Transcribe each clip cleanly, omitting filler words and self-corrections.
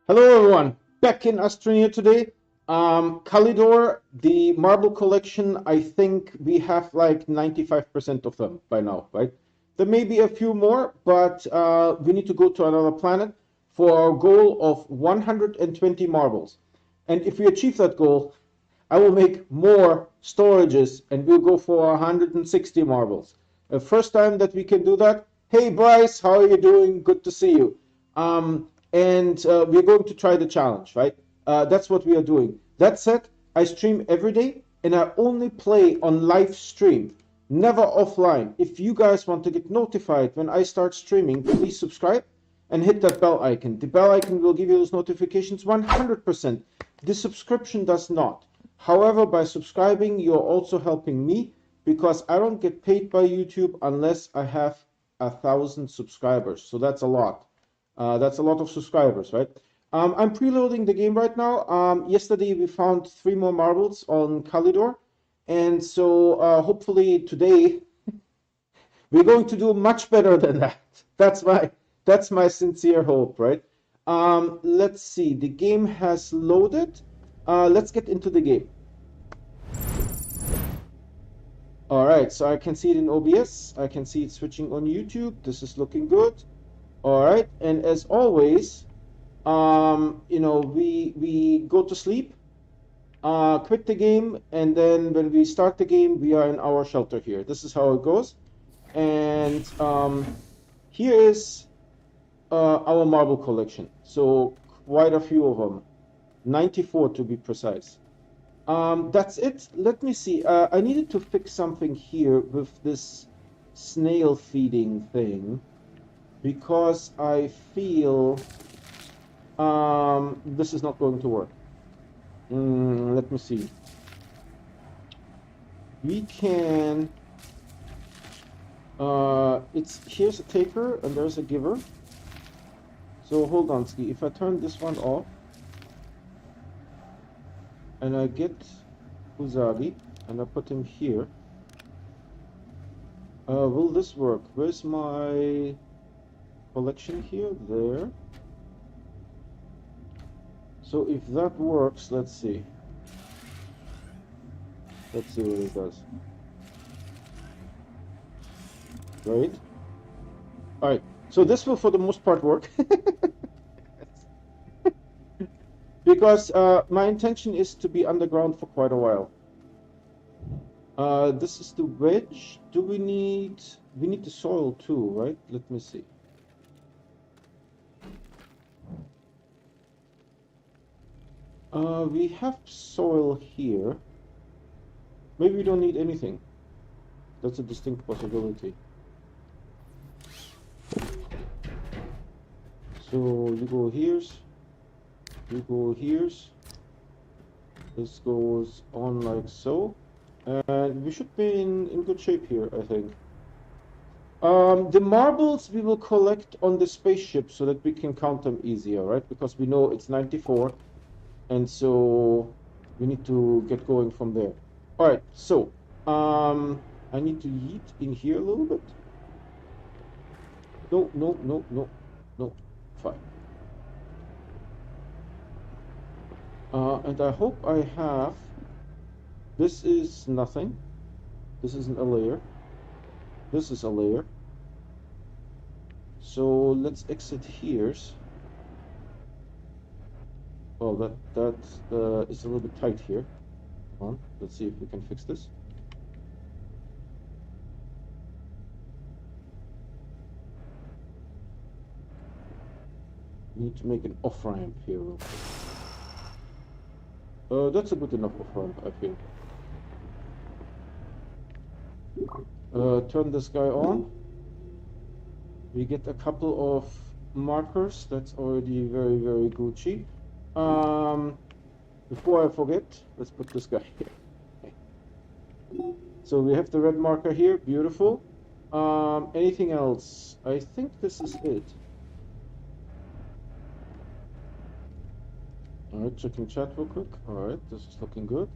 Hello everyone, back in Astroneer today. Kalidor, the marble collection, I think we have like 95% of them by now, right? There may be a few more, but we need to go to another planet for our goal of 120 marbles. And if we achieve that goal, I will make more storages and we'll go for 160 marbles. The first time that we can do that. Hey Bryce, how are you doing? Good to see you. And we're going to try the challenge, right? That's what we are doing. That said, I stream every day and I only play on live stream, never offline. If you guys want to get notified when I start streaming, please subscribe and hit that bell icon. The bell icon will give you those notifications 100%. The subscription does not. However, by subscribing, you're also helping me because I don't get paid by YouTube unless I have 1,000 subscribers. So that's a lot. That's a lot of subscribers, right? I'm preloading the game right now. Yesterday we found 3 more marbles on Kalidor, and so hopefully today we're going to do much better than that. That's my sincere hope, right? Let's see. The game has loaded. Let's get into the game. All right, so I can see it in OBS. I can see it switching on YouTube. This is looking good. All right, and as always, we go to sleep, quit the game, and then when we start the game, we are in our shelter here. This is how it goes. And here is our marble collection. So quite a few of them, 94 to be precise. That's it. Let me see. I needed to fix something here with this snail feeding thing, because I feel this is not going to work. Let me see. We can. Here's a taker and there's a giver. So hold on, Ski. If I turn this one off and I get Uzagi and I put him here, will this work? Where's my collection here? There. So if that works, let's see. Let's see what it does. Right? Alright, so this will for the most part work. Because my intention is to be underground for quite a while. This is the wedge. Do we need the soil too, right? Let me see. We have soil here. Maybe we don't need anything. That's a distinct possibility. So you go here's, you go here's. This goes on like so. And we should be in good shape here, I think. The marbles we will collect on the spaceship so that we can count them easier, right? Because we know it's 94. And so we need to get going from there. All right, so I need to yeet in here a little bit. No, fine. And I hope I have. This is nothing. This isn't a layer. This is a layer. So let's exit here's. Well, that is a little bit tight here. Come on, let's see if we can fix this. We need to make an off-ramp here real quick. That's a good enough off-ramp, I feel. Turn this guy on. We get a couple of markers. That's already very, very Gucci. Before I forget, let's put this guy here. So we have the red marker here, beautiful. Anything else? I think this is it. Alright, checking chat real quick. Alright, this is looking good.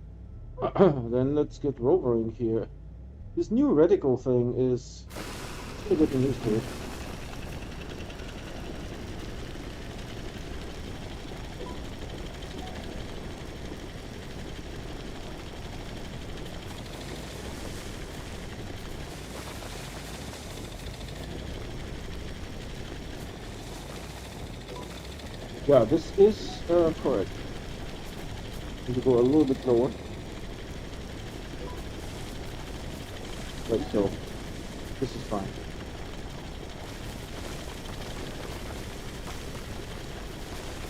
Then let's get Rover in here. This new reticle thing is still getting used to it. Yeah, this is correct. Need to go a little bit lower, like so. This is fine.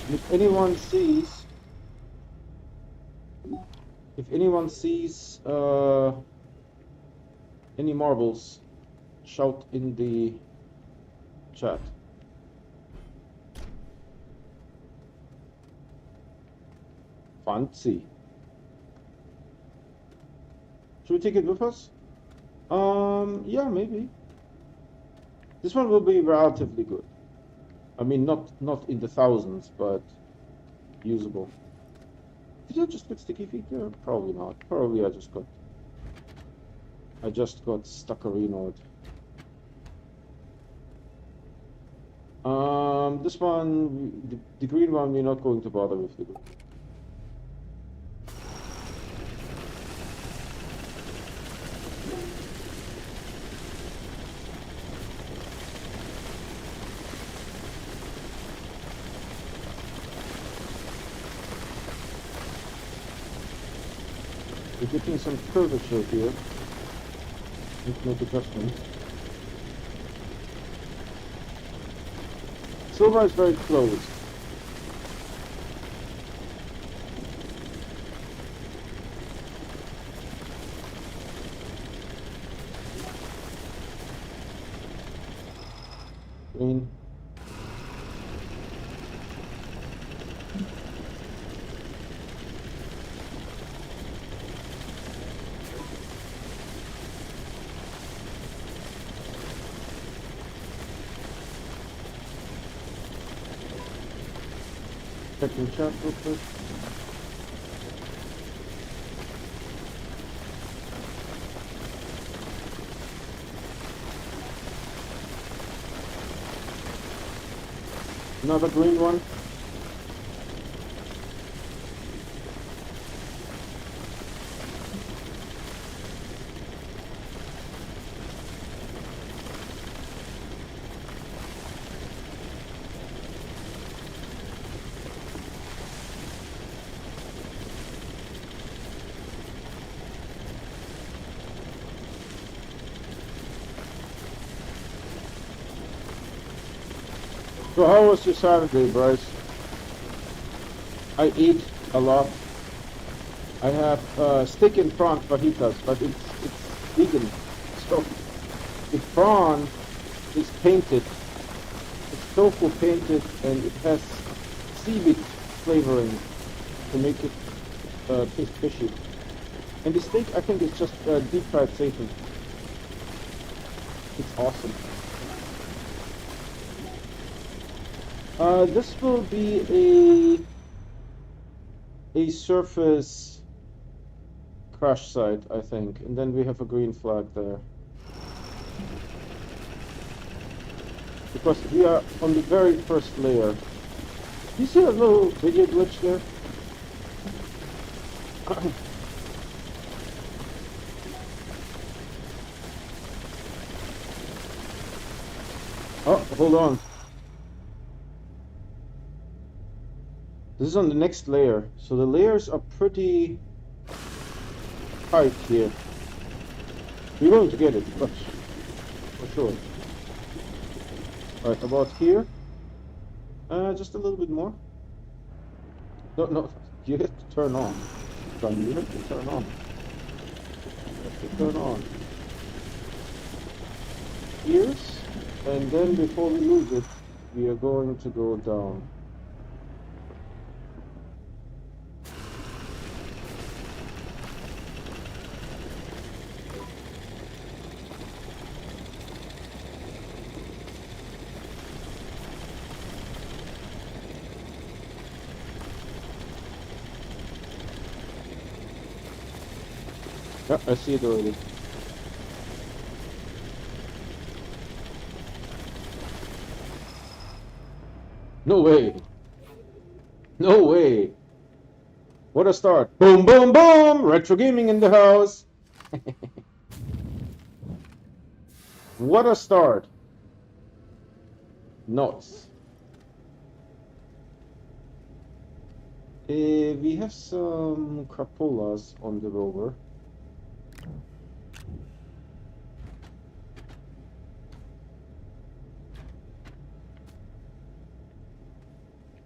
And if anyone sees any marbles, shout in the chat. Fancy. Should we take it with us? Yeah, maybe. This one will be relatively good. I mean, not in the thousands, but usable. Did I just put sticky feet there? Probably not. Probably I just got stuckerinoed. This one, the green one, we're not going to bother with the green. We're getting some curvature here. Need to make adjustments. Silver is very close. Green. Checking chat real quick. Another green one. So how was your Saturday, Bryce? I eat a lot. I have steak and prawn fajitas, but it's vegan. So the prawn is painted. It's tofu painted, and it has seaweed flavoring to make it taste fishy. And the steak, I think, is just deep fried seitan. It's awesome. This will be a surface crash site, I think, and then we have a green flag there. Because we are on the very first layer. You see a little video glitch there? Oh, hold on. This is on the next layer, so the layers are pretty tight here. We're going to get it, but for sure. Alright, about here. Just a little bit more. No, you have to turn on. John, you have to turn on. You have to turn on. Here's, and then before we lose it, we are going to go down. Yeah, I see it already. No way. No way. What a start. Boom, boom, boom. Retro gaming in the house. What a start. Nice. We have some crapolas on the rover.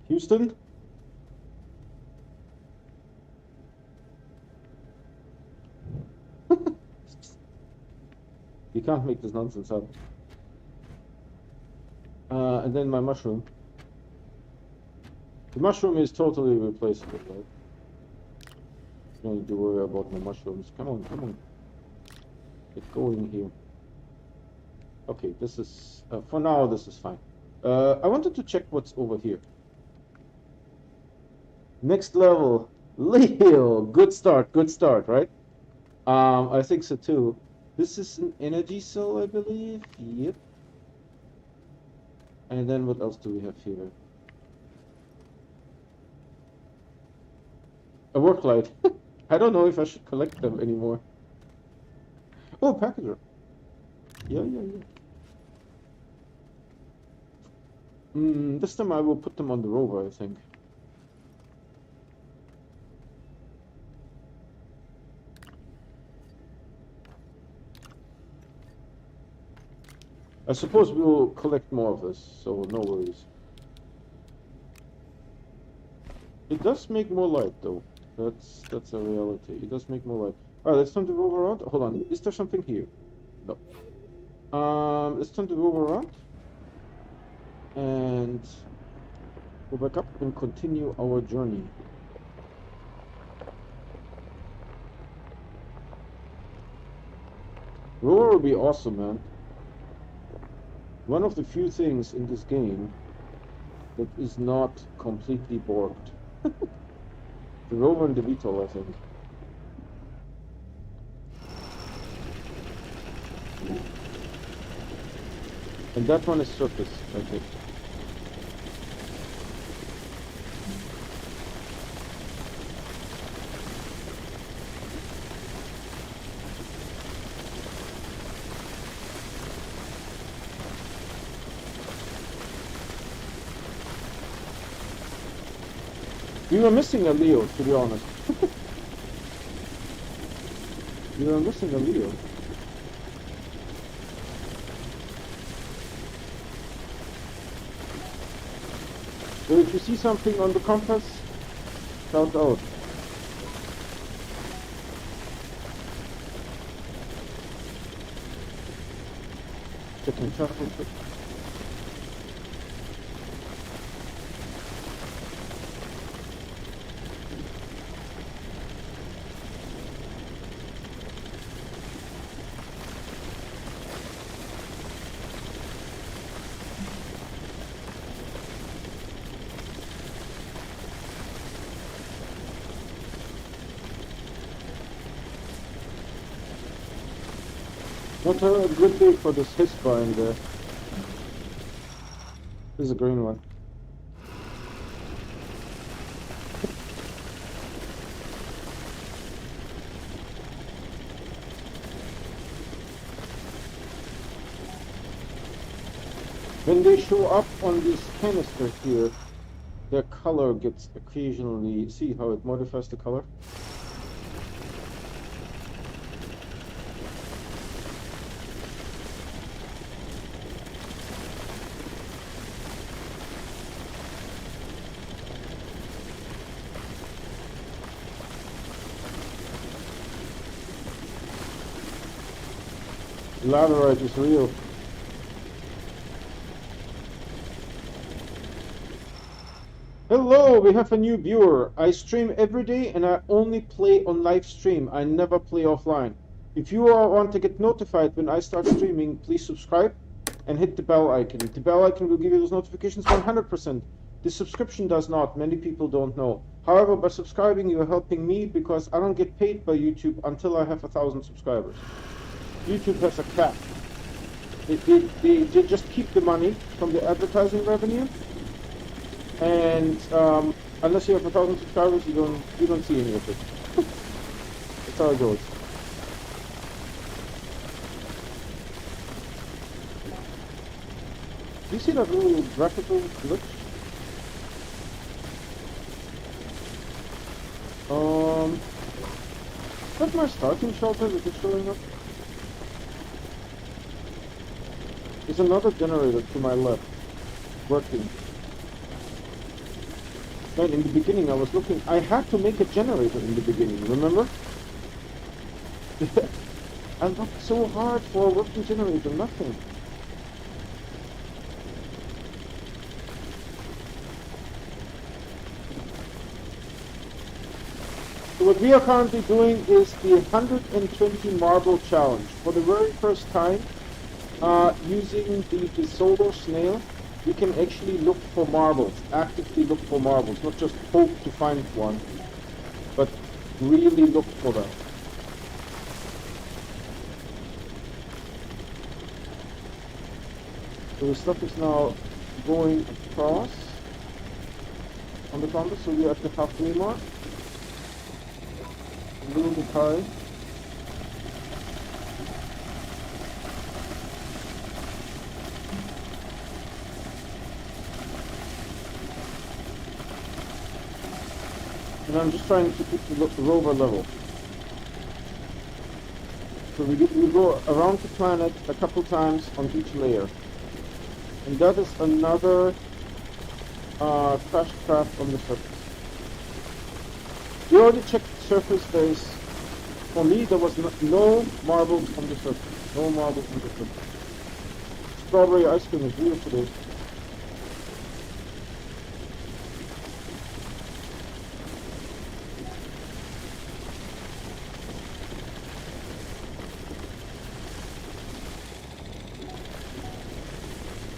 Houston? You can't make this nonsense up. And then my mushroom. The mushroom is totally replaceable, right? You don't need to worry about my mushrooms. Come on, come on. Get going here. Okay, this is... for now, this is fine. I wanted to check what's over here. Next level. Leo! Good start, right? I think so too. This is an energy cell, I believe. Yep. And then what else do we have here? A work light. I don't know if I should collect them anymore. Oh, packager. Yeah. This time I will put them on the rover, I think. I suppose we will collect more of this, so no worries. It does make more light, though. That's a reality. It does make more light. Alright, let's turn the rover around. Hold on. Is there something here? No. Let's turn the rover around. And go back up and continue our journey. Rover would be awesome, man. One of the few things in this game that is not completely borked. The rover and the VTOL, I think. And that one is surface, I think. We were missing a Leo, to be honest. We were missing a Leo. So if you see something on the compass, shout out. Checking traffic. Not a good day for this Hispa in there. This is a green one. When they show up on this canister here, their color gets occasionally... See how it modifies the color? Laterite is real. Hello, we have a new viewer. I stream every day and I only play on live stream. I never play offline. If you want to get notified when I start streaming, please subscribe and hit the bell icon. The bell icon will give you those notifications 100%. The subscription does not. Many people don't know. However, by subscribing, you are helping me because I don't get paid by YouTube until I have 1,000 subscribers. YouTube has a cap. They just keep the money from the advertising revenue, and unless you have 1,000 subscribers, you don't see any of it. That's how it goes. Do you see that little graphical glitch? that my starting shelter that is showing up? There's another generator to my left, working. Man, in the beginning I was looking, I had to make a generator in the beginning, remember? I looked so hard for a working generator, nothing. So what we are currently doing is the 120 marble challenge. For the very first time, using the solar snail, we can actually look for marbles, actively look for marbles, not just hope to find one, but really look for them. So the stuff is now going across on the compass, so we are at the halfway mark. A little bit high. And I'm just trying to keep the rover level. So we go around the planet a couple times on each layer. And that is another crashed craft on the surface. We already checked the surface. For me, there was no marbles on the surface. No marbles on the surface. Strawberry ice cream is real today.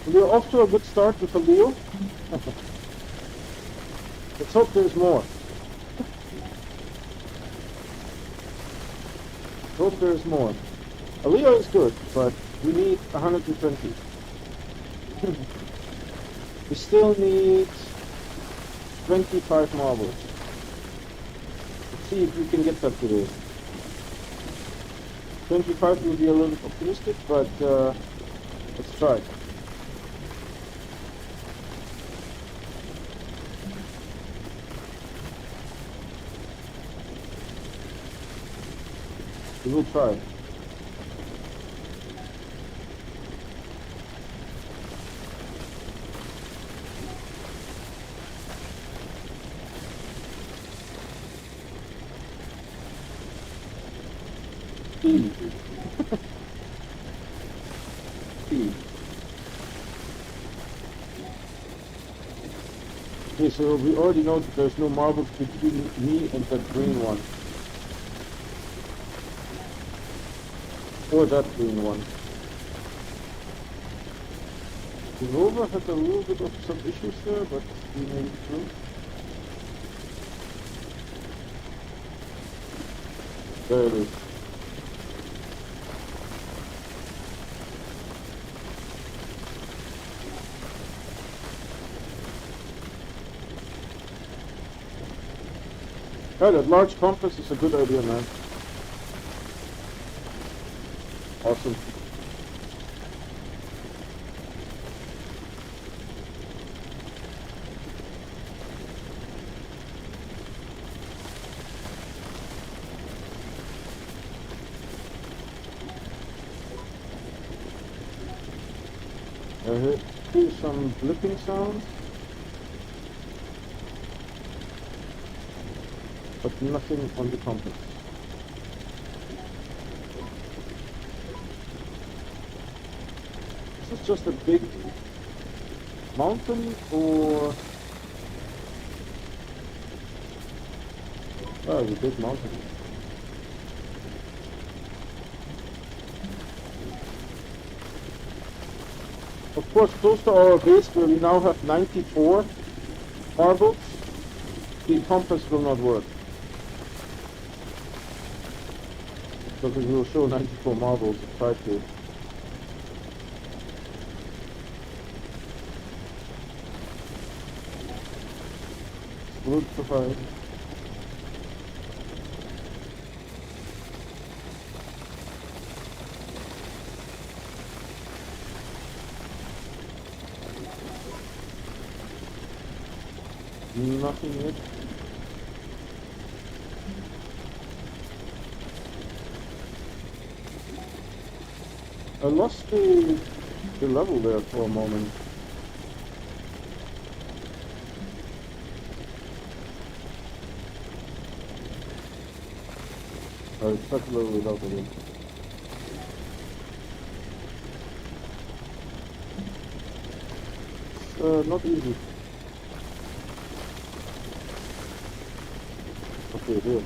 We're off to a good start with the Leo. Let's hope there's more. Hope there's more. A Leo is good, but we need 120. We still need 25 marbles. Let's see if we can get that today. 25 will be a little bit optimistic, but let's try. We will try. Speed. Speed. Okay, so we already know that there's no marbles between me and that green one. Or that green one. The rover had a little bit of some issues there, but we made it through. There it is. Yeah, that large compass is a good idea, man. Awesome. I hear some blipping sounds, but nothing on the compass. Is this just a big mountain or... Oh, it's a big mountain. Of course, close to our base where we now have 94 marbles, the compass will not work. Because it will show 94 marbles if I try to. Look so high. Nothing yet. I lost the level there for a moment. Alright, start to level it up again. It's not easy. Okay, here.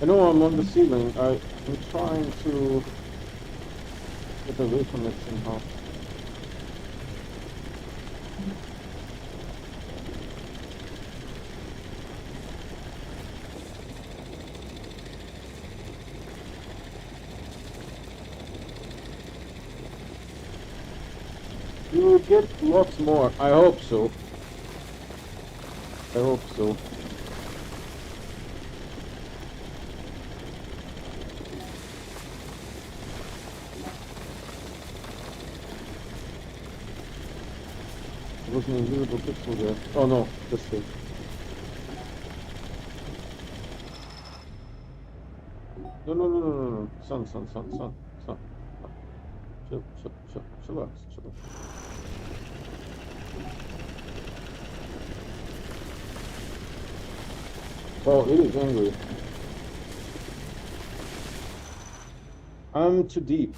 I know I'm on the ceiling. I'm trying to get away from it somehow. You will get lots more. I hope so. I hope so. There was an invisible pixel there. Oh no, this thing. No. Sun. Chill out. Oh, it is angry. I'm too deep.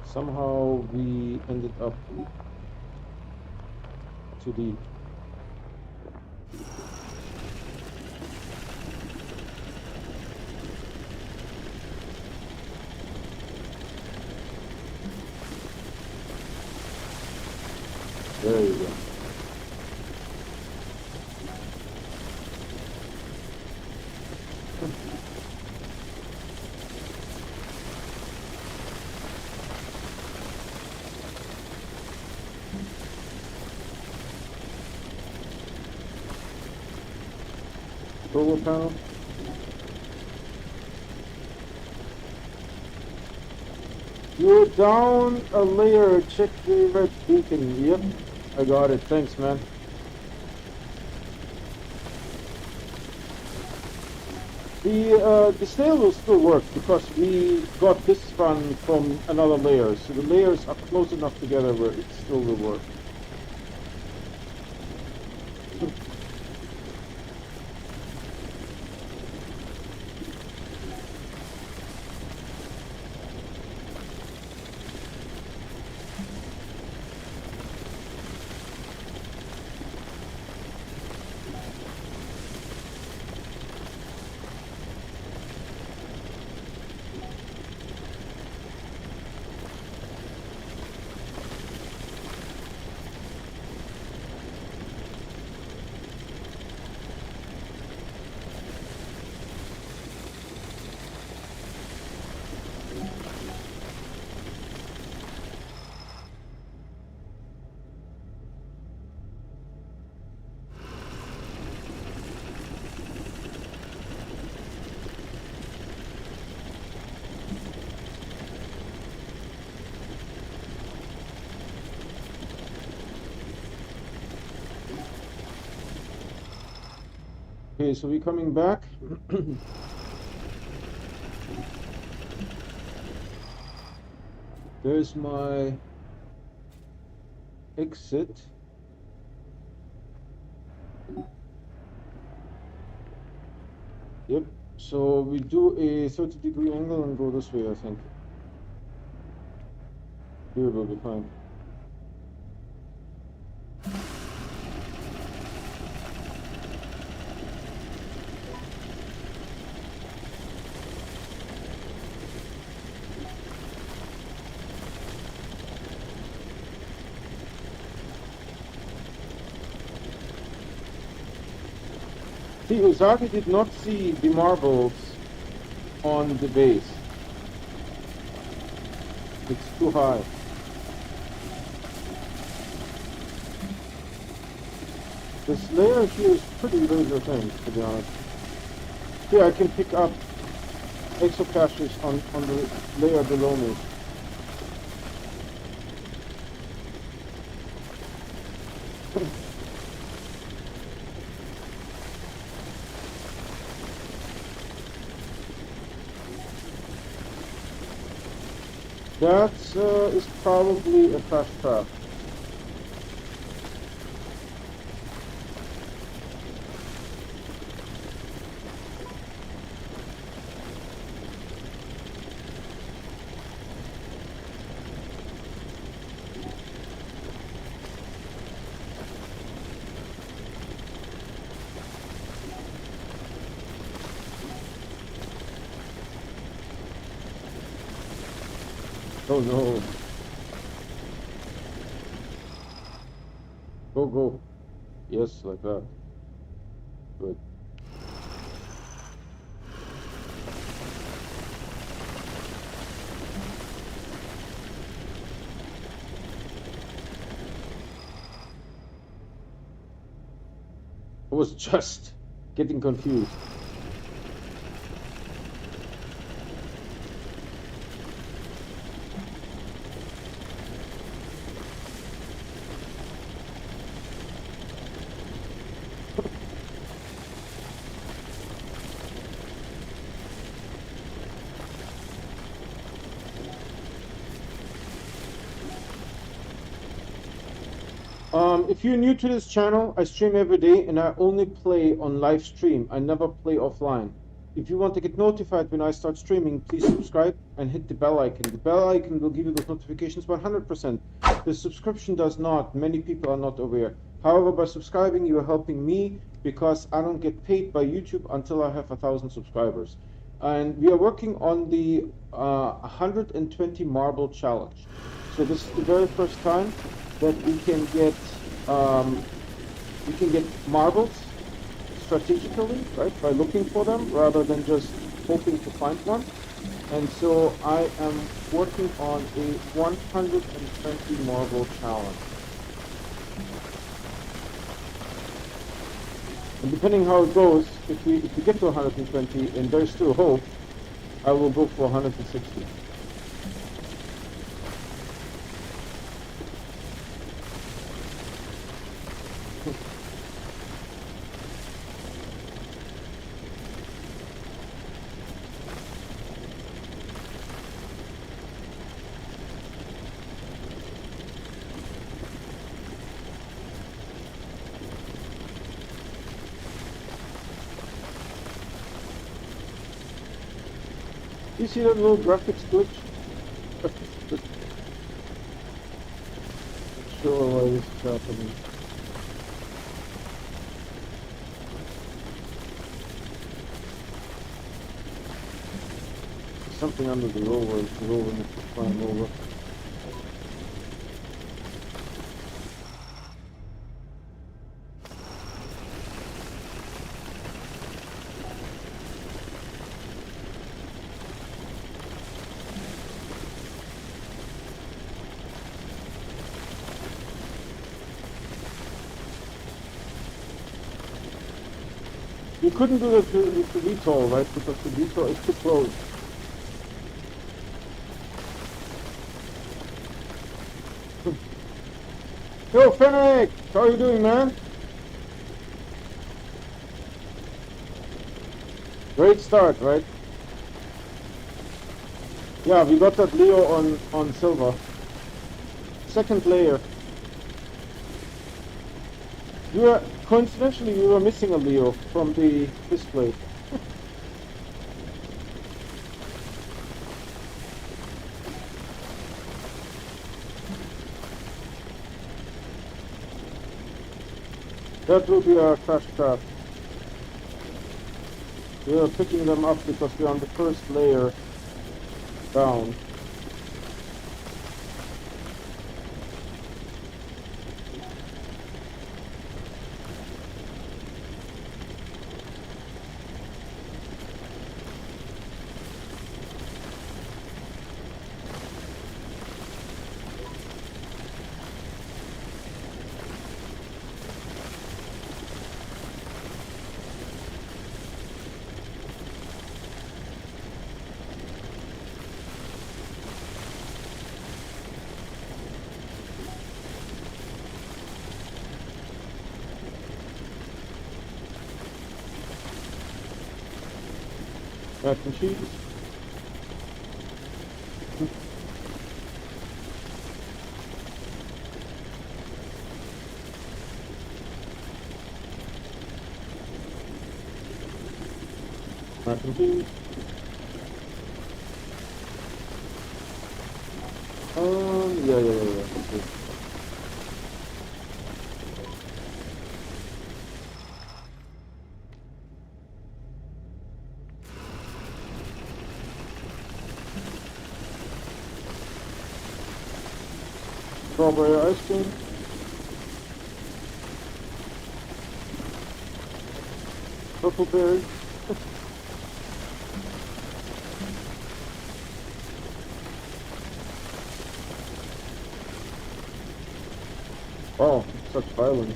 Somehow we ended up too deep. There you go. Solar panel. You're down a layer. Check the red beacon. Yep, I got it. Thanks, man. The snail will still work because we got this run from another layer, so the layers are close enough together where it still will work. Okay, so we're coming back. There's my exit. Yep, so we do a 30-degree angle and go this way, I think. Here will be fine. See, Usagi did not see the marbles on the base. It's too high. This layer here is pretty laser thin, to be honest. Here I can pick up exocaches on the layer below me. That is probably a crash trap. Oh no. Go, go. Yes, like that. Good. I was just getting confused. If you're new to this channel, I stream every day and I only play on live stream. I never play offline. If you want to get notified when I start streaming, please subscribe and hit the bell icon. The bell icon will give you those notifications 100%. The subscription does not. Many people are not aware. However, by subscribing, you are helping me because I don't get paid by YouTube until I have 1,000 subscribers. And we are working on the 120 marble challenge. So this is the very first time that we can get marbles strategically, right, by looking for them rather than just hoping to find one. And so I am working on a 120 marble challenge. And depending how it goes, if we get to 120 and there's still hope, I will go for 160. You see that little graphics glitch? Not sure why this is happening. There's something under the rover. The rover needs to climb over. You couldn't do that with the VTOL, right? Because the VTOL is too close. Yo, Fennec! How are you doing, man? Great start, right? Yeah, we got that Leo on silver. Second layer. Coincidentally, you were missing a Leo from the display. That will be our crash trap. We are picking them up because we're on the first layer down. Mac and cheese. Mac and cheese. Yeah. Okay. Strawberry ice cream. Purple berry. Oh, such violence.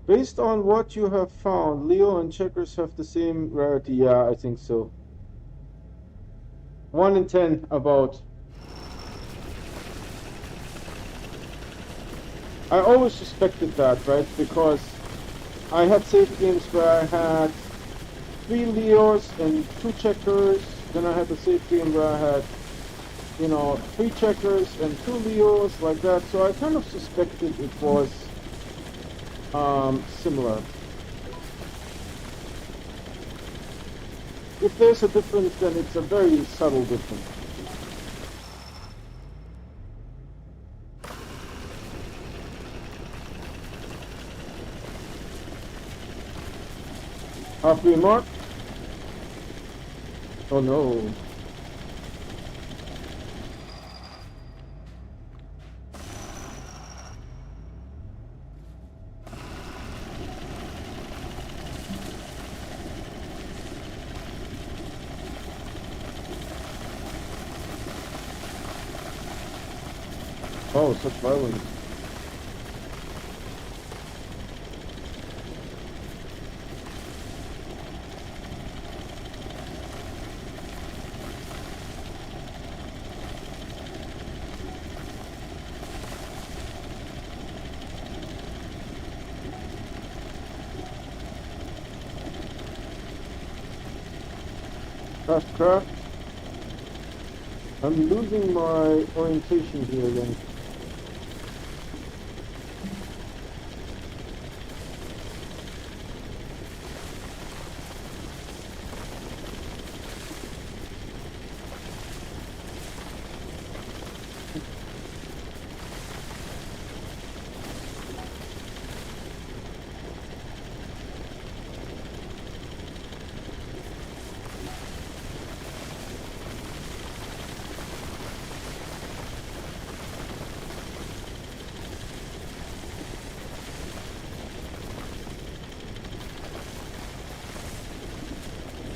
Based on what you have found, Leo and checkers have the same rarity. Yeah, I think so. 1 in 10 about. I always suspected that, right? Because I had saved games where I had 3 Leos and 2 checkers. Then I had a save game where I had, 3 checkers and 2 Leos, like that. So I kind of suspected it was similar. If there's a difference, then it's a very subtle difference. Halfway mark. Oh no. Oh, such violence. Fast craft. I'm losing my orientation here again.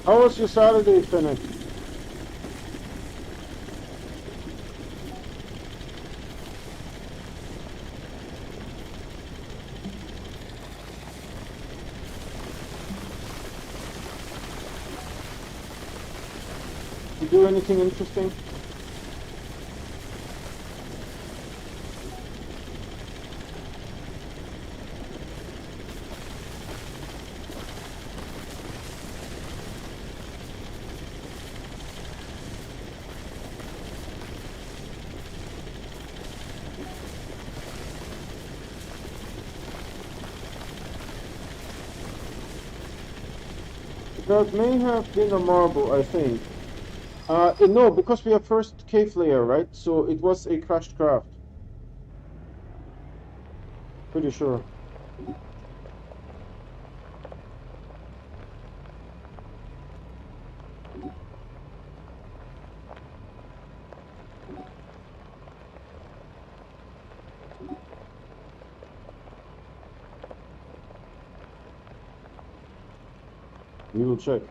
How was your Saturday finish? You do anything interesting? That may have been a marble, I think. No, because we are first cave layer, right? So it was a crashed craft. Pretty sure. We will check.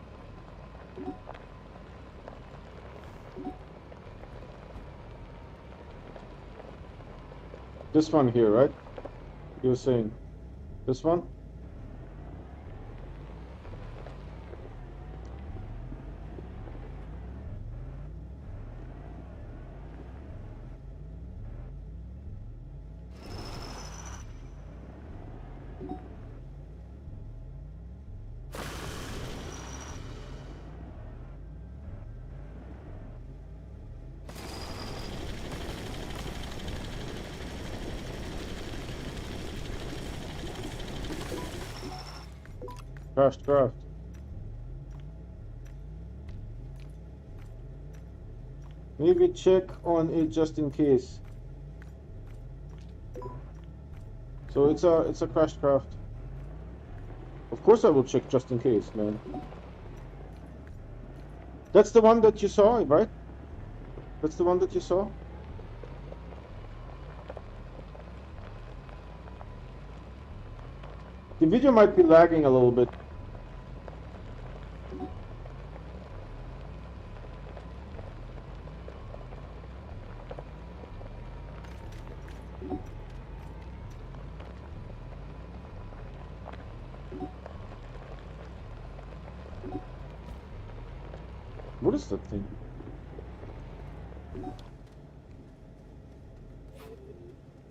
This one here, right? You're saying this one? Crashed craft. Maybe check on it just in case. So it's a crashed craft. Of course I will check just in case, man. That's the one that you saw, right? That's the one that you saw? The video might be lagging a little bit. What is that thing?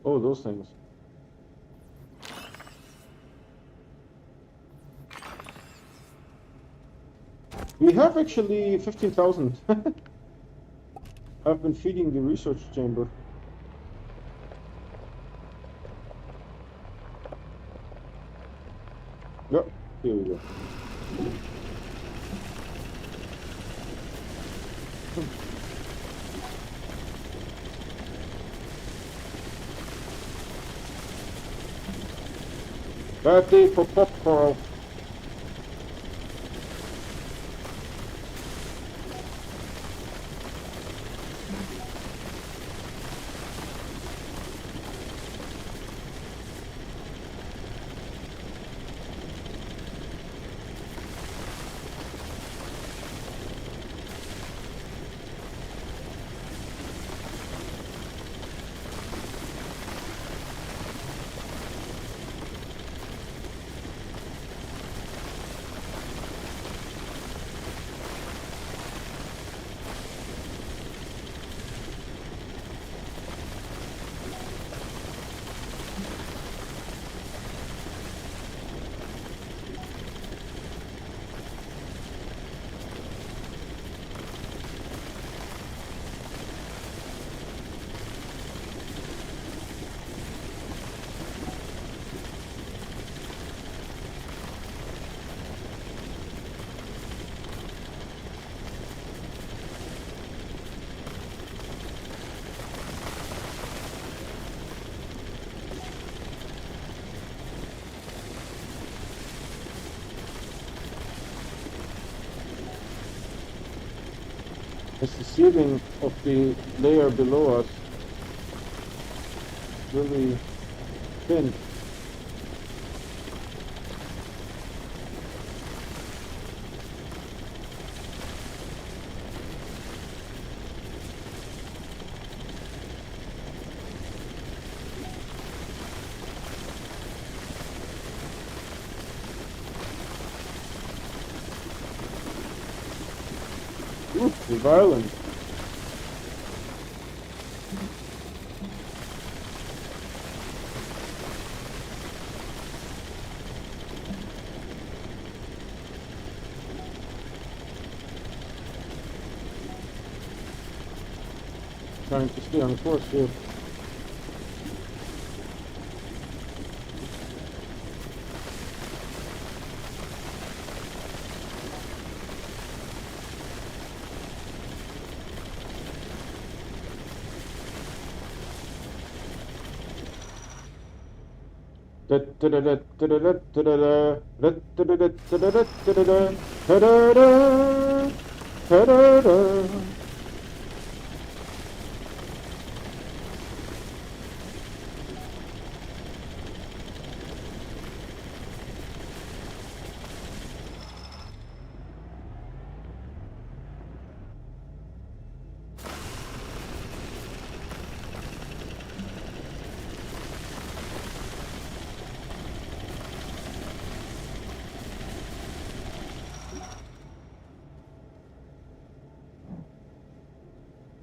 Oh, those things. We have actually 15,000. I've been feeding the research chamber. Yep, here we go. Bad day for popcorn. It's the ceiling of the layer below us. Really thin. Oof, the violence. Trying to stay on course here.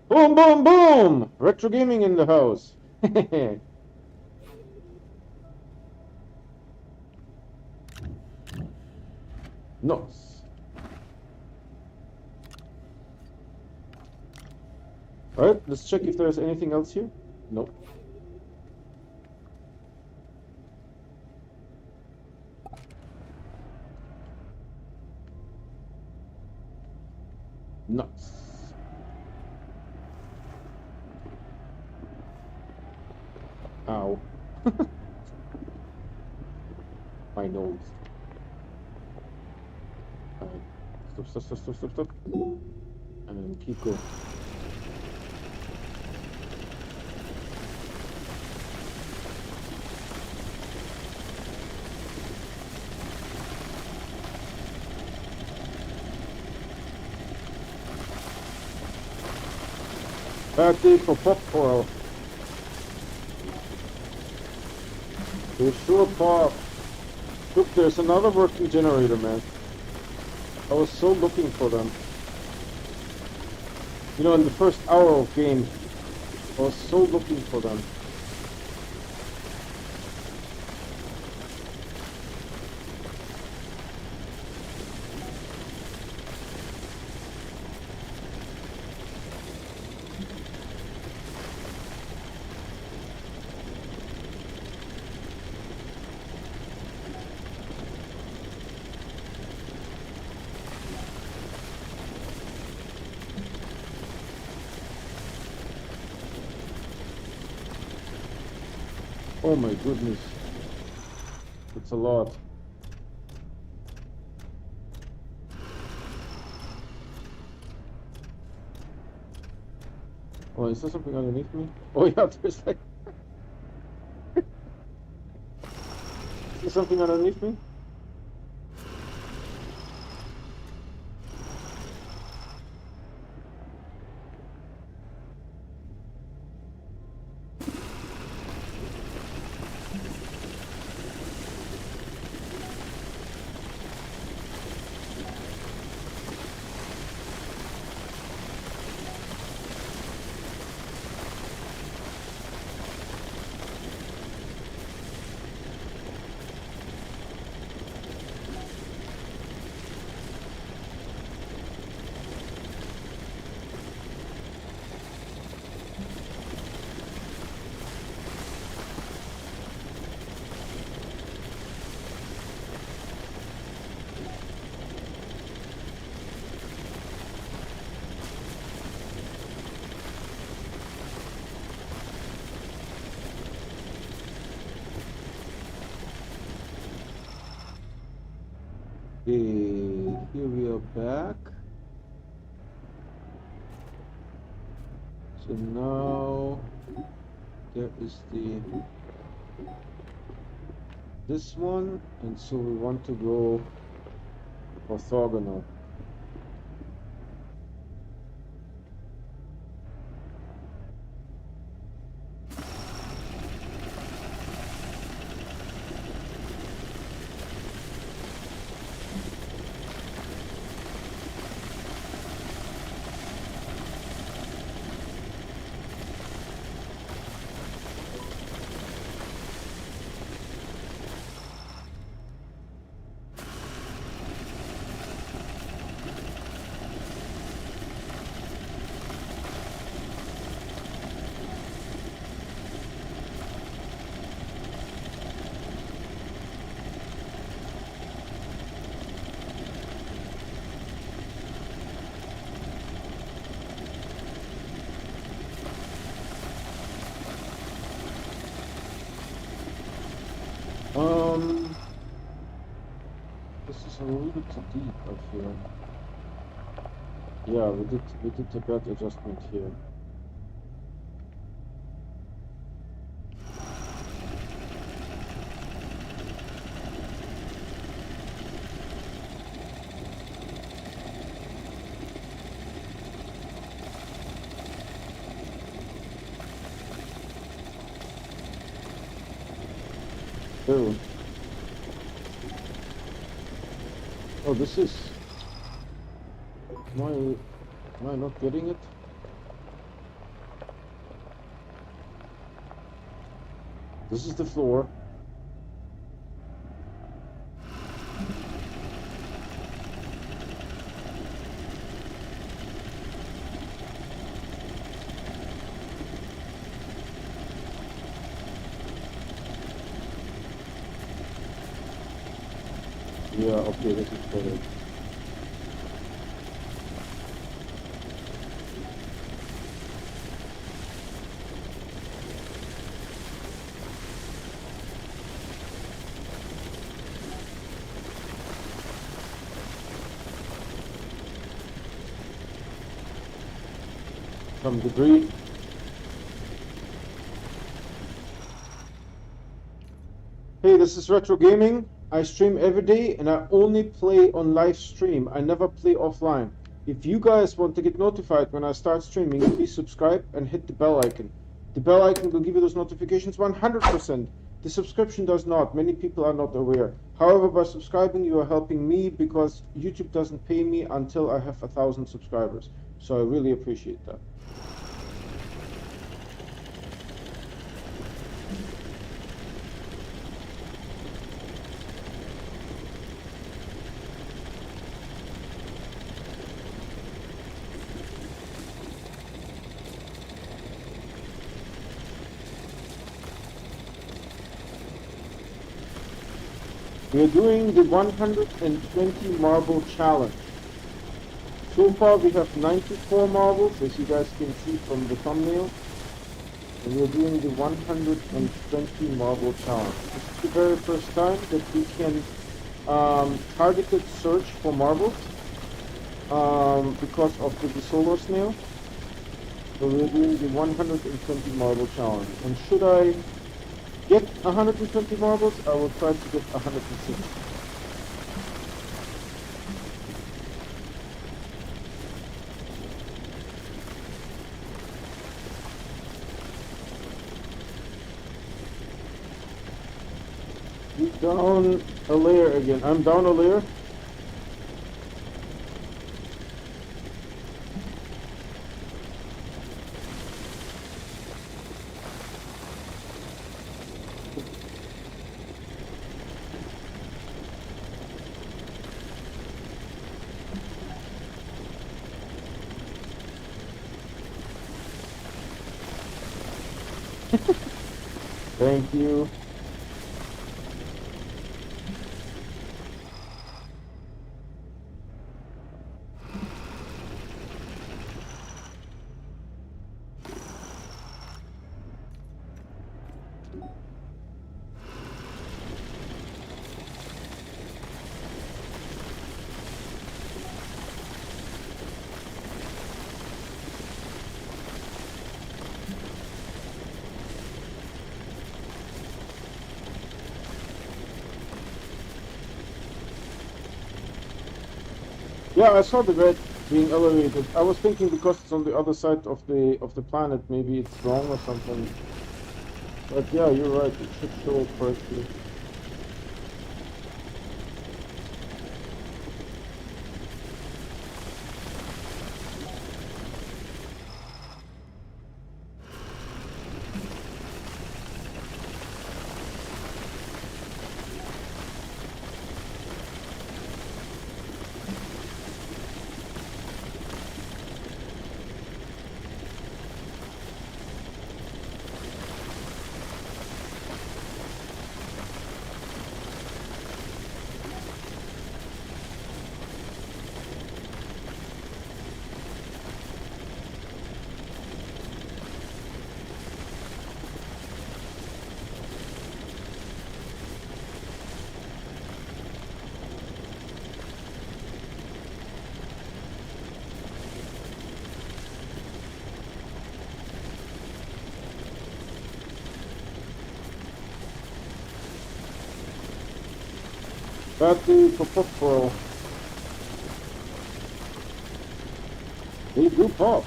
Boom, boom, boom! Retro gaming in the house. Nice. Alright, let's check if there's anything else here. Nope. Nuts. Ow. My nose. Alright. Stop. And then keep going. Bad day for pop coral. They sure pop. Look, there's another working generator, man. I was so looking for them. You know, in the first hour of game, I was so looking for them. Oh my goodness. It's a lot. Oh, is there something underneath me? Oh yeah, there's like... Is there something underneath me? Okay, here we are back. So now there is this one, and so we want to go orthogonal. This is a little bit too deep, I feel. Yeah, we did a bad adjustment here. Oh. Oh, this is... Am I not getting it? This is the floor. Yeah, okay, this is better. some debris. Hey, this is Retro Gaming. I stream every day and I only play on live stream. I never play offline. If you guys want to get notified when I start streaming, please subscribe and hit the bell icon. The bell icon will give you those notifications 100%. The subscription does not. Many people are not aware. However, by subscribing, you are helping me because YouTube doesn't pay me until I have 1,000 subscribers. So I really appreciate that. We're doing the 120 marble challenge. So far we have 94 marbles, as you guys can see from the thumbnail. And we're doing the 120 marble challenge. This is the very first time that we can targeted search for marbles because of the solar snail. So we're doing the 120 marble challenge. And should I get 120 marbles, I will try to get 160. He's down a layer again. I'm down a layer. Thank you. Yeah, I saw the red being elevated. I was thinking because it's on the other side of the planet, maybe it's wrong or something. But yeah, you're right. It should show it correctly. Battery for phosphorus. They do pop.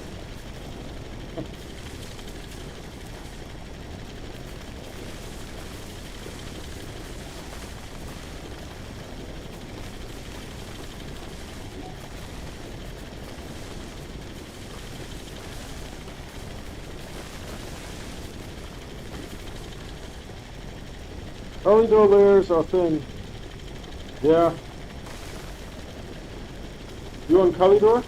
Alligator layers are thin. Yeah. You on Kalidor?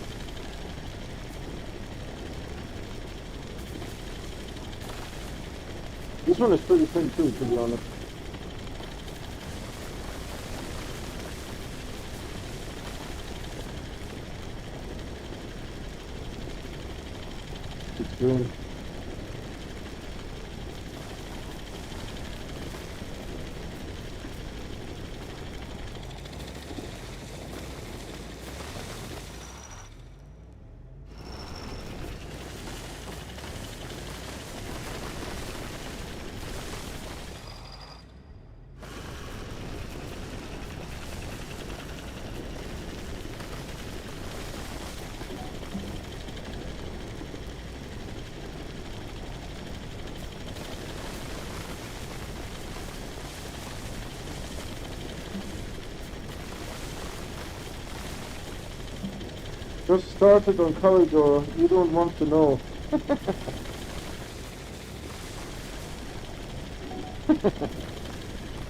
This one is pretty thin too, to be honest. It's green. just started on Calidor. You don't want to know.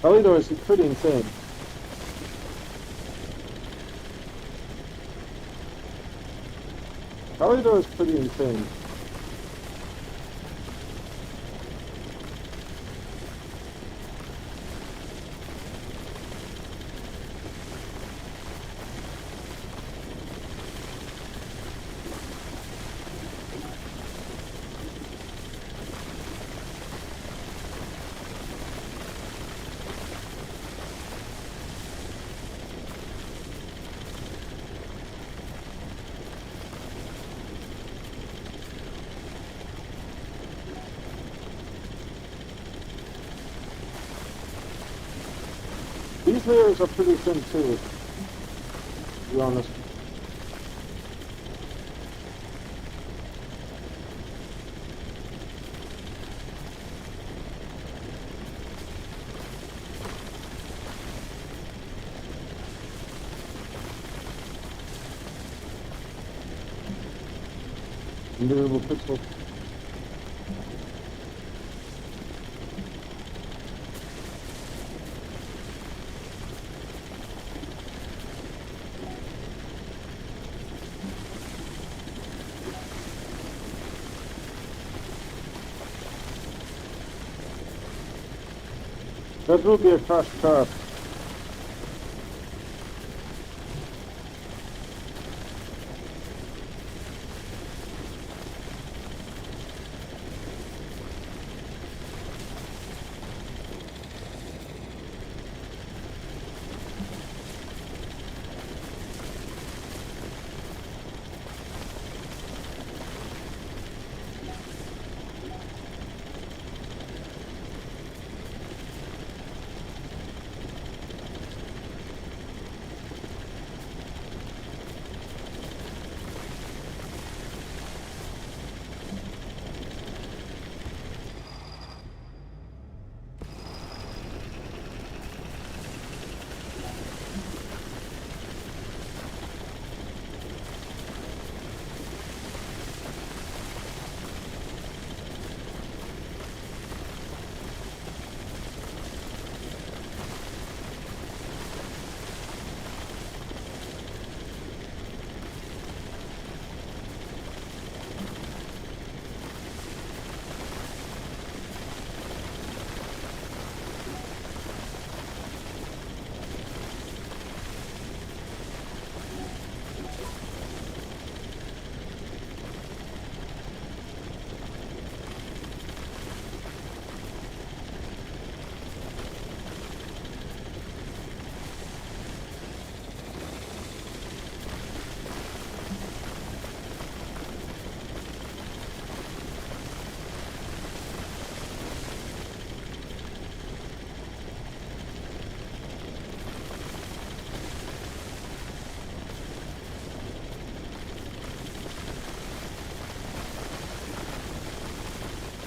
Calidor is pretty insane. Calidor is pretty insane. These layers are pretty thin too, to be honest. Invisible pixel. That will be a crash car.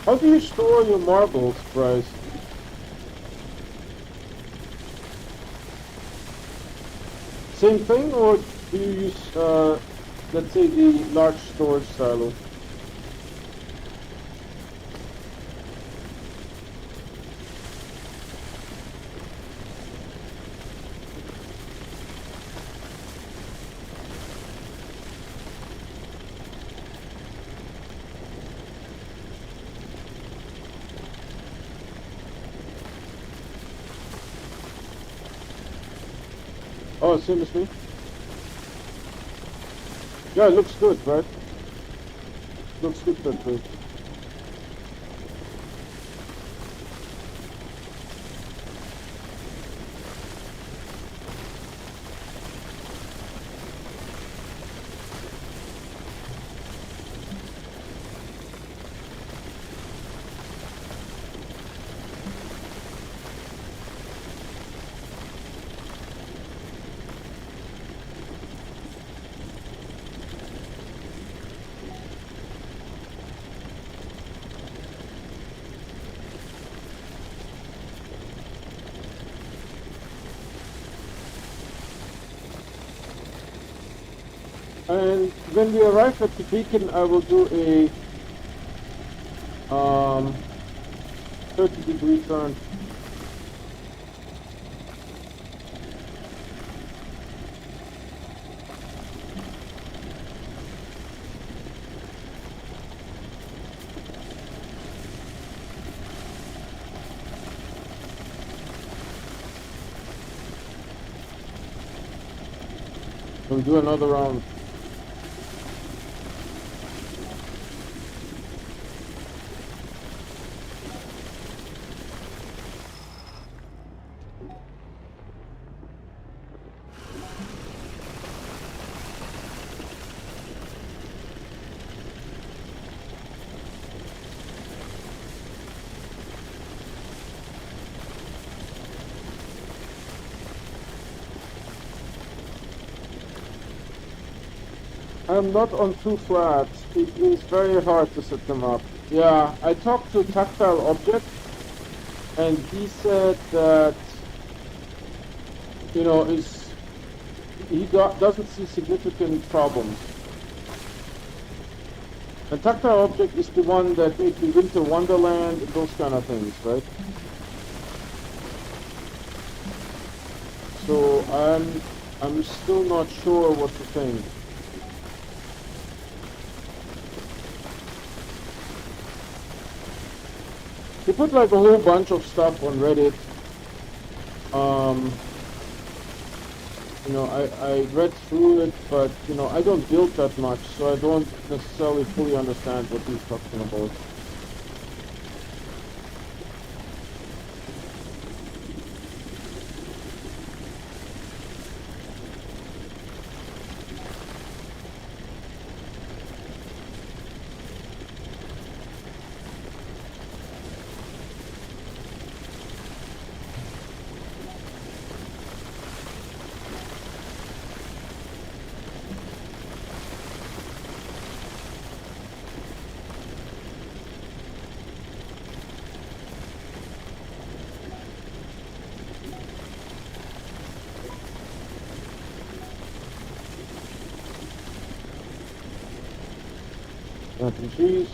How do you store your marbles, Bryce? Same thing, or do you use, let's say, the large storage silo? Oh, same as me? Yeah, it looks good, right? Looks good that way. And when we arrive at the beacon, I will do a 30-degree turn. We'll do another round. I'm not on two flats. It is very hard to set them up. Yeah, I talked to Tactile Object, and he said that, you know, doesn't see significant problems. And Tactile Object is the one that made the Winter Wonderland and those kind of things, right? So I'm still not sure what to think. He put like a whole bunch of stuff on Reddit. You know, I read through it, but you know, I don't build that much, so I don't necessarily fully understand what he's talking about. Planting trees.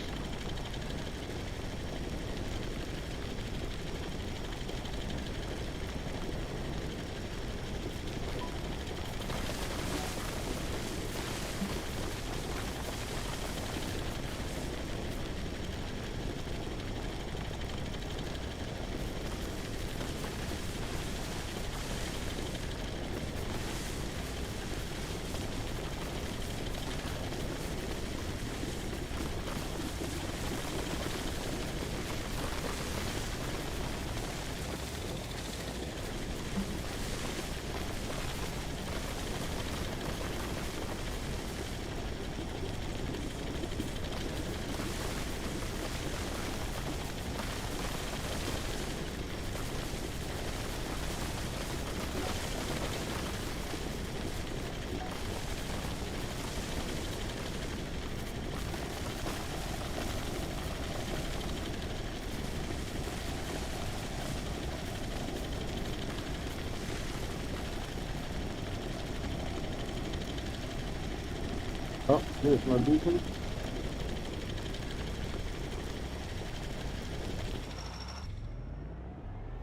Oh, here's my beacon.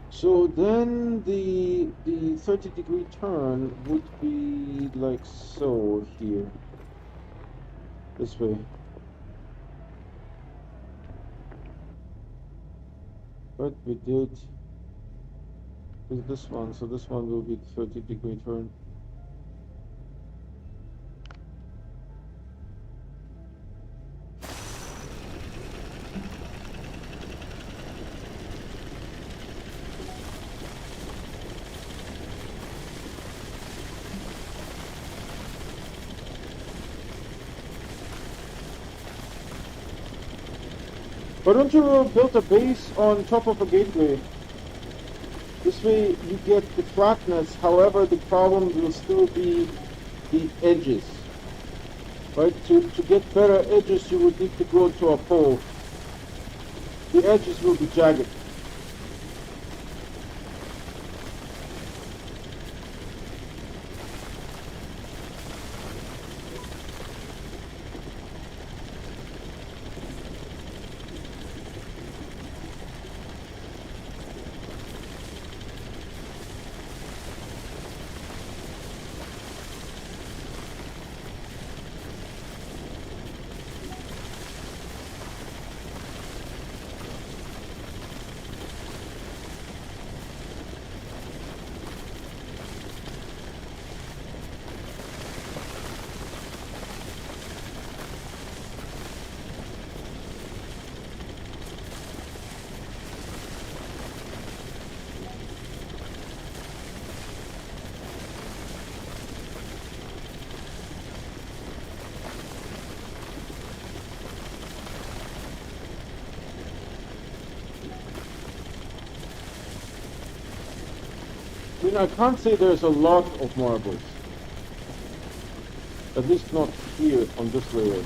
So then the 30-degree turn would be like so here. This way. But we did this one, so this one will be the 30-degree turn. Why don't you build a base on top of a gateway? This way you get the flatness, however the problem will still be the edges. Right? To get better edges you would need to go to a pole. The edges will be jagged. mean, I can't say there's a lot of marbles. At least not here on this layer.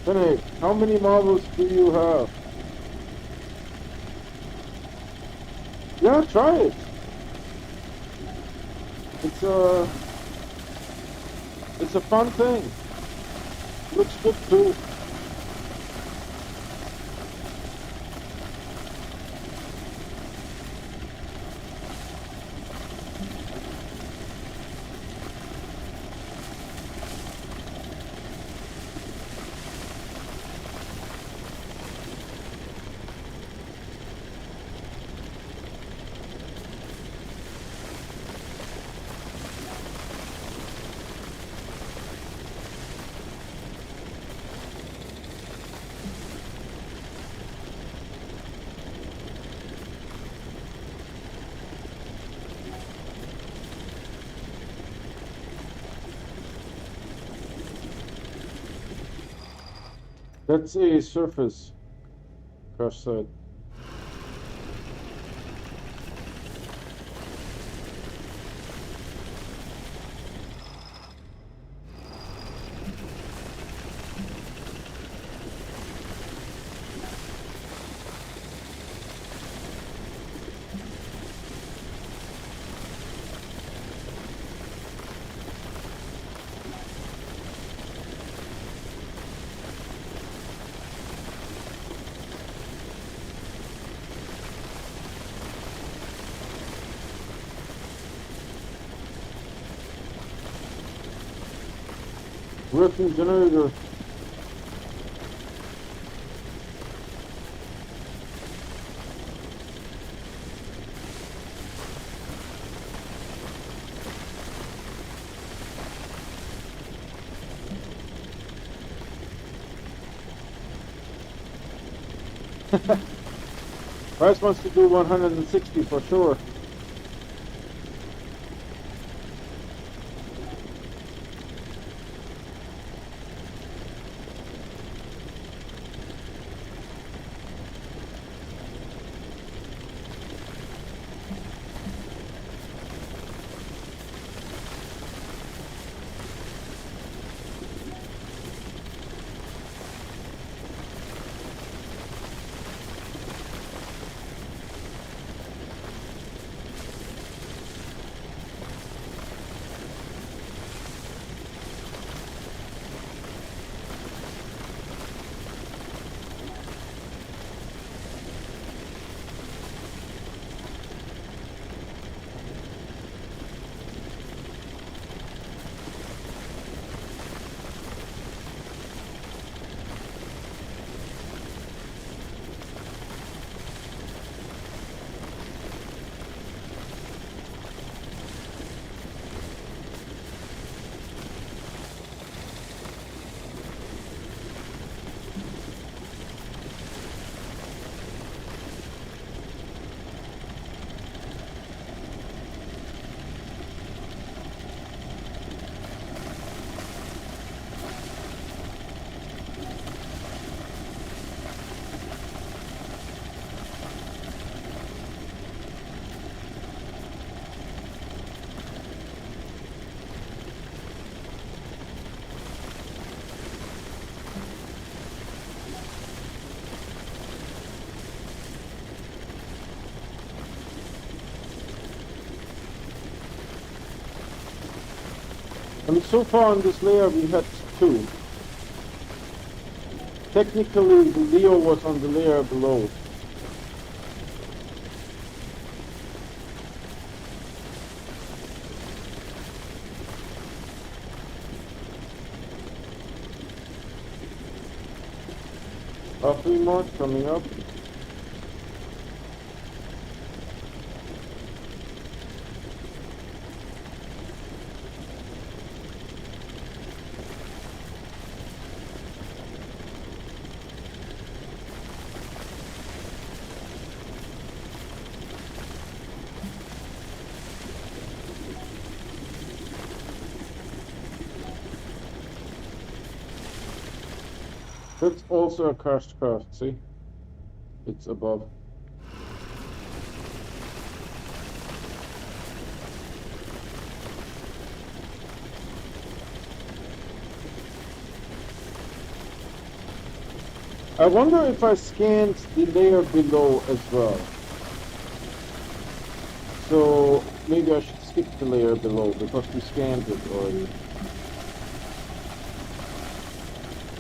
Benny, how many marbles do you have? Yeah, try it. It's a fun thing. Looks good too. That's a surface crash site. Working generator. Bryce wants to do 160 for sure. I mean, so far on this layer we had two. Technically, the Leo was on the layer below. Three more coming up. That's also a cast craft, see? It's above. I wonder if I scanned the layer below as well. So maybe I should skip the layer below because we scanned it already.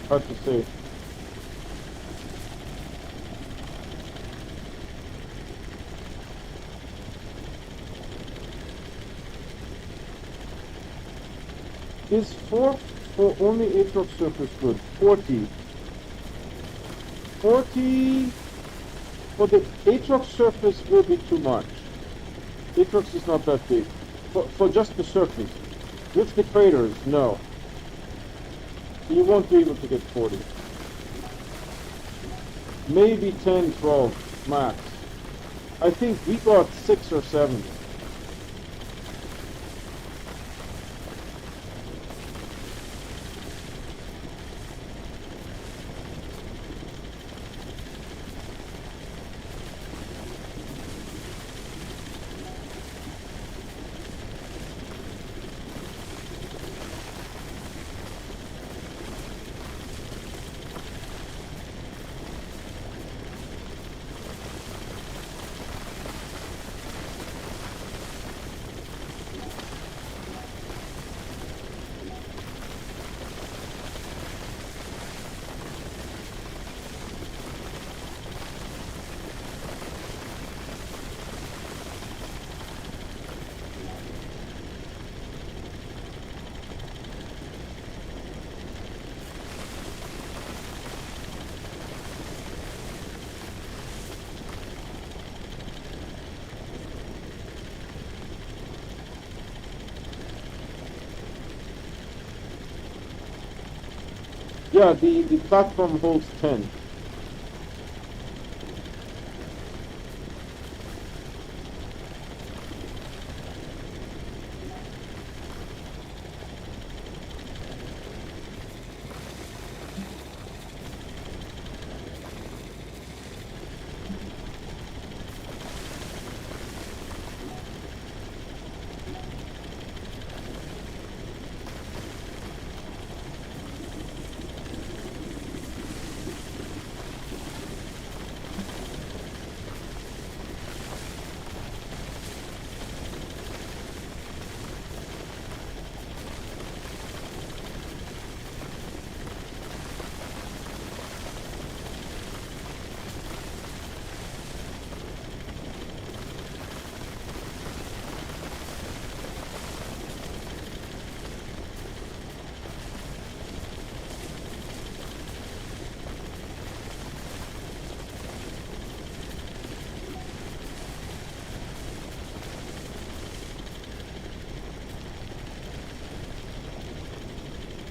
Hard to say. Is 4 for only Aatrox surface good? 40. 40 for the Aatrox surface will be too much. Aatrox is not that big. For just the surface. With the craters, no. You won't be able to get 40. Maybe 10, 12 max. I think we got 6 or 7. Yeah, the platform holds 10.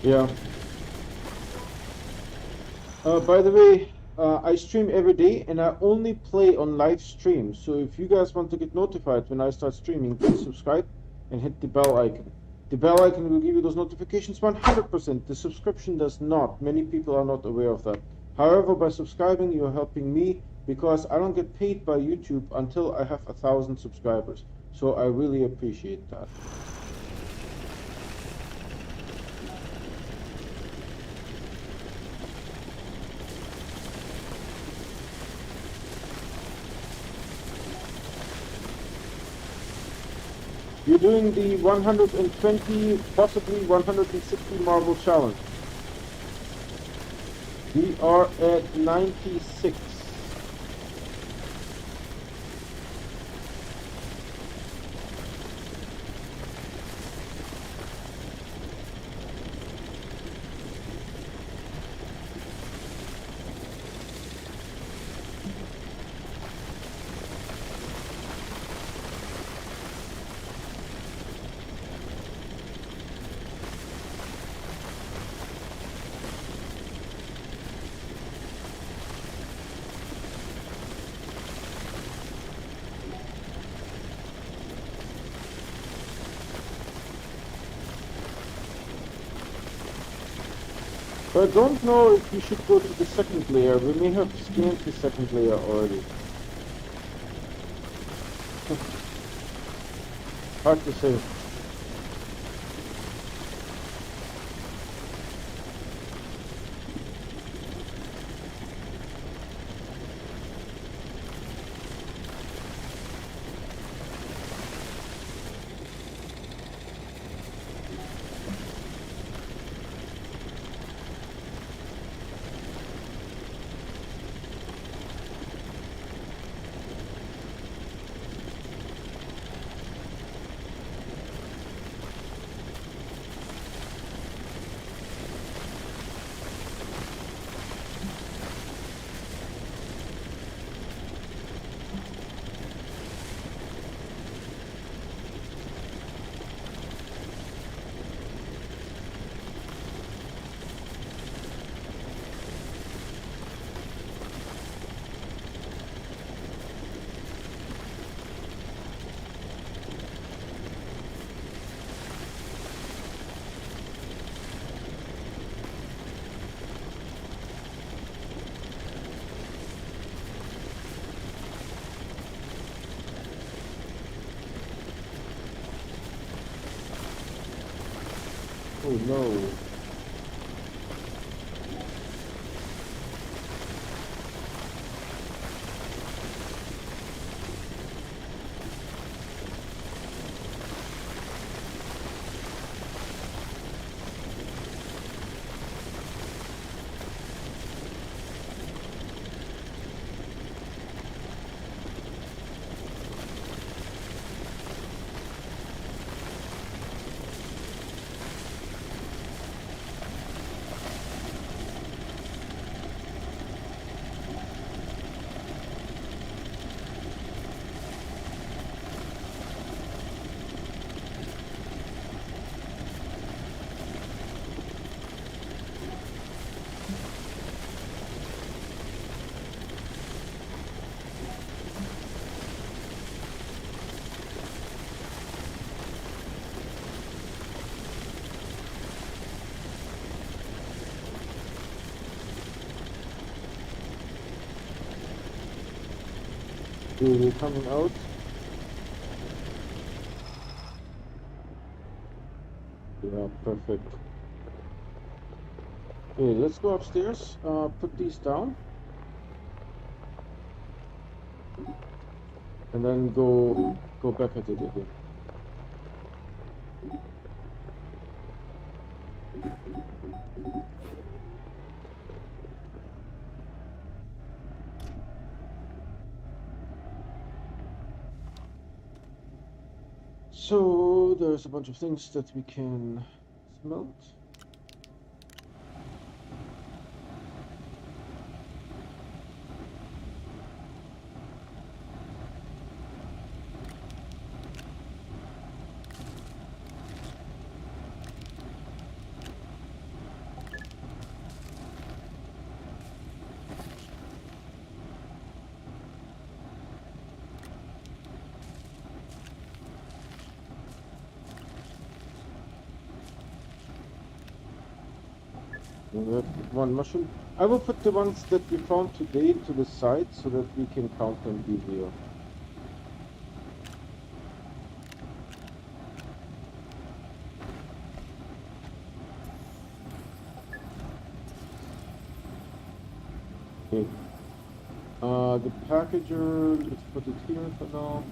Yeah. By the way, I stream every day and I only play on live stream. So if you guys want to get notified when I start streaming, please subscribe and hit the bell icon. The bell icon will give you those notifications 100%. The subscription does not. Many people are not aware of that. However, by subscribing, you're helping me because I don't get paid by YouTube until I have 1,000 subscribers. So I really appreciate that. You're doing the 120, possibly 160 marble challenge. We are at 96. So I don't know if we should go to the second layer. We may have scanned the second layer already. Hard to say. Oh no. We're coming out. Yeah, perfect. Okay, let's go upstairs. Put these down. And then go back at it again. So there's a bunch of things that we can smelt. We have one mushroom. I will put the ones that we found today to the side so that we can count them easier. Okay. The packager, let's put it here for now.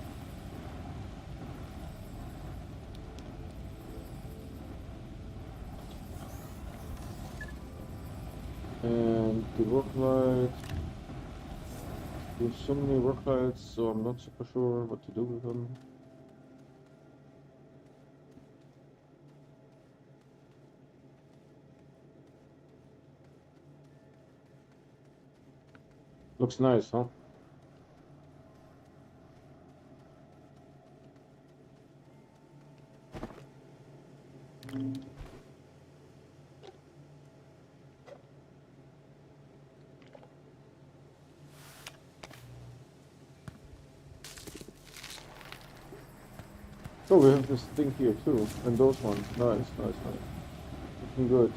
And the work light. There's so many work lights, so I'm not super sure what to do with them. Looks nice, huh? So we have this thing here too, and those ones. Nice, nice, nice. Looking good.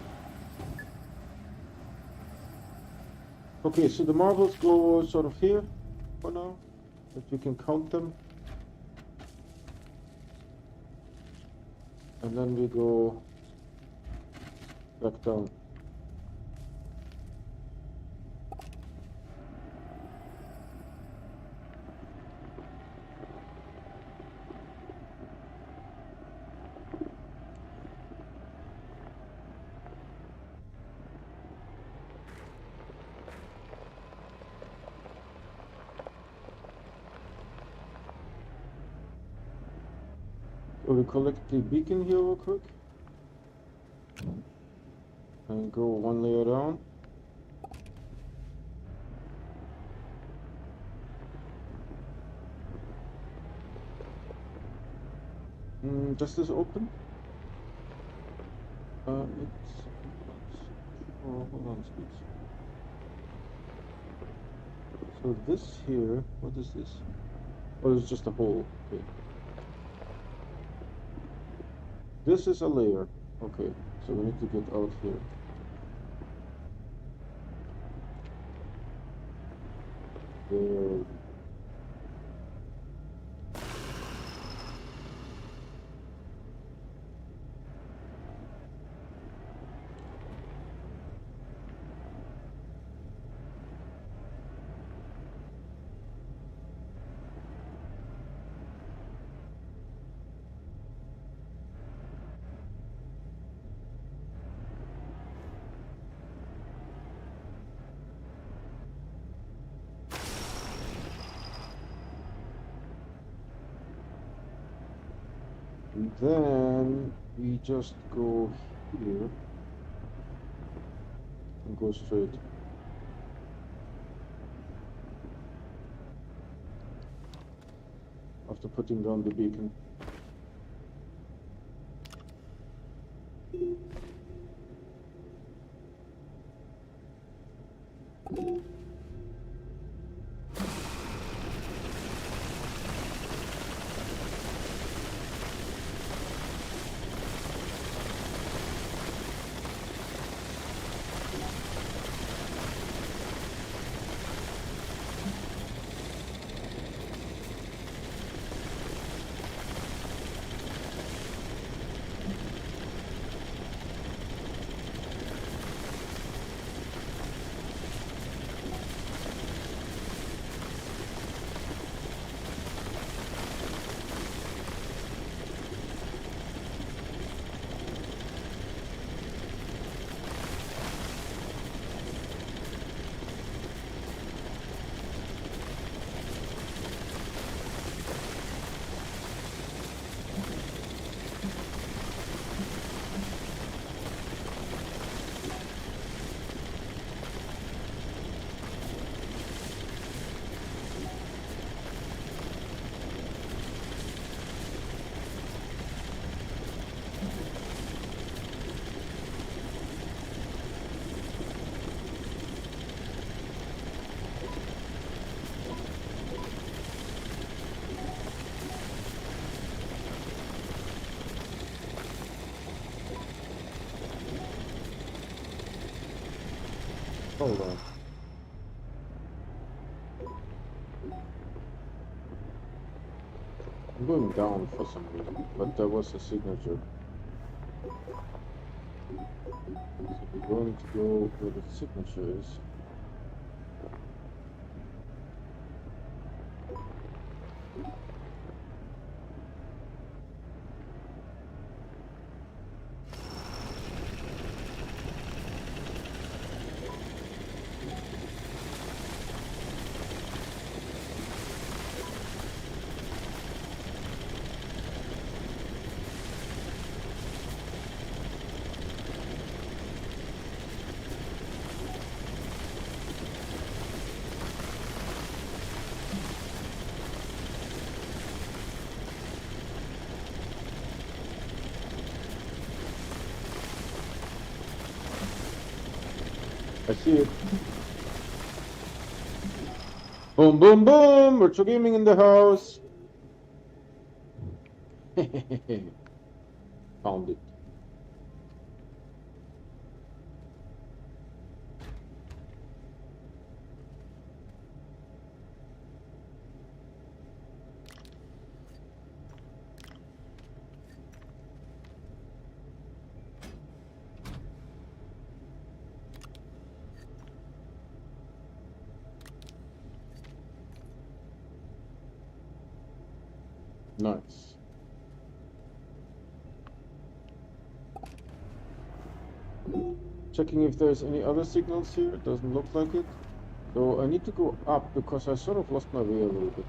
Okay, so the marbles go sort of here for now, if you can count them. And then we go back down. So we collect the beacon here real quick. And go one layer down. Does this open? Hold on, please. So this here, what is this? Oh, it's just a hole. Okay. This is a layer. Okay, so we need to get out here. There. And then we just go here and go straight. After putting down the beacon. Hold on. I'm going down for some reason, but there was a signature. So we're going to go where the signature is. I see it. Boom, boom, boom! Virtual gaming in the house. Found it. Nice. Checking if there's any other signals here. It doesn't look like it. So I need to go up because I sort of lost my way a little bit.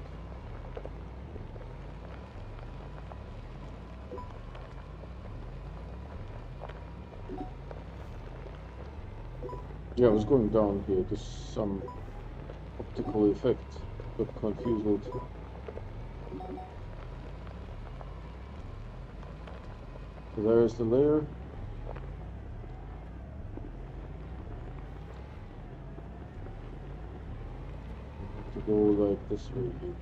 Yeah, I was going down here. There's some optical effect. Got confused. So there's the layer. I have to go like this way here.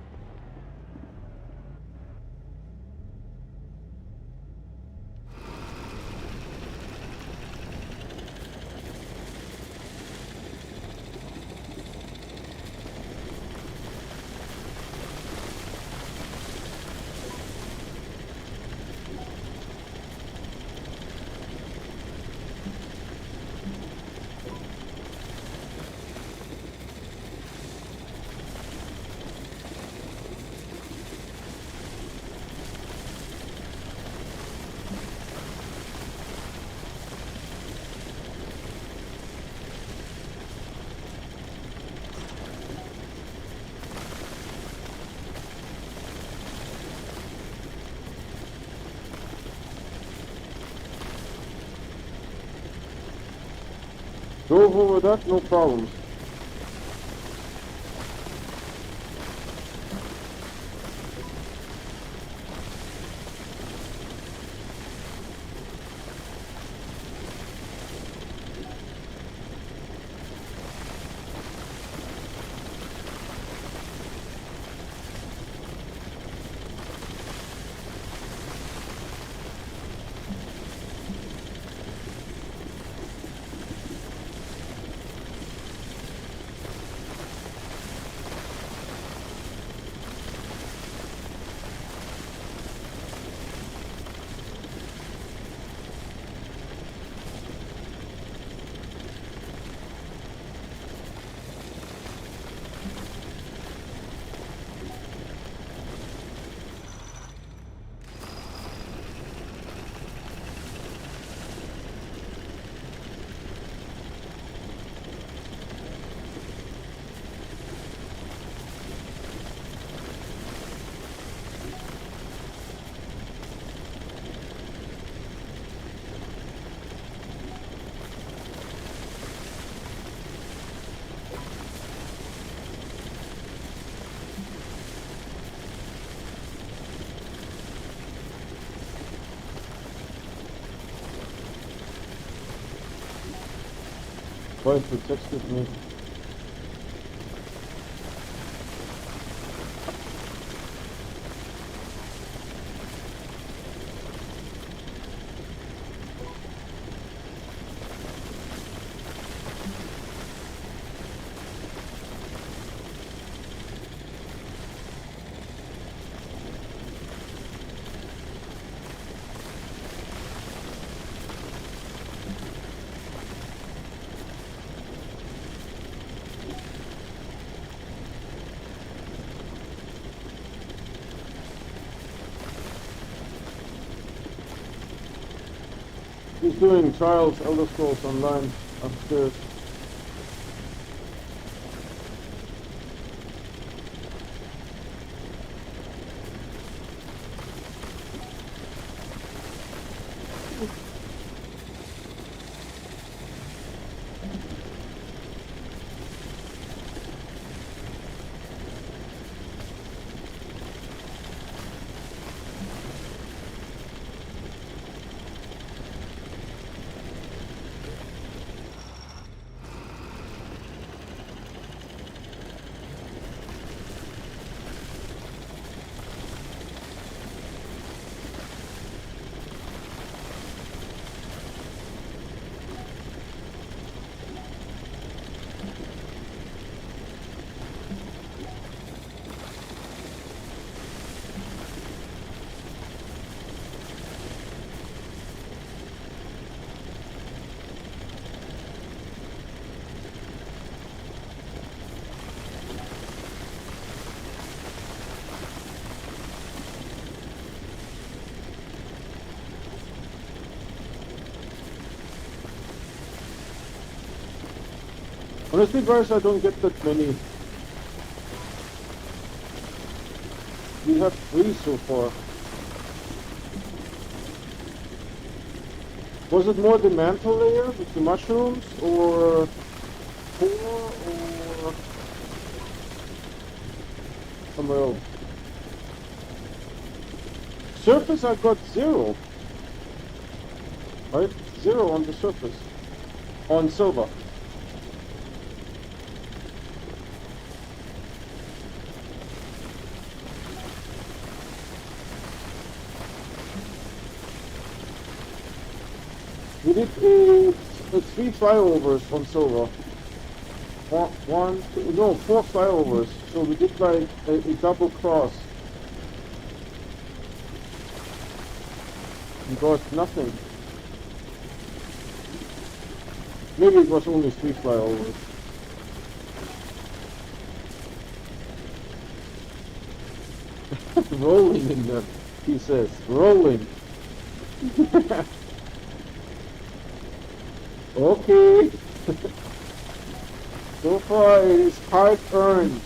Drove over that, no problems. Wife texted me. He's doing trials, Elder Scrolls Online upstairs. Honestly, guys, I don't get that many. We have 3 so far. Was it more the mantle layer with the mushrooms, or 4, or somewhere else? Surface, I got 0. Right? 0 on the surface. On silver. We did 3 flyovers on silver. One, two, no, 4 flyovers. So we did like a double cross. We got nothing. Maybe it was only 3 flyovers. Rolling in them, he says. Rolling. Okay. So far it is hard earned.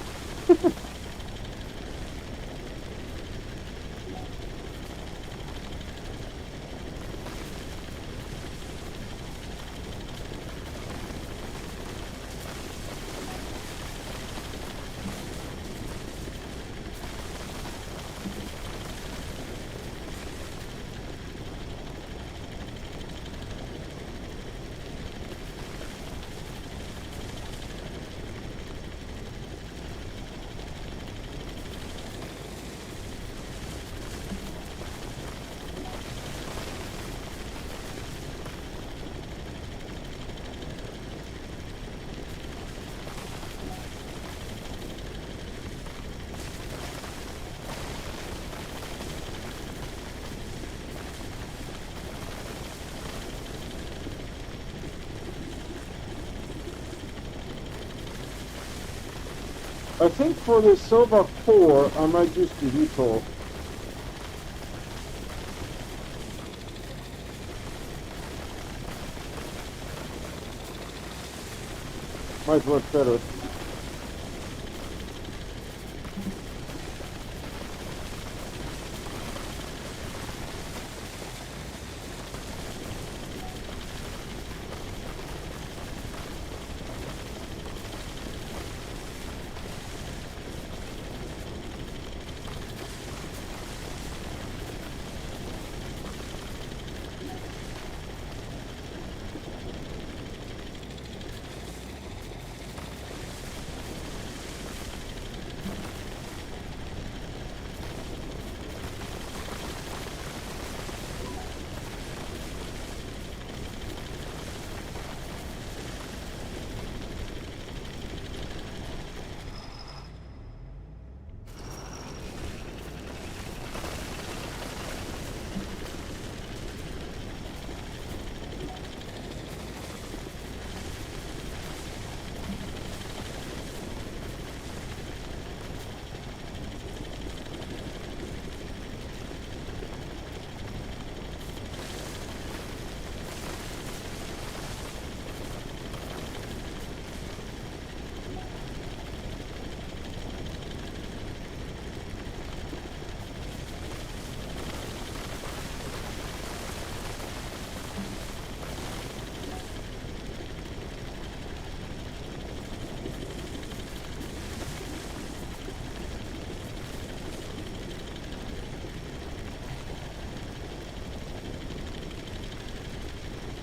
I think for the silver core, I might use the VTOL. Might work better.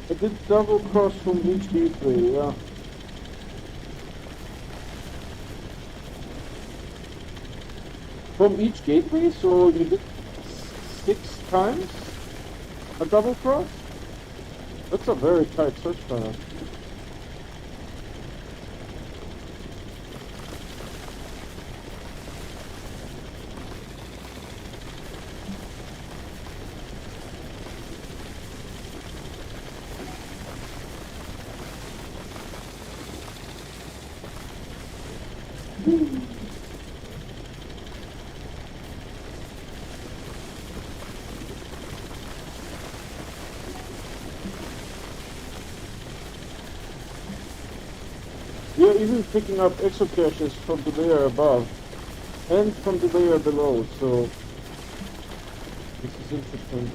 I did double cross from each gateway, yeah. From each gateway, so you did 6 times a double cross? That's a very tight search pattern. even picking up exocaches from the layer above and from the layer below, so this is interesting.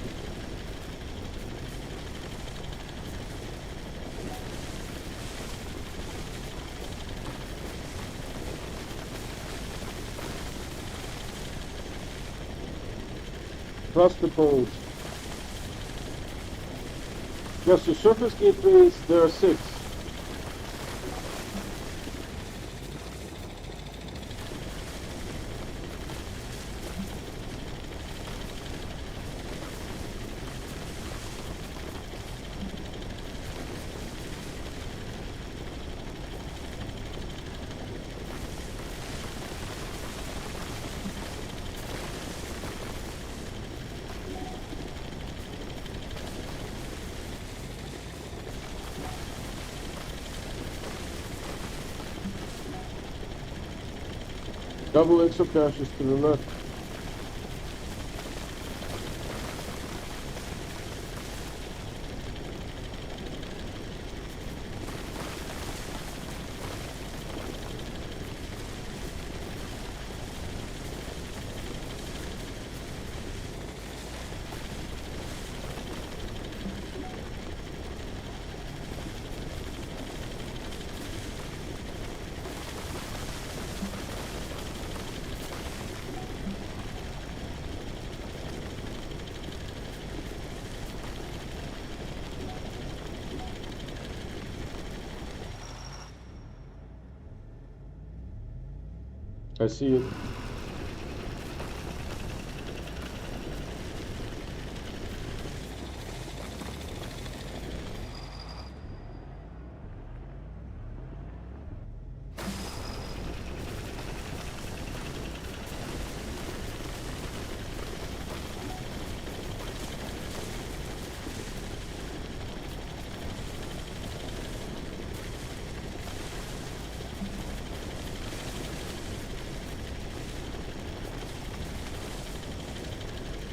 Plus the poles. Yes, the surface gateways, there are 6. Double exocaches to the left. I see it.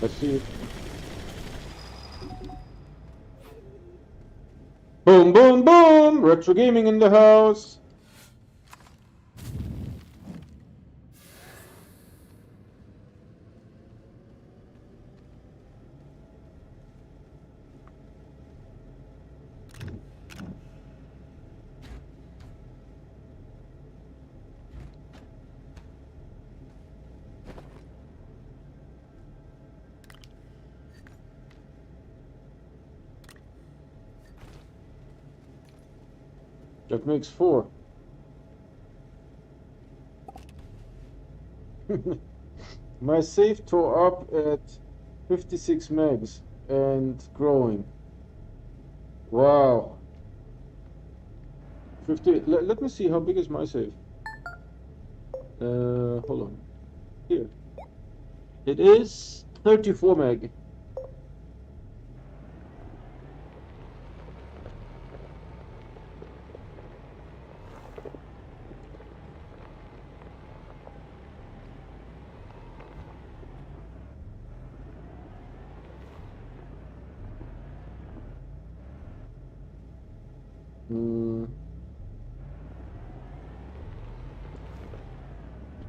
I see it. Boom, boom, boom! Retro gaming in the house! That makes 4. My save tore up at 56 megs and growing. Wow. 50. Let me see, how big is my save? Hold on. Here. It is 34 meg.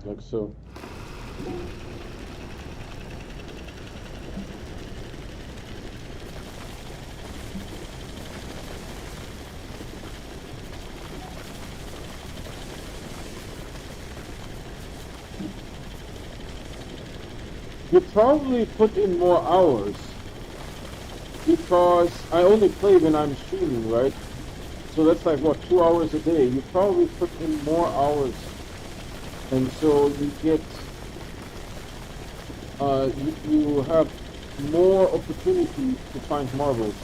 Like so. You probably put in more hours because I only play when I'm streaming, right? So that's like what, 2 hours a day. You probably put in more hours, and so you get you have more opportunity to find marbles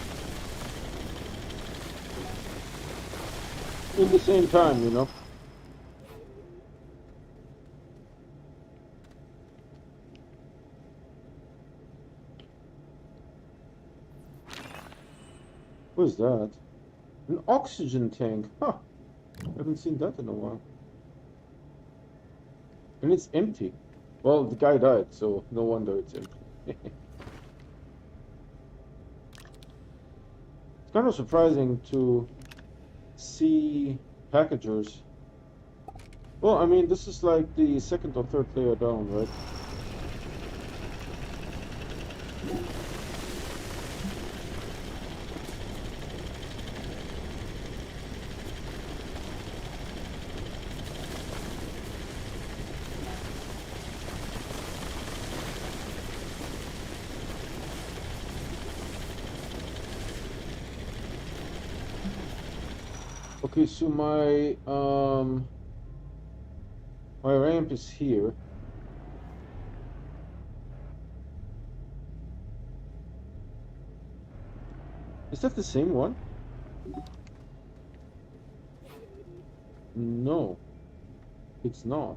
in the same time, you know. What is that? An oxygen tank. Huh. I haven't seen that in a while. And it's empty. Well, the guy died, so no wonder it's empty. It's kind of surprising to see packagers Well, I mean, this is like the second or third layer down, right? Okay, so my ramp is here. Is that the same one? No, it's not.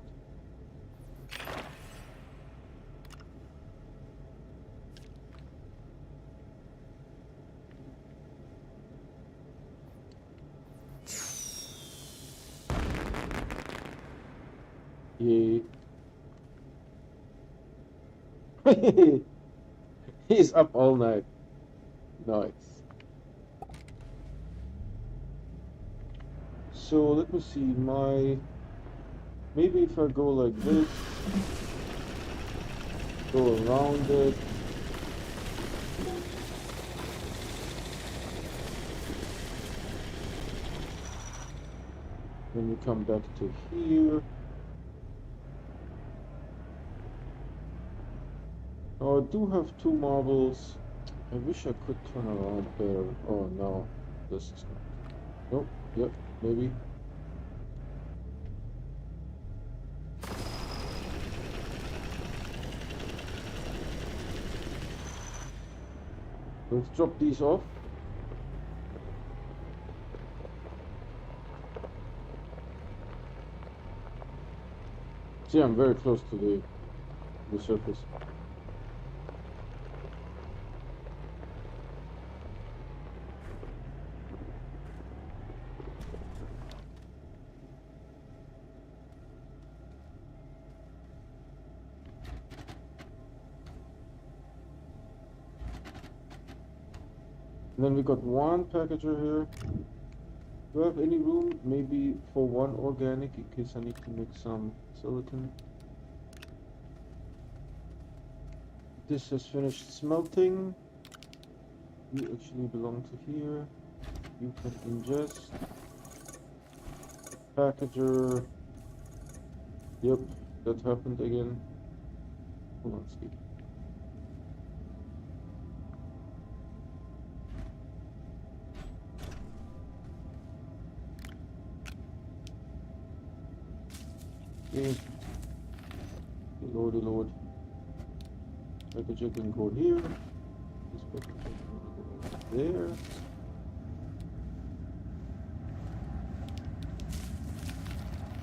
Yay. He's up all night. Nice. So let me see, maybe if I go like this, go around it. Then we come back to here. Oh, I do have 2 marbles. I wish I could turn around there. Oh no, this is not. Nope, yep, maybe. Let's drop these off. See, I'm very close to the surface. And then we got 1 packager here. Do I have any room? Maybe for 1 organic in case I need to make some silicon. This has finished smelting. You actually belong to here. You can ingest. Packager. Yep, that happened again. Hold on, Steve. Okay. Load. Packager can go here. This packager can go there.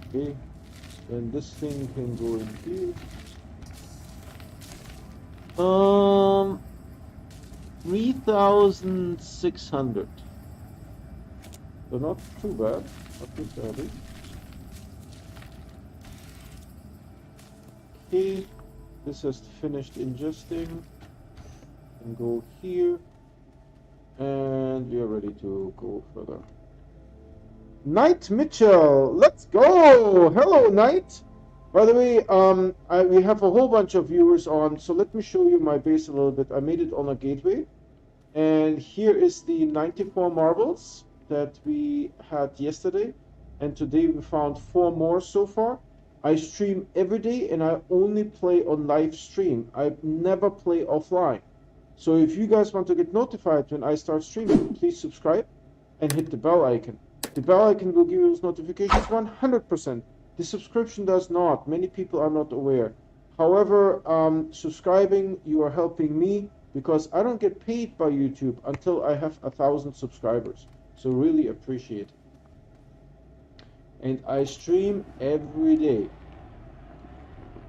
Okay. And this thing can go in here. 3,600. So not too bad. Not too shabby. Okay, this has finished ingesting. And go here. And we are ready to go further. Knight Mitchell, let's go! Hello, Knight. By the way, we have a whole bunch of viewers on, so let me show you my base a little bit. I made it on a gateway, and here is the 94 marbles that we had yesterday, and today we found 4 more so far. I stream every day, and I only play on live stream. I never play offline. So if you guys want to get notified when I start streaming, please subscribe and hit the bell icon. The bell icon will give you those notifications 100%. The subscription does not. Many people are not aware. However, subscribing, you are helping me because I don't get paid by YouTube until I have 1,000 subscribers. So really appreciate it. And I stream every day.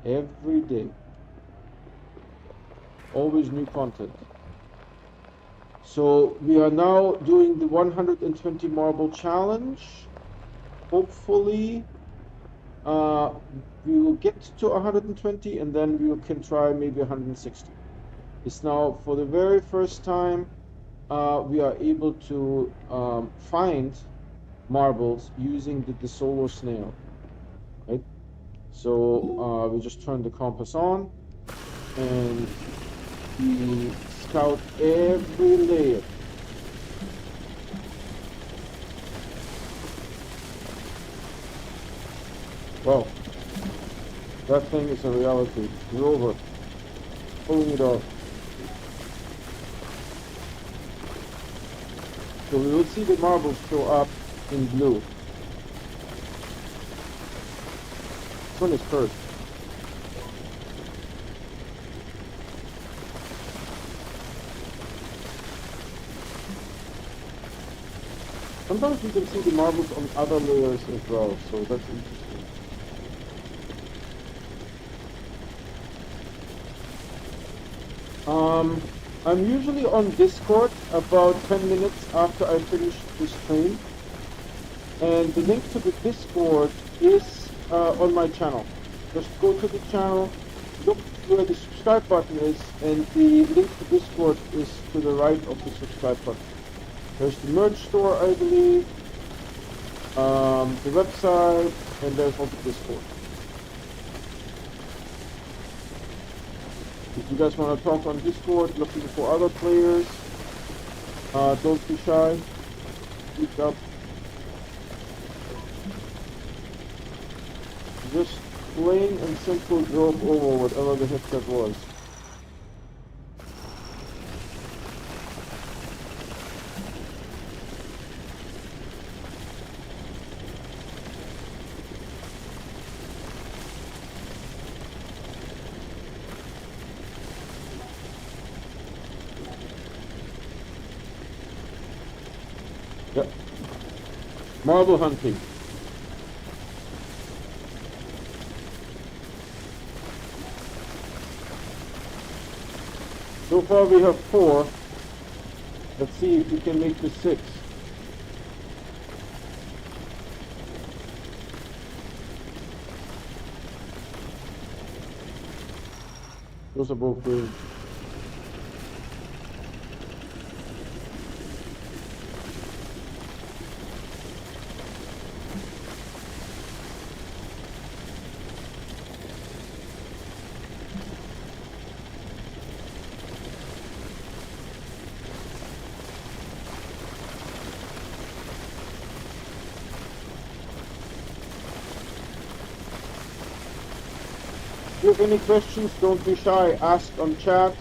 Every day. Always new content. So we are now doing the 120 marble challenge. Hopefully we will get to 120 and then we can try maybe 160. It's now for the very first time we are able to find marbles using the solo snail. right? So we just turn the compass on and we scout every layer. Wow, that thing is a reality. Rover, pulling it off. So we will see the marbles show up in blue. This one is first. Sometimes you can see the marbles on other layers as well, so that's interesting. I'm usually on Discord about 10 minutes after I finish the stream, and the link to the Discord is on my channel. Just go to the channel, look where the subscribe button is, and the link to Discord is to the right of the subscribe button. There's the merch store, I believe, the website, and there's also Discord. If you guys want to talk on Discord, looking for other players, don't be shy. Speak up. Just plain and simple drove over whatever the heck that was. Yep. Marble hunting. So far we have 4. Let's see if we can make the 6. Those are both green. If you have any questions, don't be shy. Ask on chat,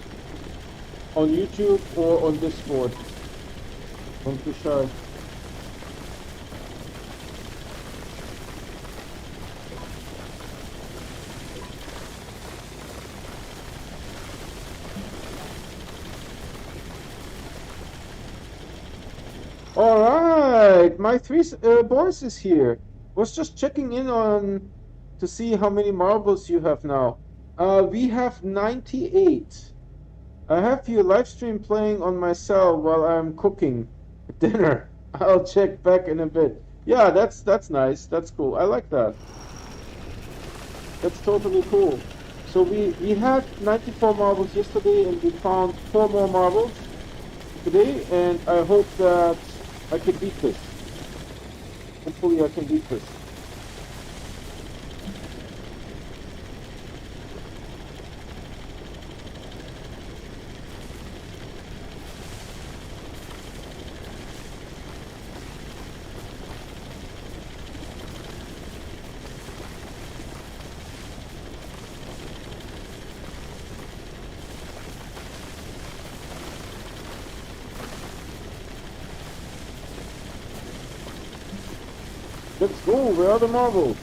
on YouTube, or on Discord. Don't be shy. All right, my 3 boys is here. Was just checking in on to see how many marbles you have now. We have 98. I have your live stream playing on my cell while I'm cooking dinner. I'll check back in a bit. Yeah, that's nice. That's cool. I like that. That's totally cool. So we had 94 marbles yesterday, and we found 4 more marbles today, and I hope that I can beat this. Hopefully I can beat this. Let's go, where are the marbles?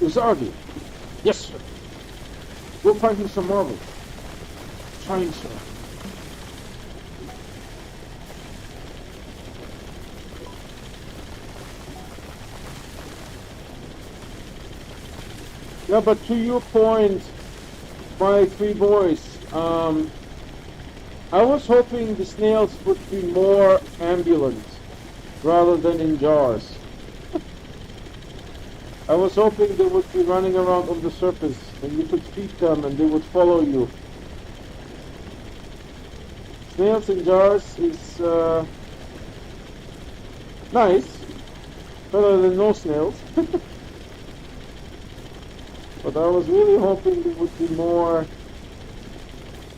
Uzagi. Yes, sir. Go find me some marbles. Fine, sir. Yeah, but to your point, my 3 boys, I was hoping the snails would be more ambulant rather than in jars. I was hoping they would be running around on the surface and you could feed them and they would follow you. snails in jars is nice, better than no snails. But I was really hoping it would be more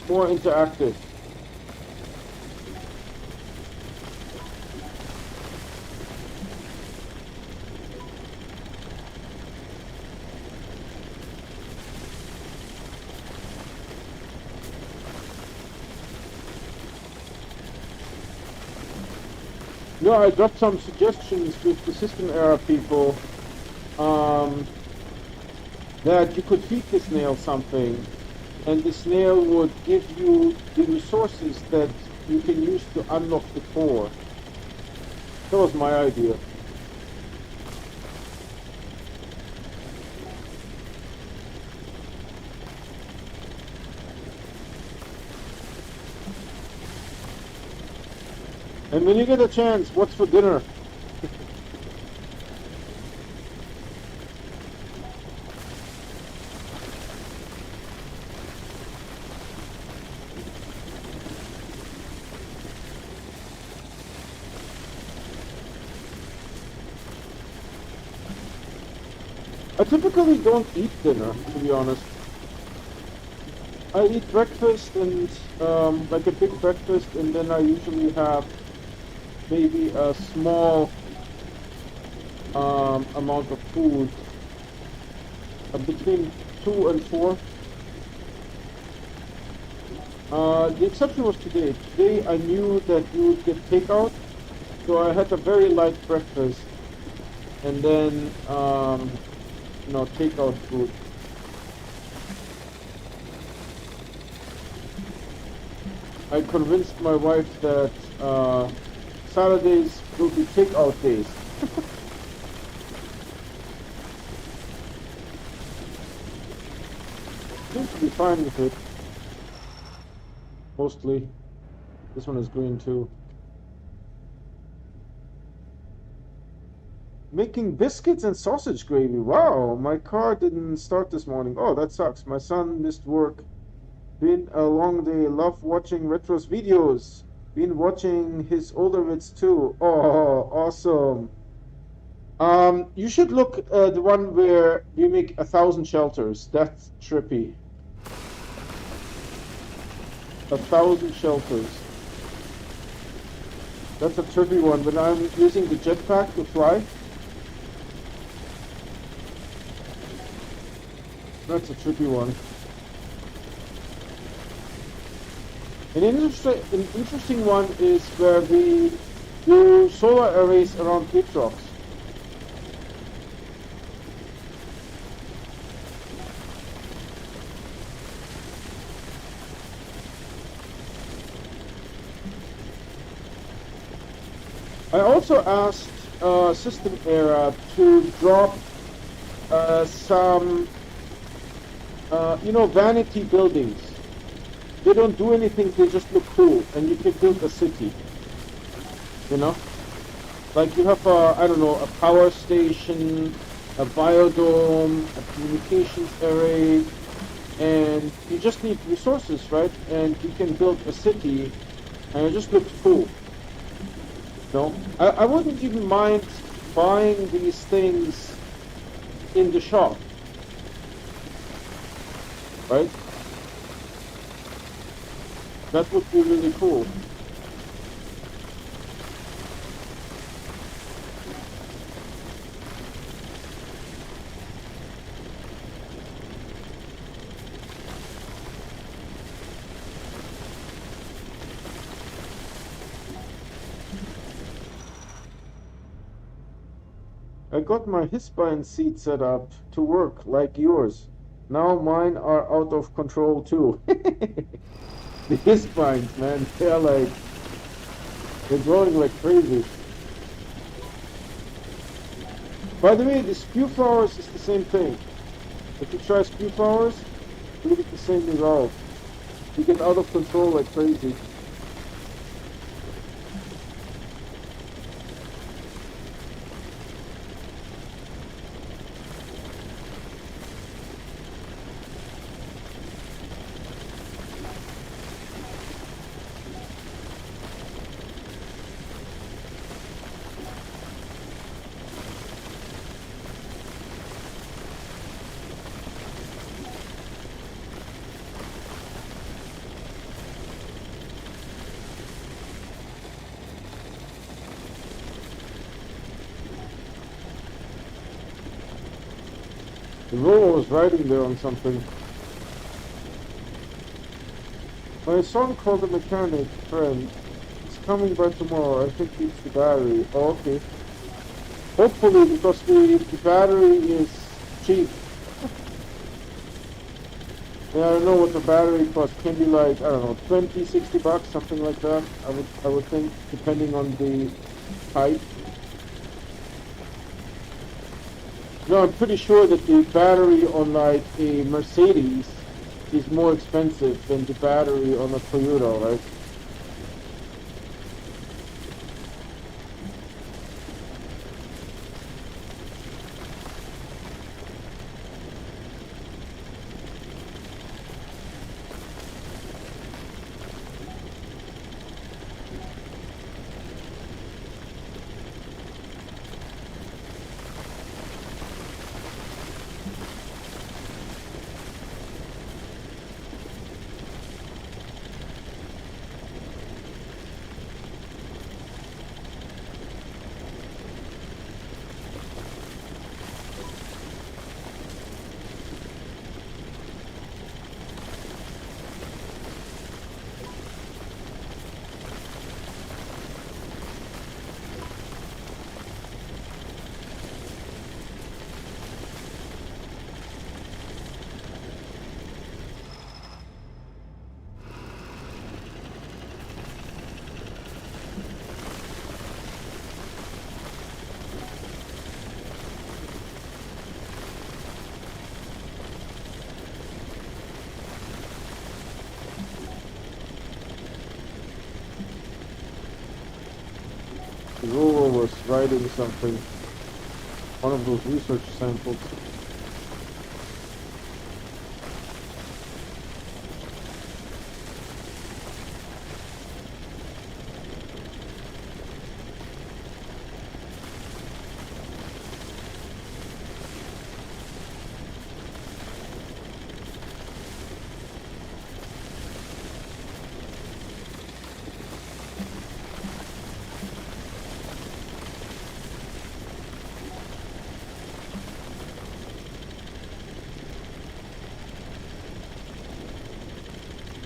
interactive. No, I got some suggestions with the system era people that you could feed the snail something, and the snail would give you the resources that you can use to unlock the core. That was my idea. And when you get a chance, what's for dinner? I typically don't eat dinner, to be honest. I eat breakfast and like a big breakfast, and then I usually have maybe a small amount of food between 2 and 4. The exception was today. Today I knew that you would get takeout, so I had a very light breakfast, and then takeout food. I convinced my wife that Saturdays will be takeout days. Seems to be fine with it. Mostly. This one is green too. Making biscuits and sausage gravy. Wow, my car didn't start this morning. Oh, that sucks. My son missed work. Been a long day. Love watching Retro's videos. Been watching his older vids too. Oh, awesome. You should look the one where we make 1,000 shelters. That's trippy. 1,000 shelters. That's a trippy one. When I'm using the jetpack to fly. That's a tricky one. An interesting one is where we do solar arrays around heat rocks. I also asked System Era to drop some vanity buildings. They don't do anything, they just look cool, and you can build a city. Like you have a power station, a biodome, a communications array, and you just need resources, right? And you can build a city, and it just looks cool. I wouldn't even mind buying these things in the shop. Right? That would be really cool. I got my Hisspine seat set up to work like yours. Now mine are out of control too. The Hisspines, man, they're growing like crazy. By the way, the spew flowers is the same thing. If you try spew flowers, you get the same result. You get out of control like crazy. Rolo was riding there on something. My son called a mechanic friend. He's coming by tomorrow. I think it's the battery. Oh, okay. Hopefully, because the battery is cheap. Yeah, I don't know what the battery costs. Can be like, I don't know, 20, 60 bucks, something like that. I would think, depending on the type. No, I'm pretty sure that the battery on like a Mercedes is more expensive than the battery on a Toyota, right? Roro was writing something, one of those research samples.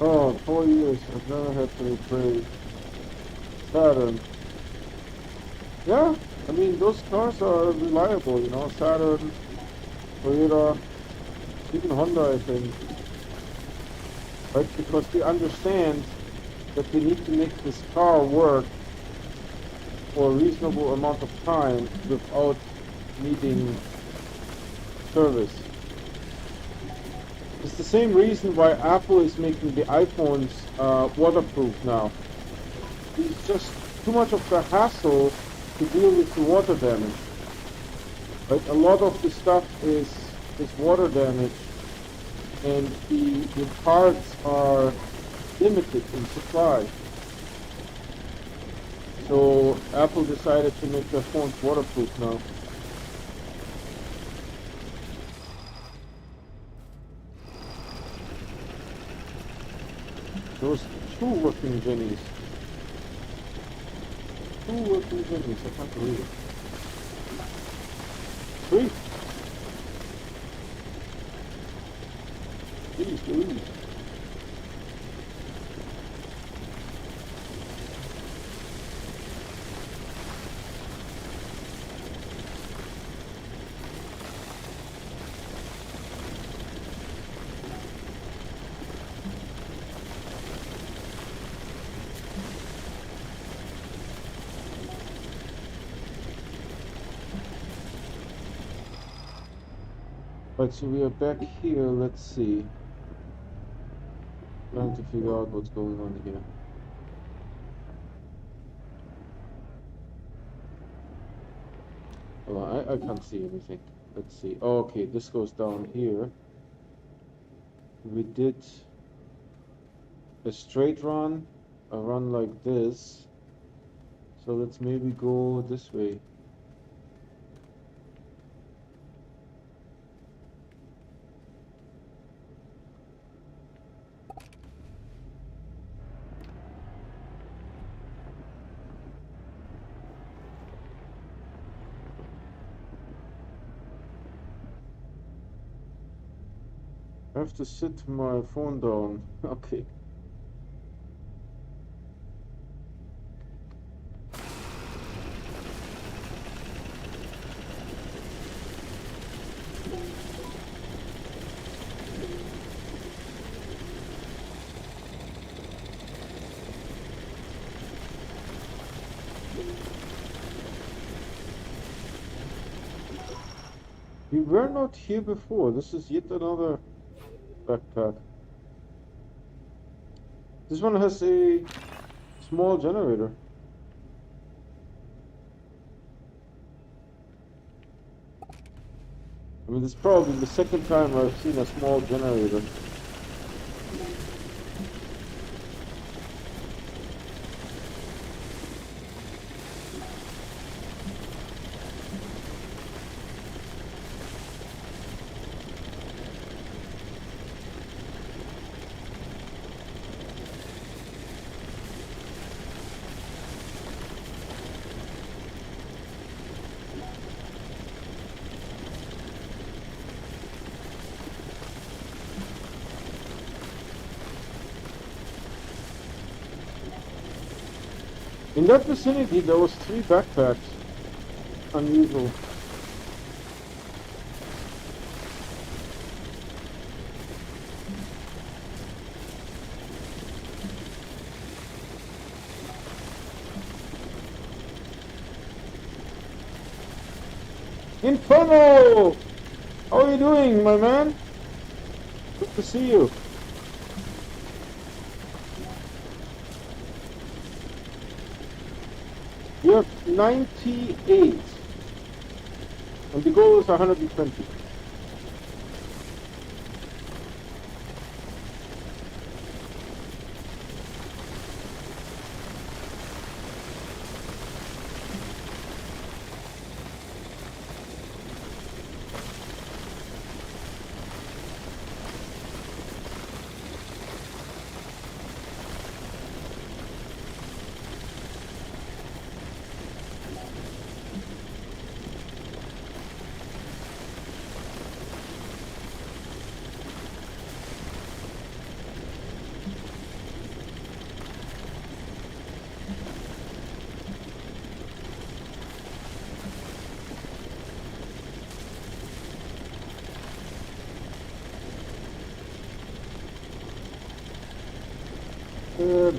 Oh, 4 years, I've never had to replace Saturn. Yeah, I mean, those cars are reliable, you know, Saturn, Toyota, even Honda, I think, right? Because they understand that they need to make this car work for a reasonable amount of time without needing service. It's the same reason why Apple is making the iPhones waterproof now. It's just too much of a hassle to deal with the water damage. Right? A lot of the stuff is water damage, and the parts are limited in supply. So Apple decided to make their phones waterproof now. Those two working Jennies. Two working Jennies, I can't believe it. Three? Jeez Louise. Right, so we are back here, let's see. Trying to figure out what's going on here. Hold on, I can't see everything. Let's see. Oh, okay, this goes down here. We did a straight run, a run like this. So let's maybe go this way. I have to sit my phone down. Okay. We were not here before. This is yet another backpack. This one has a small generator. I mean, this is probably the second time I've seen a small generator. In that vicinity, there was 3 backpacks. Unusual. Inferno! How are you doing, my man? Good to see you. You have 98, and the goal is 120.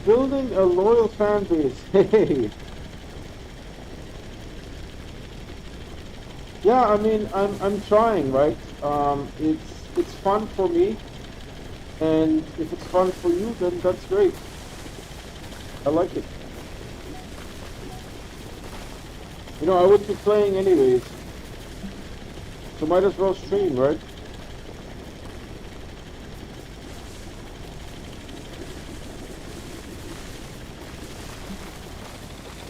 Building a loyal fan base. Hey. Yeah, I mean, I'm trying, right? It's fun for me, and if it's fun for you, then that's great. I like it. You know, I would be playing anyways, so might as well stream, right?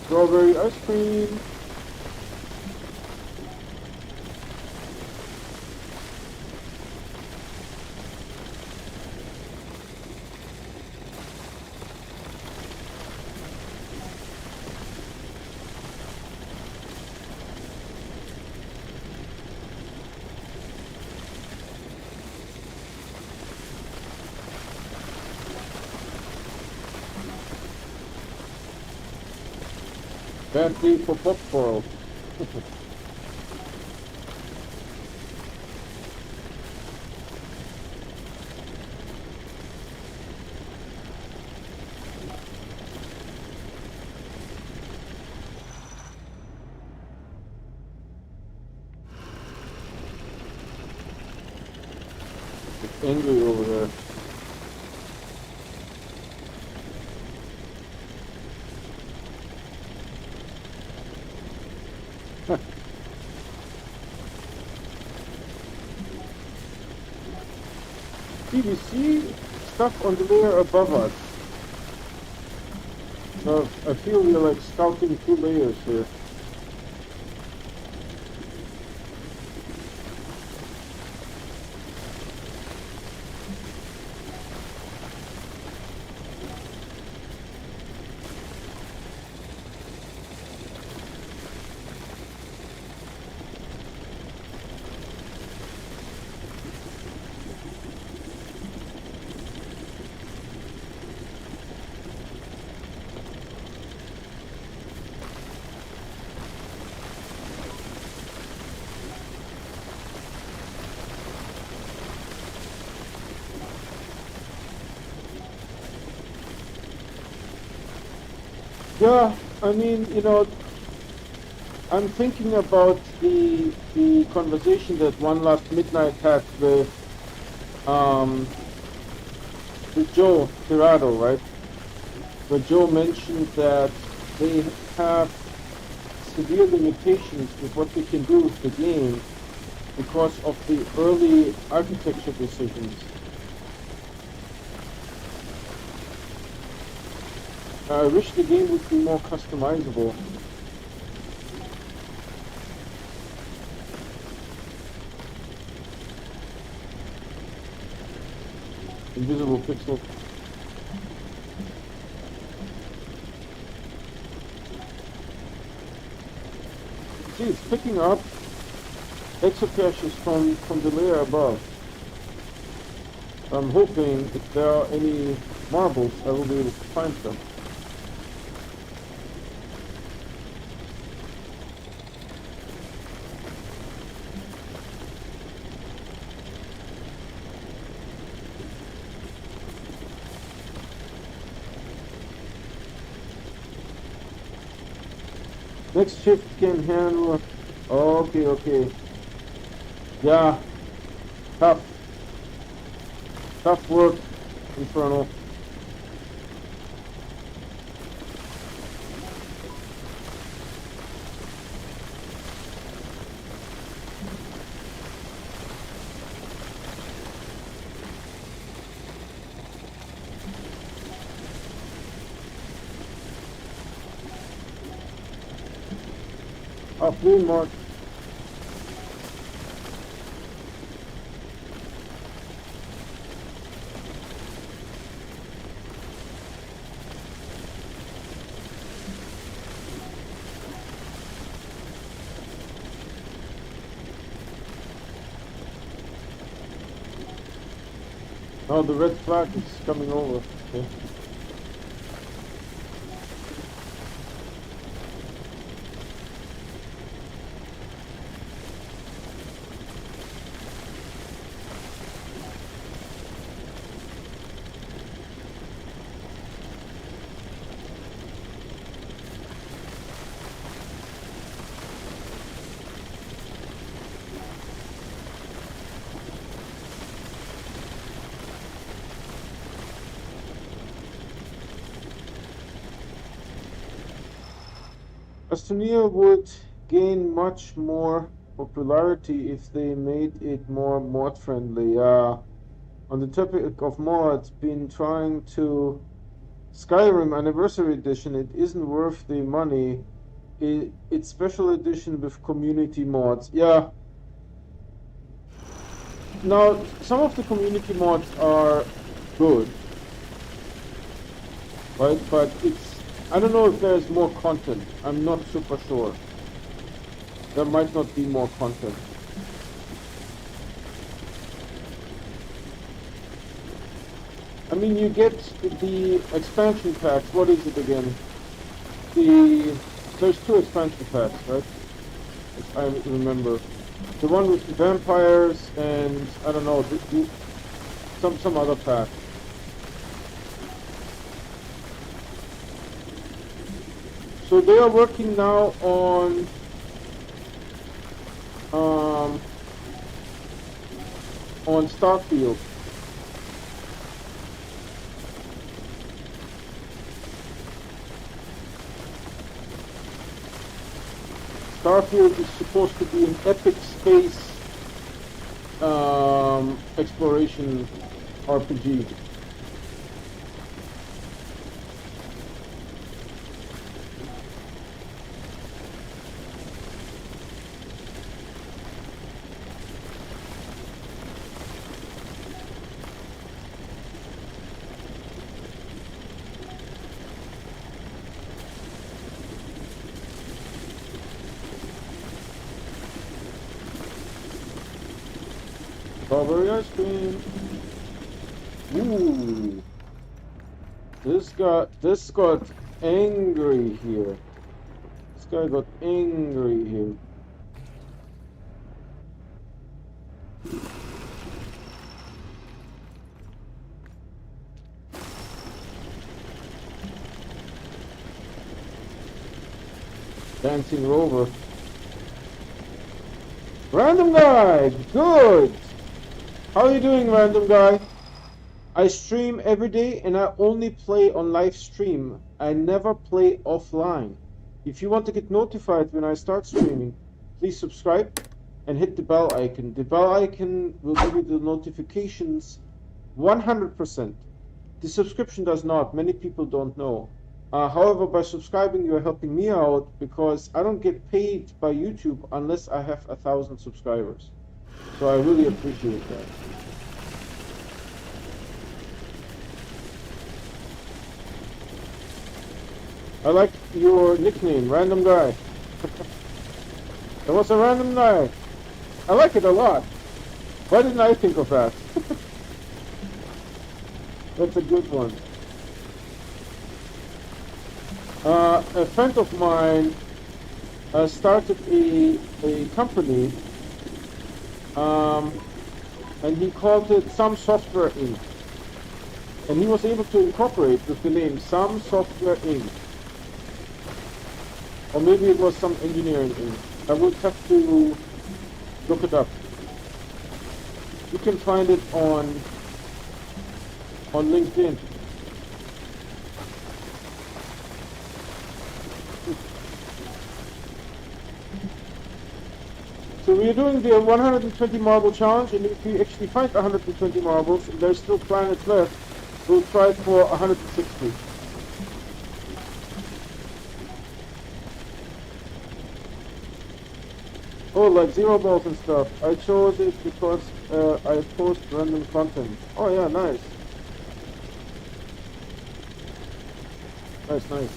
Strawberry ice cream. Bad day for popcorn. It's angry over there. See, we see stuff on the layer above us. So I feel we're like scouting 2 layers here. Yeah, I mean, I'm thinking about the conversation that one last midnight had um with Joe Tirado, right? Where Joe mentioned that they have severe limitations with what they can do with the game because of the early architecture decisions. I wish the game would be more customizable. Invisible pixel. See, it's picking up exocaches from the layer above. I'm hoping if there are any marbles, I will be able to find them. Next shift can handle. Okay, okay. Yeah, tough. Tough work, Infernal. Oh, green mark. Oh, the red flag is coming over. Okay. Astroneer would gain much more popularity if they made it more mod friendly. On the topic of mods, been trying to Skyrim Anniversary Edition. It isn't worth the money. It's special edition with community mods. Yeah. Now, some of the community mods are good, right? But I don't know if there's more content. I'm not super sure. There might not be more content. I mean, you get the expansion packs. What is it again? There's two expansion packs, right? I remember. The one with the vampires and I don't know, some other pack. So they are working now on Starfield. Starfield is supposed to be an epic space exploration RPG. Strawberry ice cream. Ooh. This got angry here. This guy got angry here. Dancing Rover. Random guy, good. How are you doing, random guy? I stream every day and I only play on live stream. I never play offline. If you want to get notified when I start streaming, please subscribe and hit the bell icon. The bell icon will give you the notifications 100%. The subscription does not. Many people don't know. However, by subscribing, you are helping me out because I don't get paid by YouTube unless I have 1,000 subscribers. So I really appreciate that. I like your nickname, Random Guy. That was a random guy. I like it a lot. Why didn't I think of that? That's a good one. A friend of mine started a company, and he called it Some Software Inc. And he was able to incorporate with the name Some Software Inc. Or maybe it was Some Engineering Inc. I would have to look it up. You can find it on LinkedIn. So we're doing the 120 marble challenge, and if we actually find 120 marbles, and there's still planets left, we'll try for 160. Oh, like zero balls and stuff. I chose it because I post random content. Oh yeah, nice. Nice.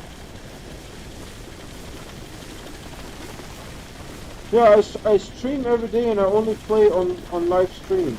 Yeah, I stream every day and I only play on live stream.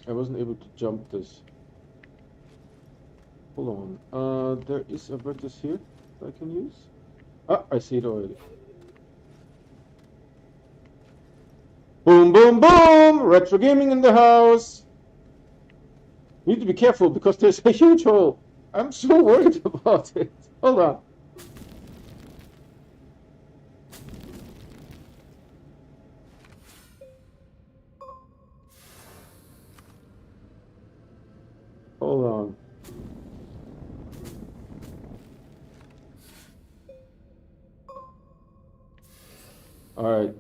I wasn't able to jump this. Hold on. There is a vertex here that I can use. Ah, I see it already. Boom, boom, boom! Retro gaming in the house. You need to be careful because there's a huge hole. I'm so worried about it. Hold on. Hold on. All right.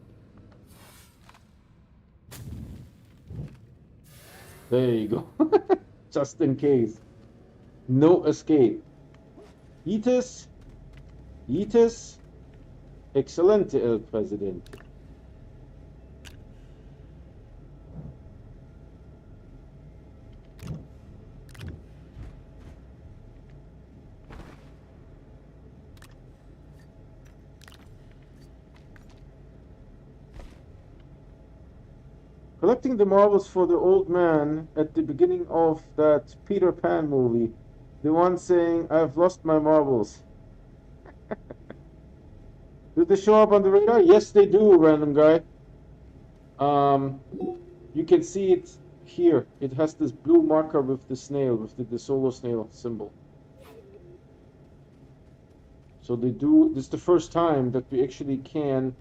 There you go. Just in case. No escape. Yeetus. Excelente, El Presidente. Collecting the marbles for the old man at the beginning of that Peter Pan movie. The one saying, I've lost my marbles. Do they show up on the radar? Yes, they do, random guy. You can see it here. It has this blue marker with the snail, with the solo snail symbol. So they do, this is the first time that we actually can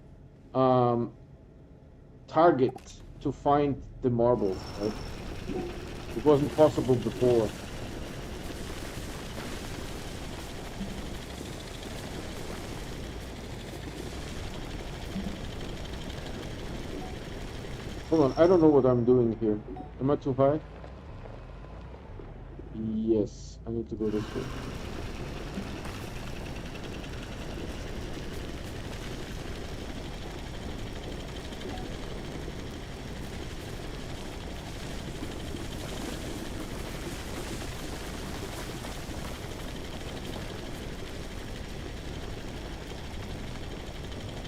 target to find the marbles, right? It wasn't possible before. Hold on, I don't know what I'm doing here. Am I too high? Yes, I need to go this way.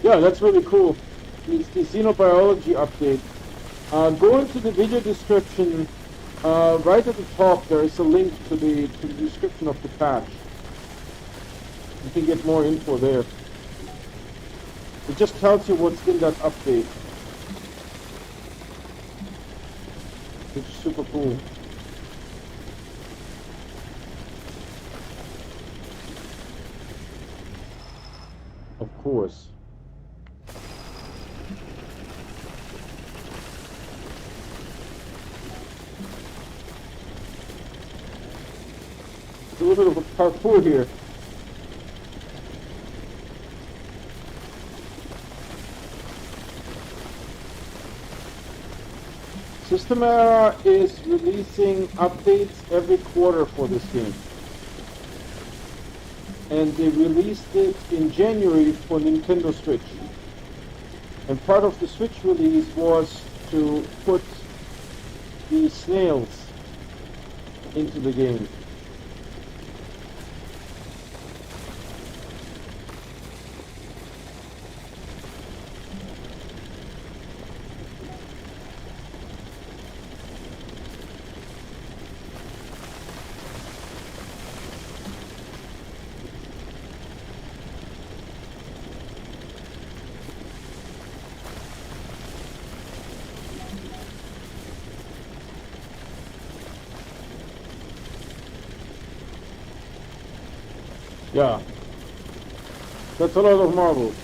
Yeah, that's really cool. It's the Xenobiology update. Go into the video description. Right at the top, there is a link to the description of the patch. You can get more info there. It just tells you what's in that update. It's super cool. Of course. It's a little bit of a parkour here. System Era is releasing updates every quarter for this game. And they released it in January for Nintendo Switch. And part of the Switch release was to put the snails into the game. Yeah, that's a lot of marbles.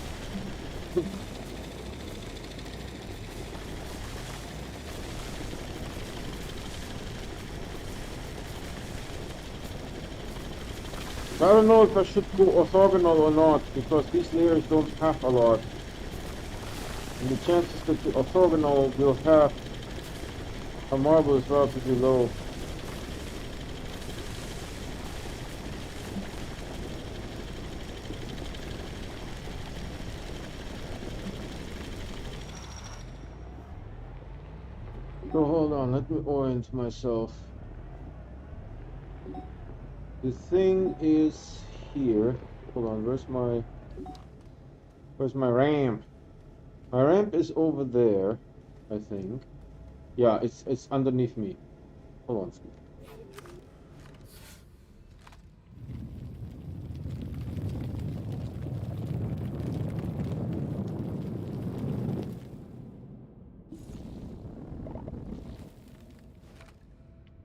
I don't know if I should go orthogonal or not, because these layers don't have a lot. And the chances that the orthogonal will have a marble is relatively low. So hold on, let me orient myself. The thing is here. Hold on, where's my ramp? My ramp is over there, I think. Yeah, it's underneath me. Hold on, Steve.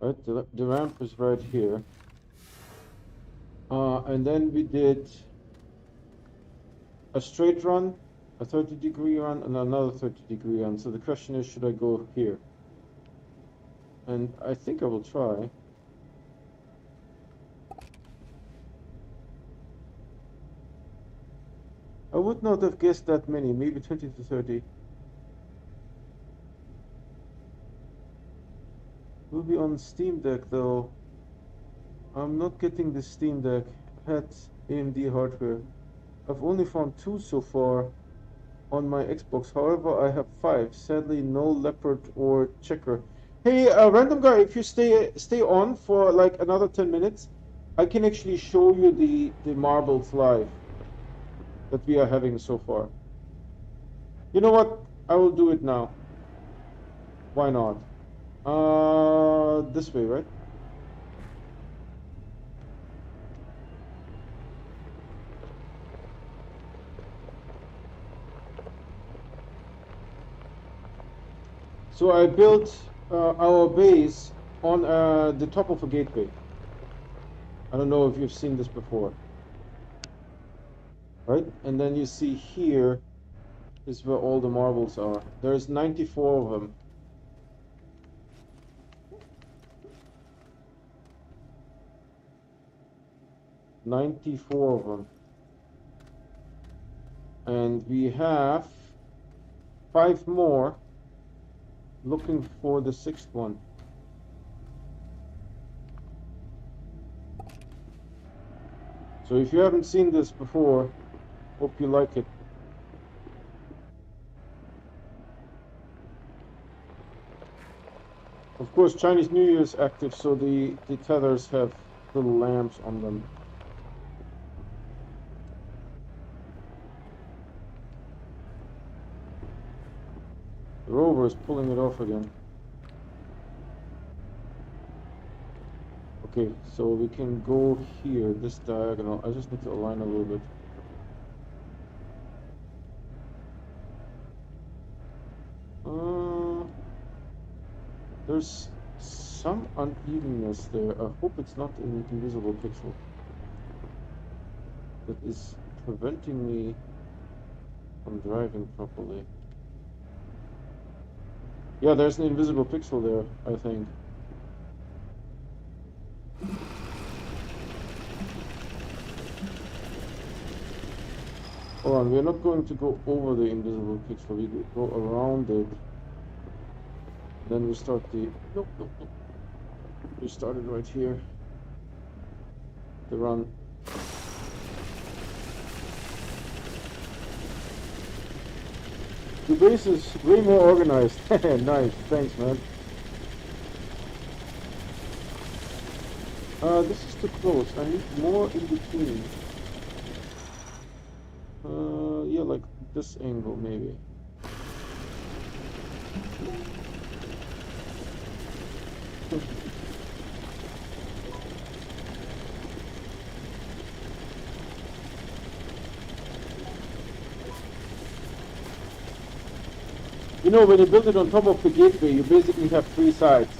Right, the ramp is right here. And then we did a straight run, a 30-degree run, and another 30-degree run. So the question is, should I go here? And I think I will try. I would not have guessed that many, maybe 20 to 30. Will be on Steam Deck though. I'm not getting the Steam Deck. Had AMD hardware. I've only found 2 so far on my Xbox. However, I have 5. Sadly, no Leopard or Checker. Hey, random guy, if you stay on for like another 10 minutes, I can actually show you the marbles live that we are having so far. You know what? I will do it now. Why not? This way, right? So I built our base on the top of a gateway. I don't know if you've seen this before. Right? And then you see here is where all the marbles are. There's 94 of them. And we have 5 more looking for the 6th one. So if you haven't seen this before, hope you like it. Of course, Chinese New Year is active, so the tethers have little lamps on them. The rover is pulling it off again. Okay, so we can go here, this diagonal. I just need to align a little bit. There's some unevenness there. I hope it's not an invisible pixel that is preventing me from driving properly. Yeah, there's an invisible pixel there, I think. Hold on, we're not going to go over the invisible pixel, we go around it. Then we start the... Nope, nope, nope. We started right here. The run. The base is way more organized. Nice, thanks, man. This is too close. I need more in between. Yeah, like this angle maybe. You know, when you build it on top of the gateway, you basically have three sides.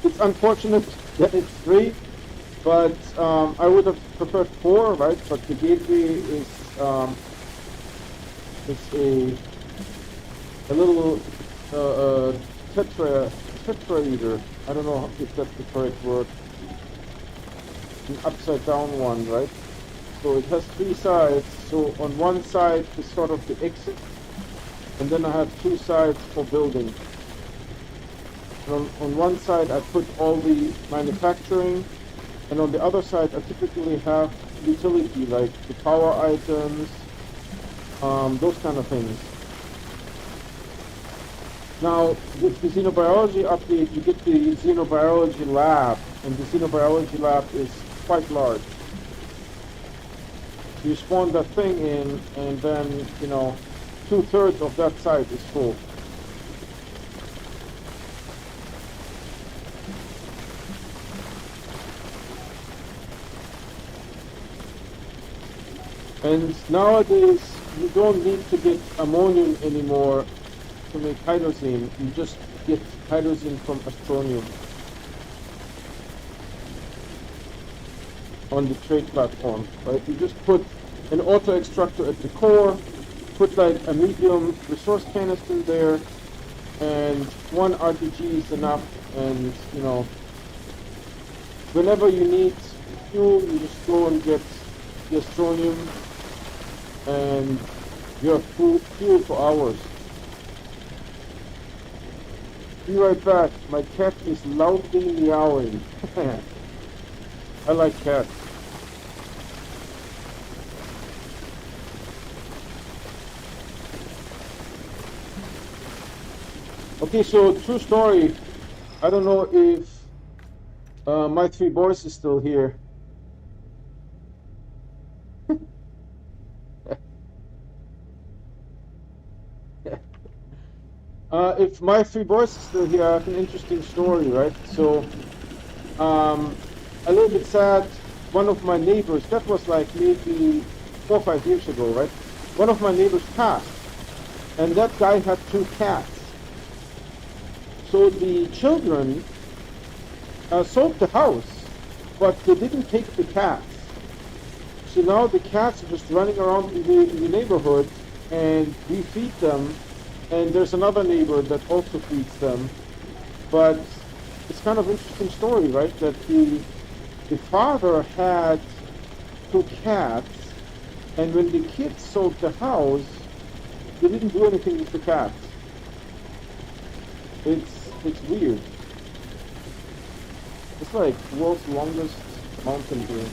It's unfortunate that it's three, but I would have preferred four, right? But the gateway is a little tetraeder. I don't know if that's the correct word. An upside down one, right? So it has three sides. So on one side is sort of the exit, and then I have two sides for building. On one side I put all the manufacturing, and on the other side I typically have utility, like the power items, those kind of things. Now, with the Xenobiology update, you get the Xenobiology lab, and the Xenobiology lab is quite large. You spawn that thing in, and then, you know, 2/3 of that site is full. And nowadays, you don't need to get ammonium anymore to make hydrazine. You just get hydrazine from Astroneer on the trade platform, right? You just put an auto extractor at the core, put like a medium resource canister there, and one RTG is enough. And you know, whenever you need fuel, you just go and get the Astroneer, and you have fuel for hours. Be right back. My cat is loudly meowing. I like cats. Okay, so true story. I don't know if my three boys is still here. If my three boys is still here, I have an interesting story, right? So, a little bit sad. One of my neighbors, that was like maybe 4 or 5 years ago, right? One of my neighbors passed, and that guy had 2 cats. So the children sold the house, but they didn't take the cats. So now the cats are just running around in the neighborhood, and we feed them. And there's another neighbor that also feeds them. But it's kind of an interesting story, right? That the father had 2 cats, and when the kids sold the house, they didn't do anything with the cats. It's weird. It's like world's longest mountain here.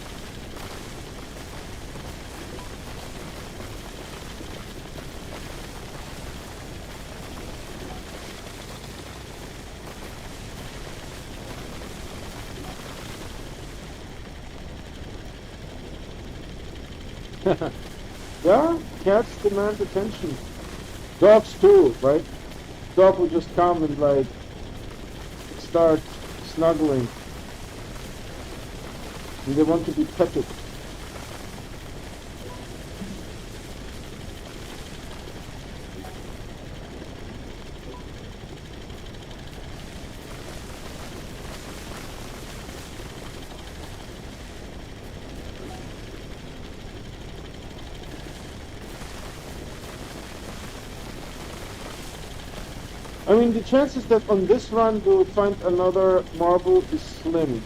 Yeah, cats demand attention. Dogs too, right? dog would just come and like start snuggling, and they want to be petted. I mean, the chances that on this run we'll find another marble is slim.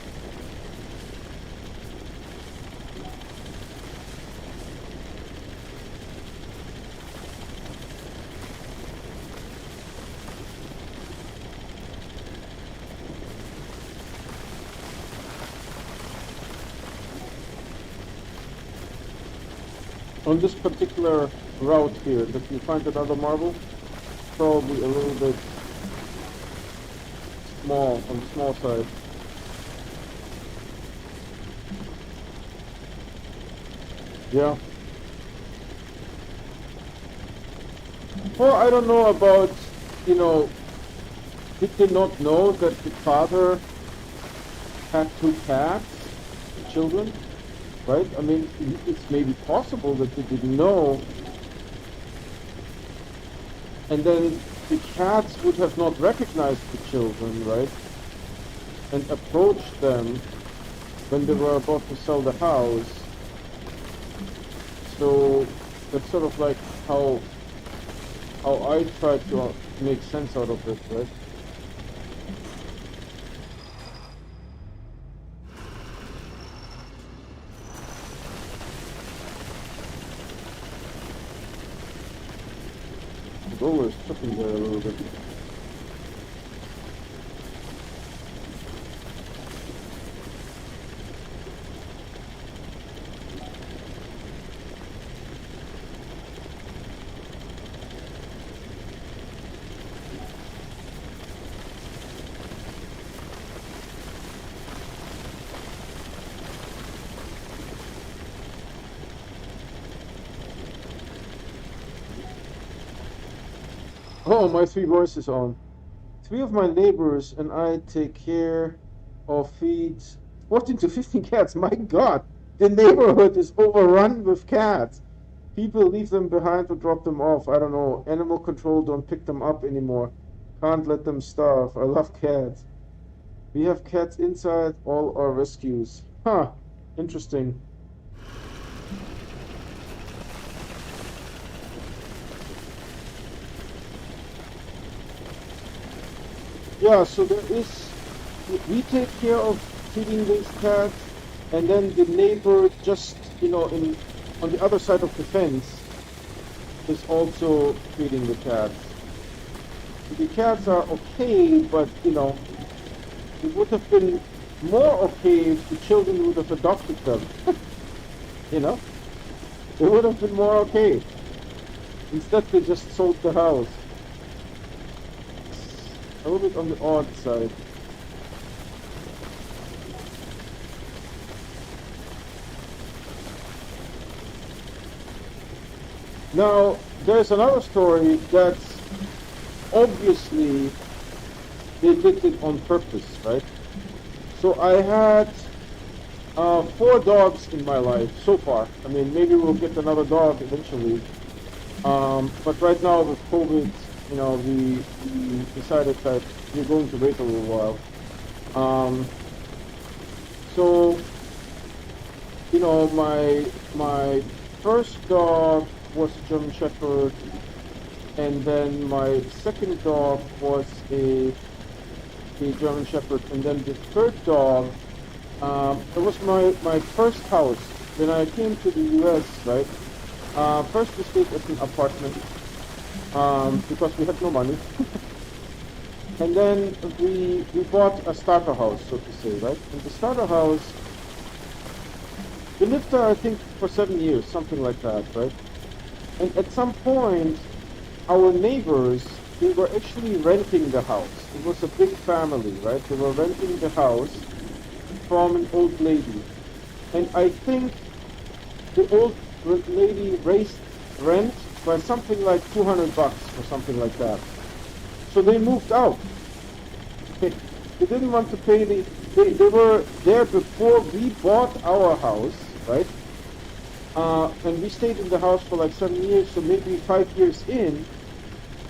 On this particular route here, that you find another marble, probably a little bit small, on the small side. Yeah. Well, I don't know about, you know, did they not know that the father had two cats, children, right? I mean, it's maybe possible that they didn't know, and then the cats would have not recognized the children, right? And approached them when they were about to sell the house. So that's sort of like how I try to make sense out of it, right? The roller is tripping there a little bit. Oh, my three voices on. Three of my neighbors and I take care of feeds 14 to 15 cats. My God, the neighborhood is overrun with cats. People leave them behind or drop them off. I don't know. Animal control don't pick them up anymore. Can't let them starve. I love cats. We have cats inside all our rescues. Huh. Interesting. Yeah, so we take care of feeding these cats, and then the neighbor just, on the other side of the fence is also feeding the cats. The cats are okay, but, it would have been more okay if the children would have adopted them. you know? It would have been more okay. Instead, they just sold the house. A little bit on the odd side. Now, there's another story that's obviously they did it on purpose, right? So I had 4 dogs in my life so far. I mean, maybe we'll get another dog eventually. But right now with COVID, we decided that we're going to wait a little while. So, my first dog was a German Shepherd, and then my second dog was a German Shepherd, and then the third dog, it was my first house. When I came to the US, right, first we stayed at an apartment, because we had no money. And then we bought a starter house, so to say, right? And the starter house, we lived there, I think, for 7 years, something like that, right? And at some point, our neighbors, they were actually renting the house. It was a big family, right? They were renting the house from an old lady. And I think the old lady raised rent by something like $200 or something like that. So they moved out. They didn't want to pay they were there before we bought our house, right? And we stayed in the house for like 7 years, so maybe 5 years in,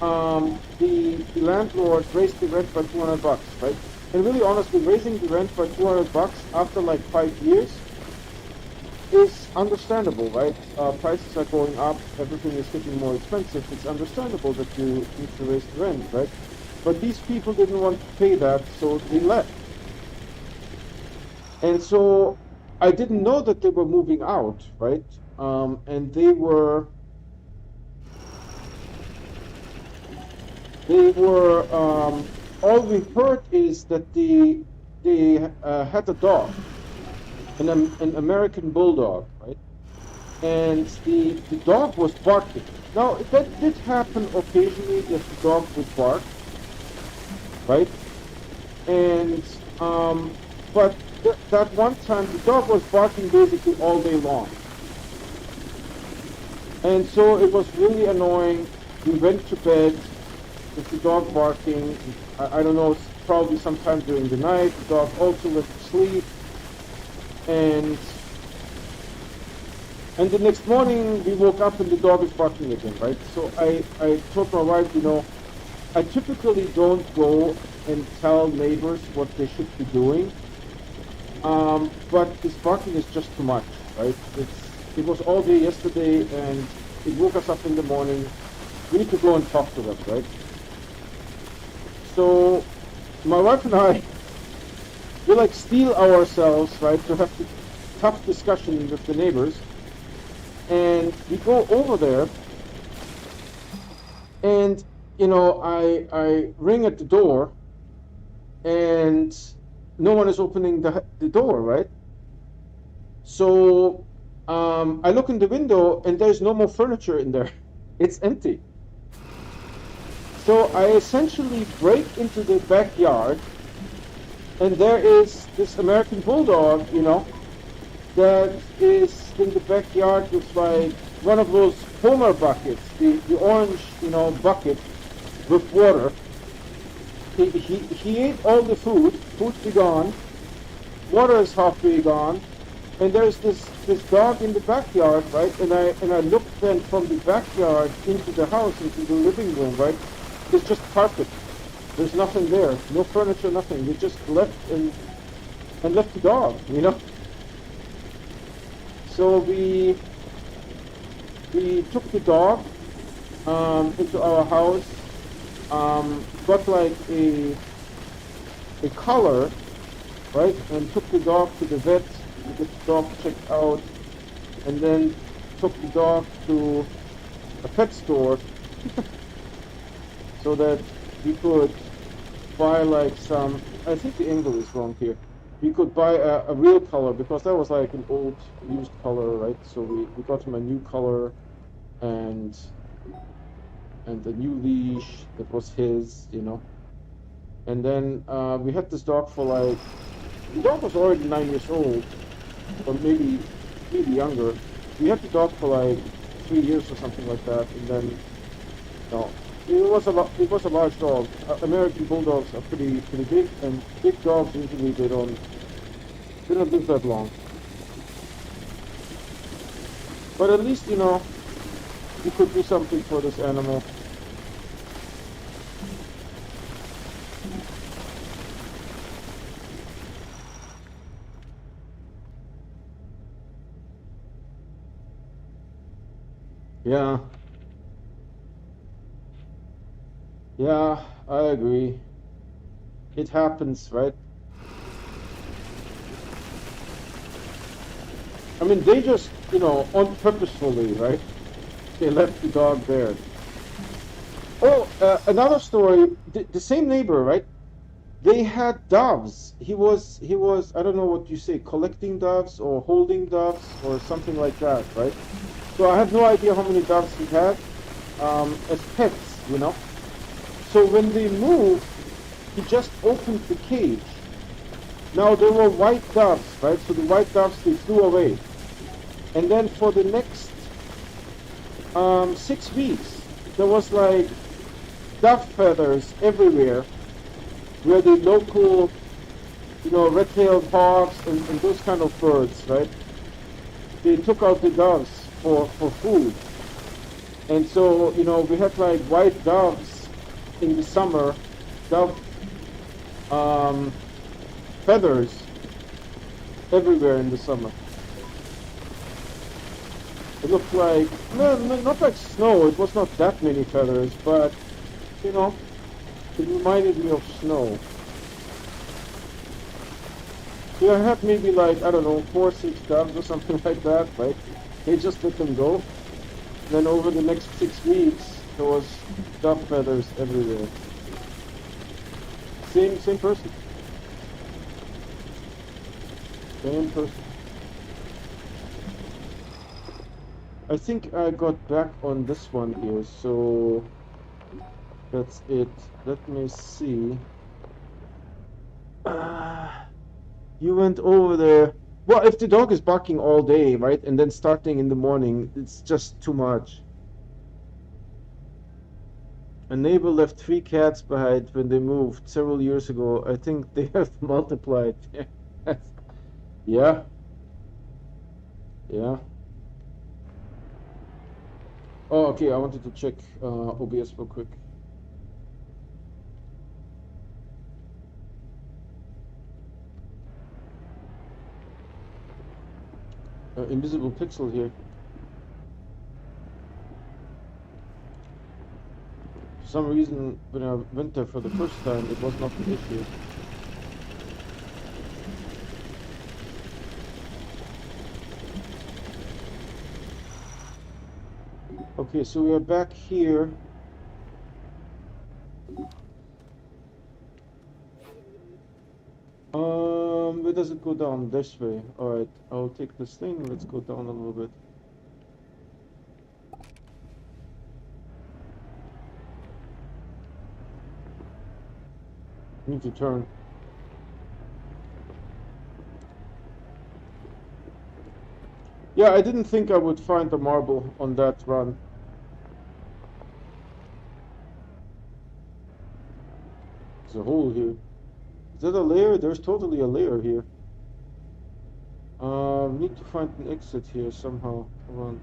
the landlord raised the rent by $200, right? And really honestly, raising the rent by $200 after like 5 years is understandable, right? Prices are going up, everything is getting more expensive. It's understandable that you need to raise the rent, right? But these people didn't want to pay that, so they left. And so I didn't know that they were moving out, right? And they were all we heard is that they had a dog, an American bulldog, right? And the dog was barking. Now that did happen occasionally, that the dog would bark, right? And but that one time the dog was barking basically all day long, and so it was really annoying. We went to bed with the dog barking. I don't know, probably sometime during the night. The dog also went to sleep, and the next morning we woke up and the dog is barking again, right? So I told my wife, I typically don't go and tell neighbors what they should be doing, but this barking is just too much, right? It was all day yesterday and it woke us up in the morning. We need to go and talk to them, right? So my wife and I, we like steel ourselves, right, to have the tough discussion with the neighbors. And we go over there, and I ring at the door, and no one is opening the door, right? So I look in the window, and there's no more furniture in there. It's empty. So I essentially break into the backyard, and there is this American bulldog, that is in the backyard with like one of those Homer buckets, the orange, bucket with water. He ate all the food be gone, water is halfway gone, and there's this dog in the backyard, right? And I looked then from the backyard into the house, into the living room, right? It's just carpet. There's nothing there, no furniture, nothing. We just left and left the dog, So we took the dog into our house, got like a collar, right, and took the dog to the vet to get the dog checked out, and then took the dog to a pet store so that we could buy like some, I think the angle is wrong here. We could buy a real color, because that was like an old used color, right? So we got him a new color and a new leash that was his, And then we had this dog for like, the dog was already 9 years old, or maybe younger. We had the dog for like 3 years or something like that, and then it was a large dog. American bulldogs are pretty big, and big dogs usually they don't live that long. But at least you could do something for this animal. Yeah. Yeah, I agree. It happens, right? I mean, they just, on purposefully, right? They left the dog there. Oh, another story. The same neighbor, right? They had doves. He was, I don't know what you say, collecting doves or holding doves or something like that, right? So I have no idea how many doves he had as pets, So when they moved, he just opened the cage. Now there were white doves, right? So the white doves, they flew away. And then for the next 6 weeks, there dove feathers everywhere, where the local, red-tailed hawks and those kind of birds, right? They took out the doves for food. And so, we have like white doves in the summer, dove feathers everywhere in the summer. It looked like, no, not like snow, it was not that many feathers, but, it reminded me of snow. So I had maybe like, I don't know, 4 or 6 doves or something like that, right? They just let them go. Then over the next 6 weeks, there was dove feathers everywhere. Same person. Same person. I think I got back on this one here, so that's it. Let me see. You went over there. Well, if the dog is barking all day, right, and then starting in the morning, it's just too much. A neighbor left 3 cats behind when they moved several years ago. I think they have multiplied. Yeah. Yeah. Oh, okay. I wanted to check OBS real quick. Invisible pixel here. For some reason, when I went there for the first time, it was not an issue. Okay, so we are back here. Where does it go down? This way. Alright, I'll take this thing. Let's go down a little bit. Need to turn. Yeah, I didn't think I would find the marble on that run. There's a hole here. Is that a layer? There's totally a layer here. Need to find an exit here somehow. Hold on.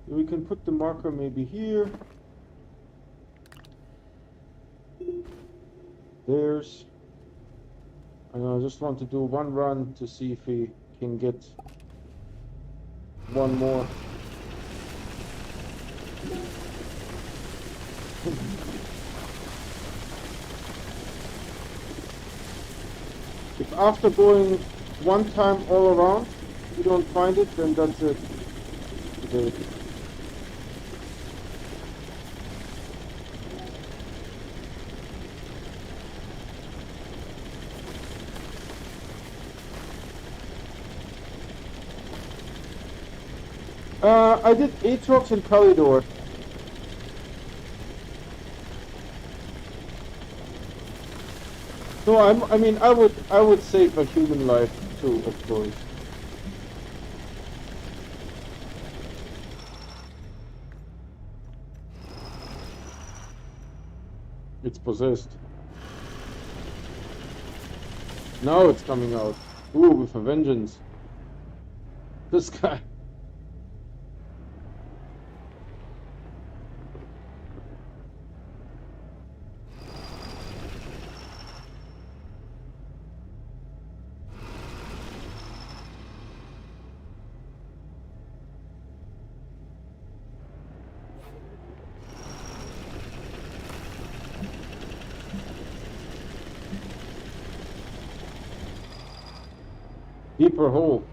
We can put the marker maybe here. There's. And I just want to do one run to see if we can get one more. If after going one time all around you don't find it, then that's it. Okay. I did Aatrox and Kalidor. No, I mean, I would save a human life too, of course. It's possessed. Now it's coming out. Ooh, with a vengeance. This guy. Deeper hole.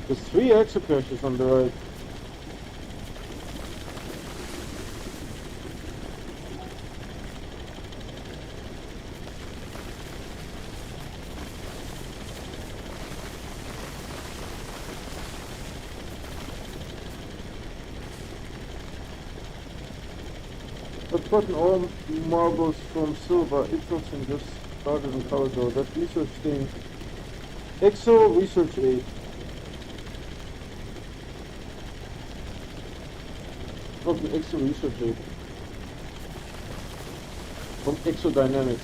There's 3 exocaches on the right. I've gotten all marbles from Silva. Ipsilon just started in Calidor. That research thing. Exo research aid. Got the Exo research aid. From Exodynamics.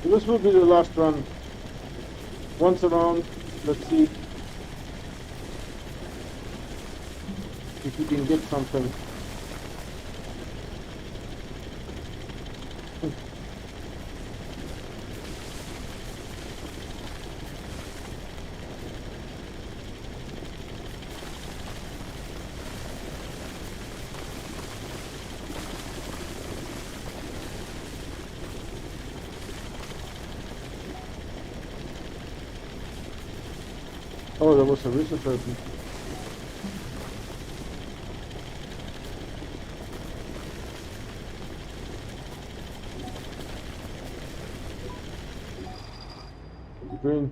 This will be the last run. Once around, let's see if we can get something. Oh, there was a research person. Green.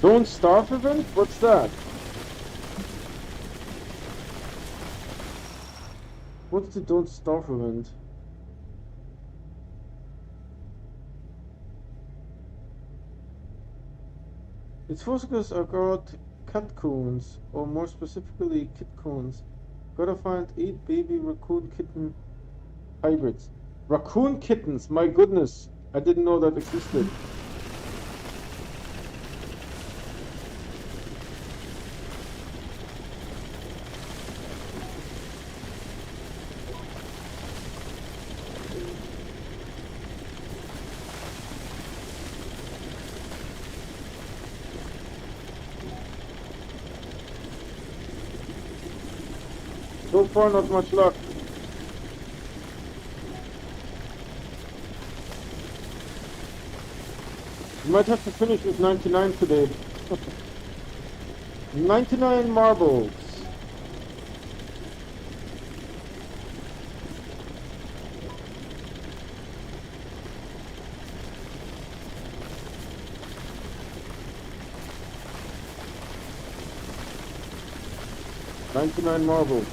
Don't starve event? What's that? What's the don't starve event? Its focus are got catcoons, or more specifically kitcoons. Gotta find 8 baby raccoon kitten hybrids. Raccoon kittens, my goodness! I didn't know that existed. So far, not much luck. You might have to finish with 99 today. 99 marbles. $99 marbles.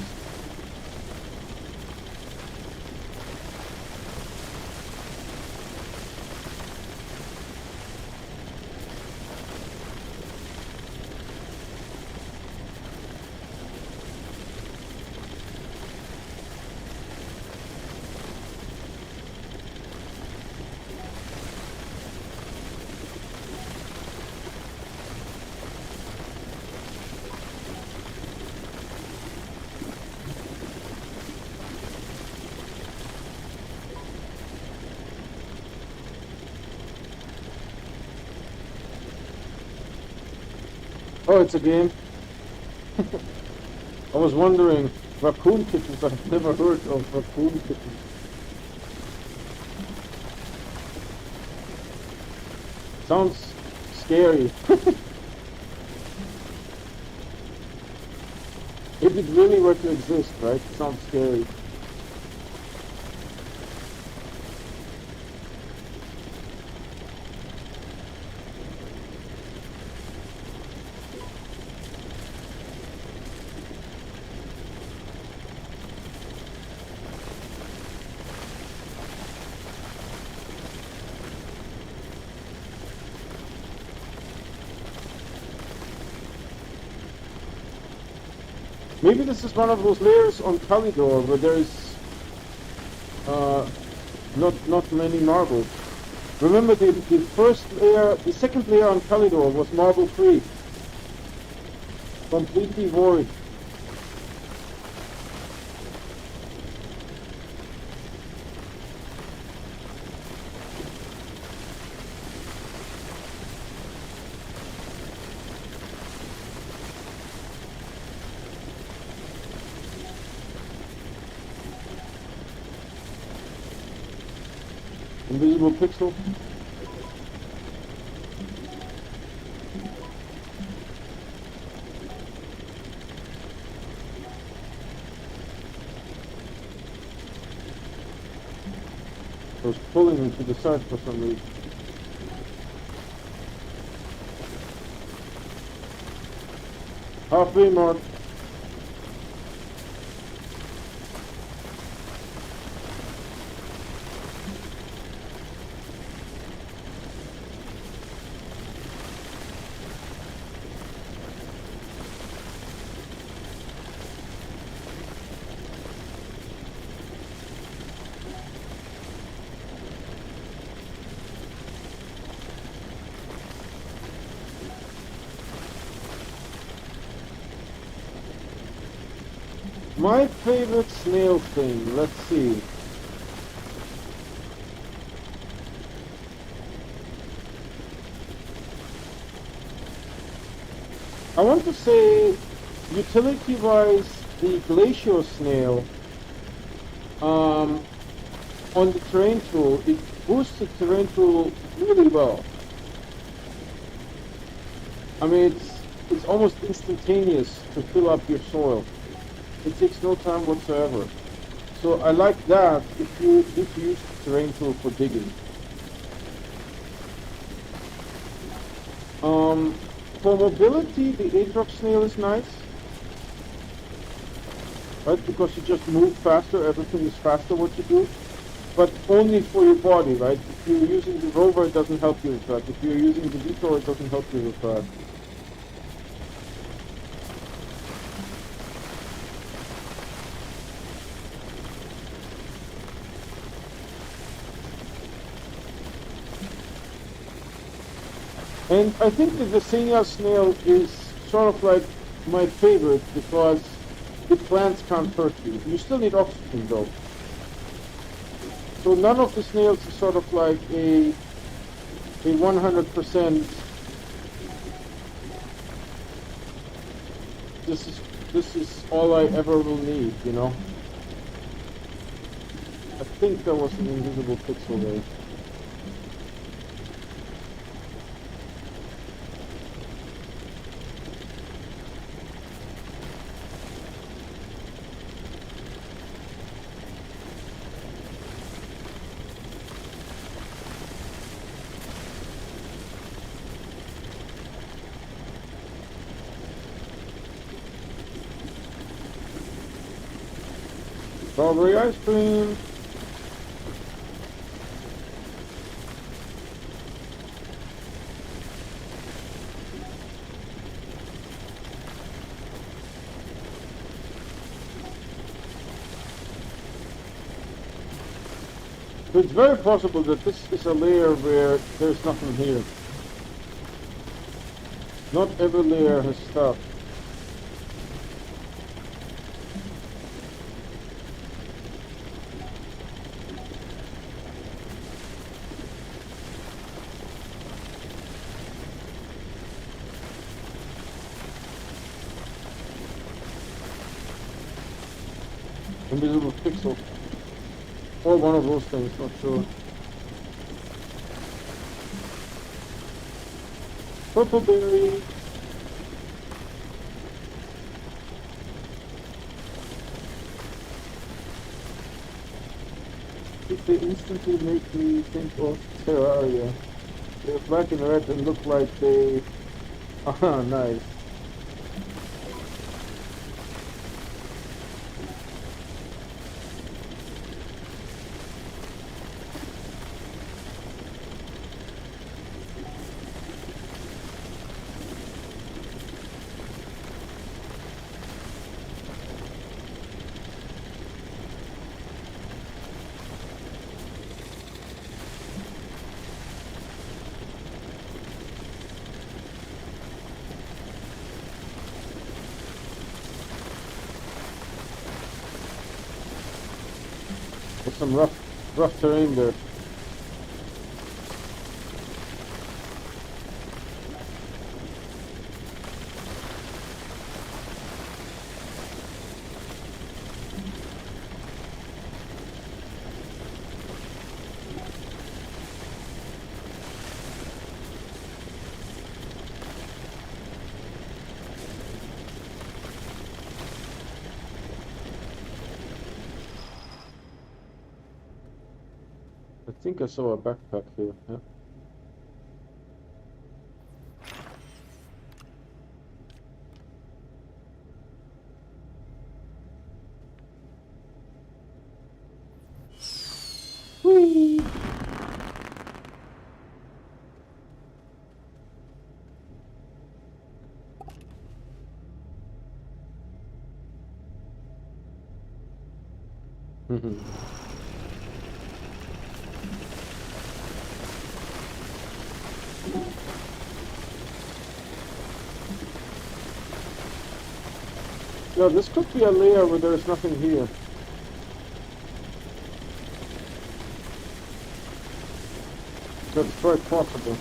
Oh, it's a game. I was wondering, raccoon kittens, I've never heard of raccoon kittens. Sounds scary. If it really were to exist, right? It sounds scary. Maybe this is one of those layers on Kalidor where there is not many marbles. Remember the first layer, the second layer on Kalidor was marble free, completely void. Invisible pixel. I was pulling me to the side for some reason. Halfway mark. My favorite snail thing, let's see. I want to say, utility-wise, the glacier snail, on the terrain tool, it boosts the terrain tool really well. I mean, it's almost instantaneous to fill up your soil. It takes no time whatsoever. So I like that if you need to use the terrain tool for digging. For mobility, the Aatrox snail is nice. Right? Because you just move faster, everything is faster what you do. But only for your body, right? If you're using the rover, it doesn't help you with that. If you're using the detour, it doesn't help you with that. And I think the Xenia snail is sort of like my favorite because the plants can't hurt you. You still need oxygen though. So none of the snails is sort of like a 100%. This is all I ever will need, you know. I think there was an invisible pixel there. Strawberry ice cream. So it's very possible that this is a layer where there's nothing here. Not every layer has stuff. Invisible pixel. Or one of those things, not sure. Purple berry. They instantly make me think of Terraria. They're black and red and look like they... Ah, nice. some rough terrain there. I think I saw a backpack here. Yeah. Whee! Yeah, this could be a layer where there's nothing here. That's very possible.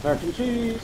Mac and cheese.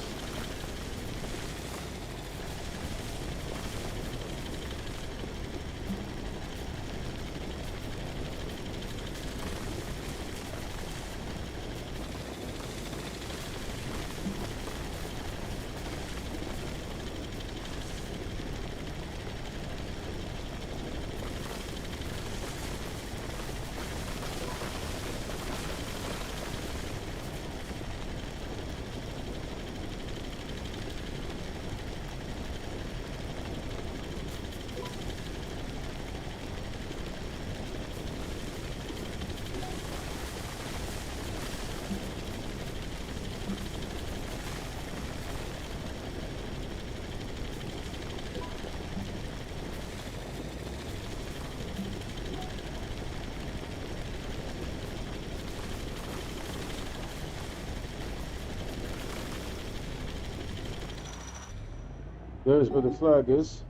There's where the flag is.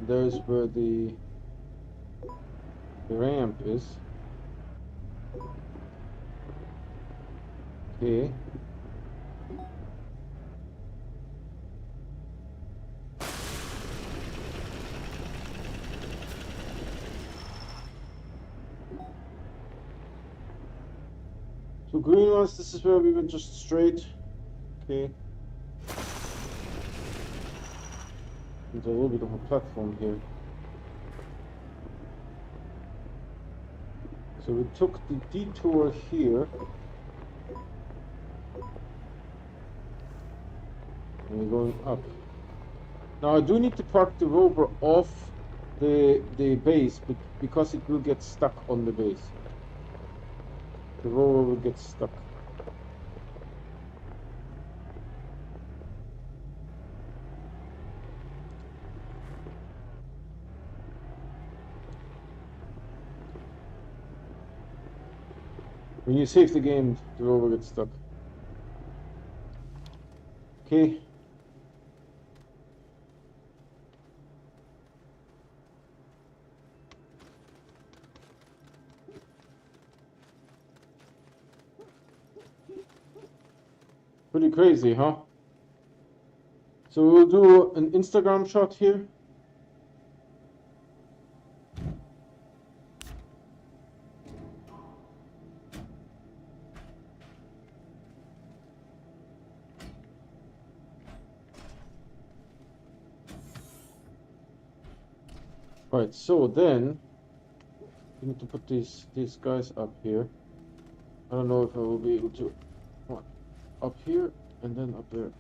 There's where the ramp is. Okay. So green ones, this is where we went just straight. Okay. There's a little bit of a platform here. So we took the detour here. And we're going up. Now I do need to park the rover off the base because it will get stuck on the base. The rover will get stuck. When you save the game, the rover gets stuck. Okay. Pretty crazy, huh? So we'll do an Instagram shot here. Right, so then we need to put these guys up here. I don't know if I will be able to. What? Up here and then up there.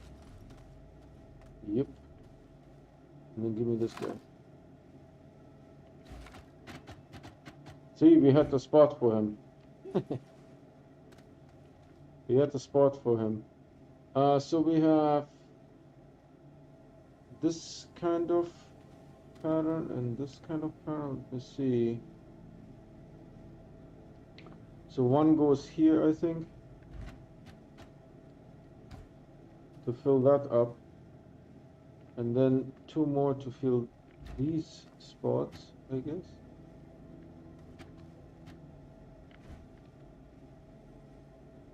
Yep. And then give me this guy. See, we had the spot for him. We had the spot for him. So we have this kind of pattern and this kind of pattern. Let me see. So one goes here, I think, to fill that up. And then two more to fill these spots, I guess.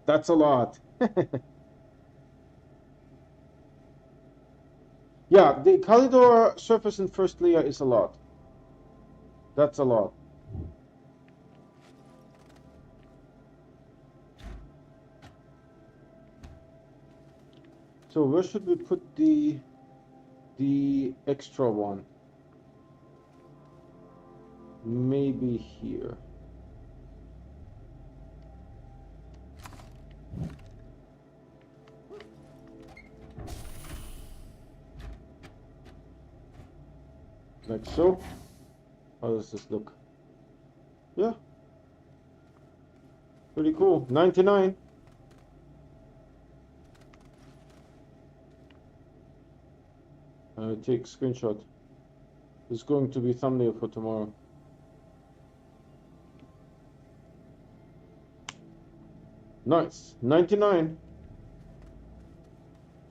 That's a lot. Yeah, the Kalidor surface in first layer is a lot. That's a lot. So where should we put the extra one? Maybe here. Like so. How does this look? Yeah. Pretty cool. 99. Take screenshot. It's going to be thumbnail for tomorrow. Nice. 99.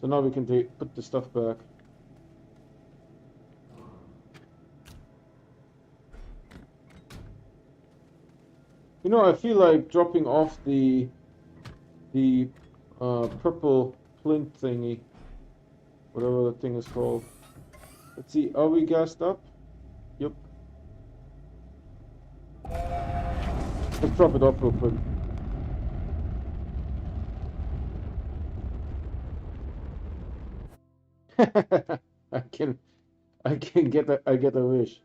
So now we can put the stuff back. You know, I feel like dropping off the purple flint thingy, whatever that thing is called. Let's see, are we gassed up? Yep. Let's drop it off real quick. I get a wish.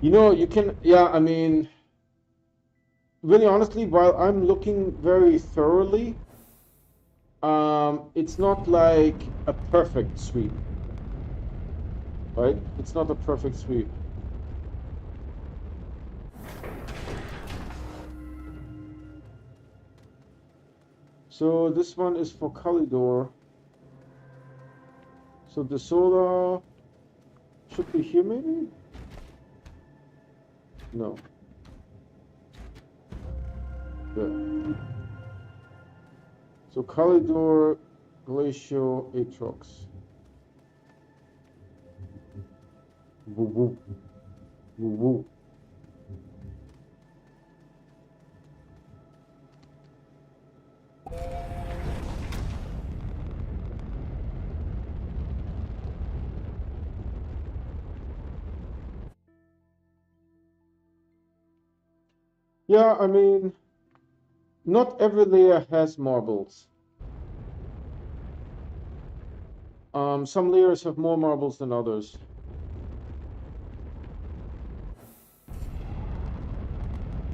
You know, you can, yeah, I mean, really honestly, while I'm looking very thoroughly, it's not like a perfect sweep, right? It's not a perfect sweep. So this one is for Kalidor. So the solar should be here maybe? No. Good. So Kalidor, Glacial, Atrox. Woo woo. Woo woo. Yeah, I mean, not every layer has marbles. Some layers have more marbles than others.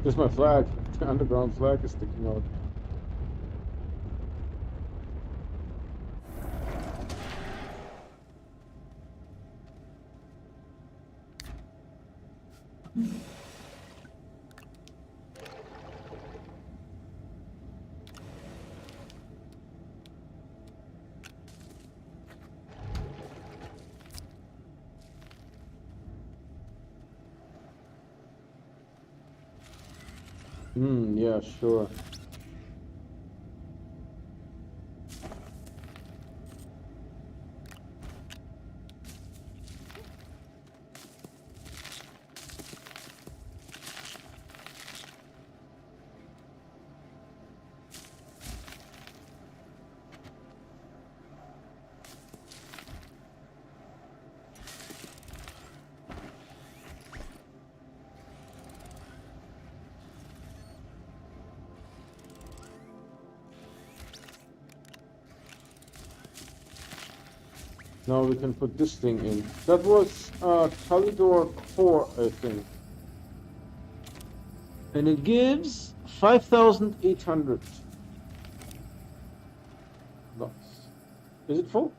There's my flag. The underground flag is sticking out. Yeah, sure. Now we can put this thing in. That was Kalidor core, I think. And it gives 5,800. Nice. Is it full?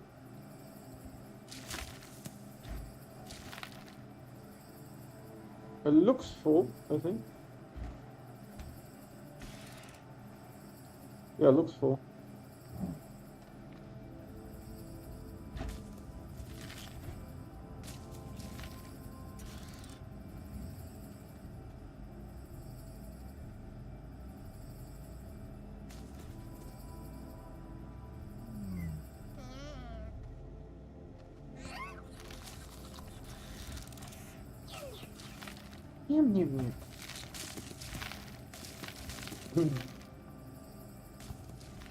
It looks full, I think. Yeah, it looks full. Yum, yum, yum.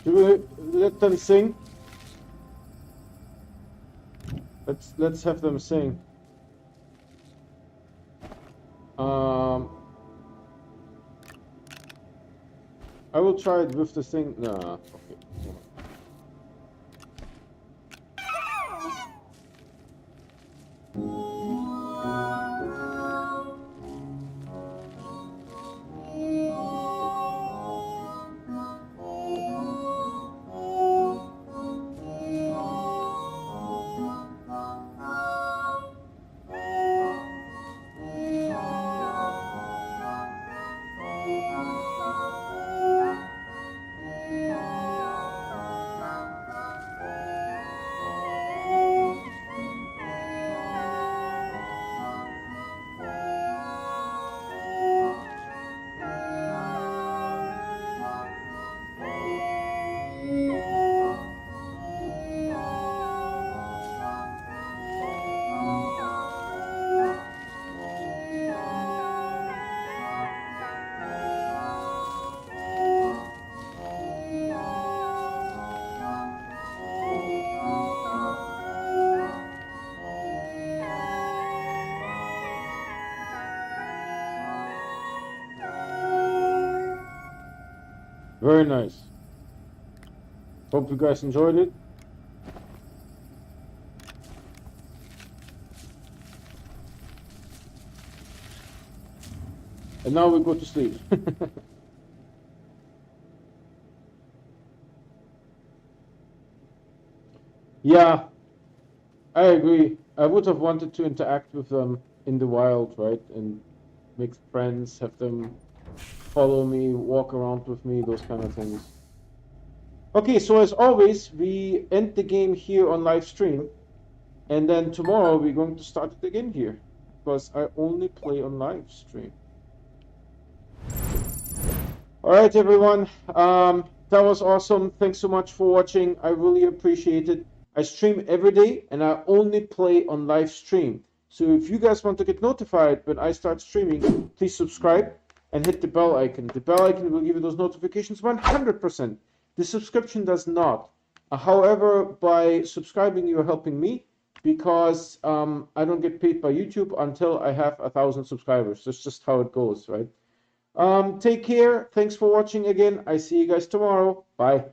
Do we let them sing? Let's have them sing. I will try it with the thing. Nah, okay. Very nice. Hope you guys enjoyed it. And now we go to sleep. Yeah, I agree. I would have wanted to interact with them in the wild, right? And make friends, have them follow me, walk around with me, those kind of things. Okay, so as always, we end the game here on live stream. And then tomorrow we're going to start it again here. Because I only play on live stream. All right, everyone. That was awesome. Thanks so much for watching. I really appreciate it. I stream every day and I only play on live stream. So if you guys want to get notified when I start streaming, please subscribe and hit the bell icon. The bell icon will give you those notifications 100%. The subscription does not. However, by subscribing, you're helping me because I don't get paid by YouTube until I have 1,000 subscribers. That's just how it goes, right? Take care. Thanks for watching again. I see you guys tomorrow. Bye.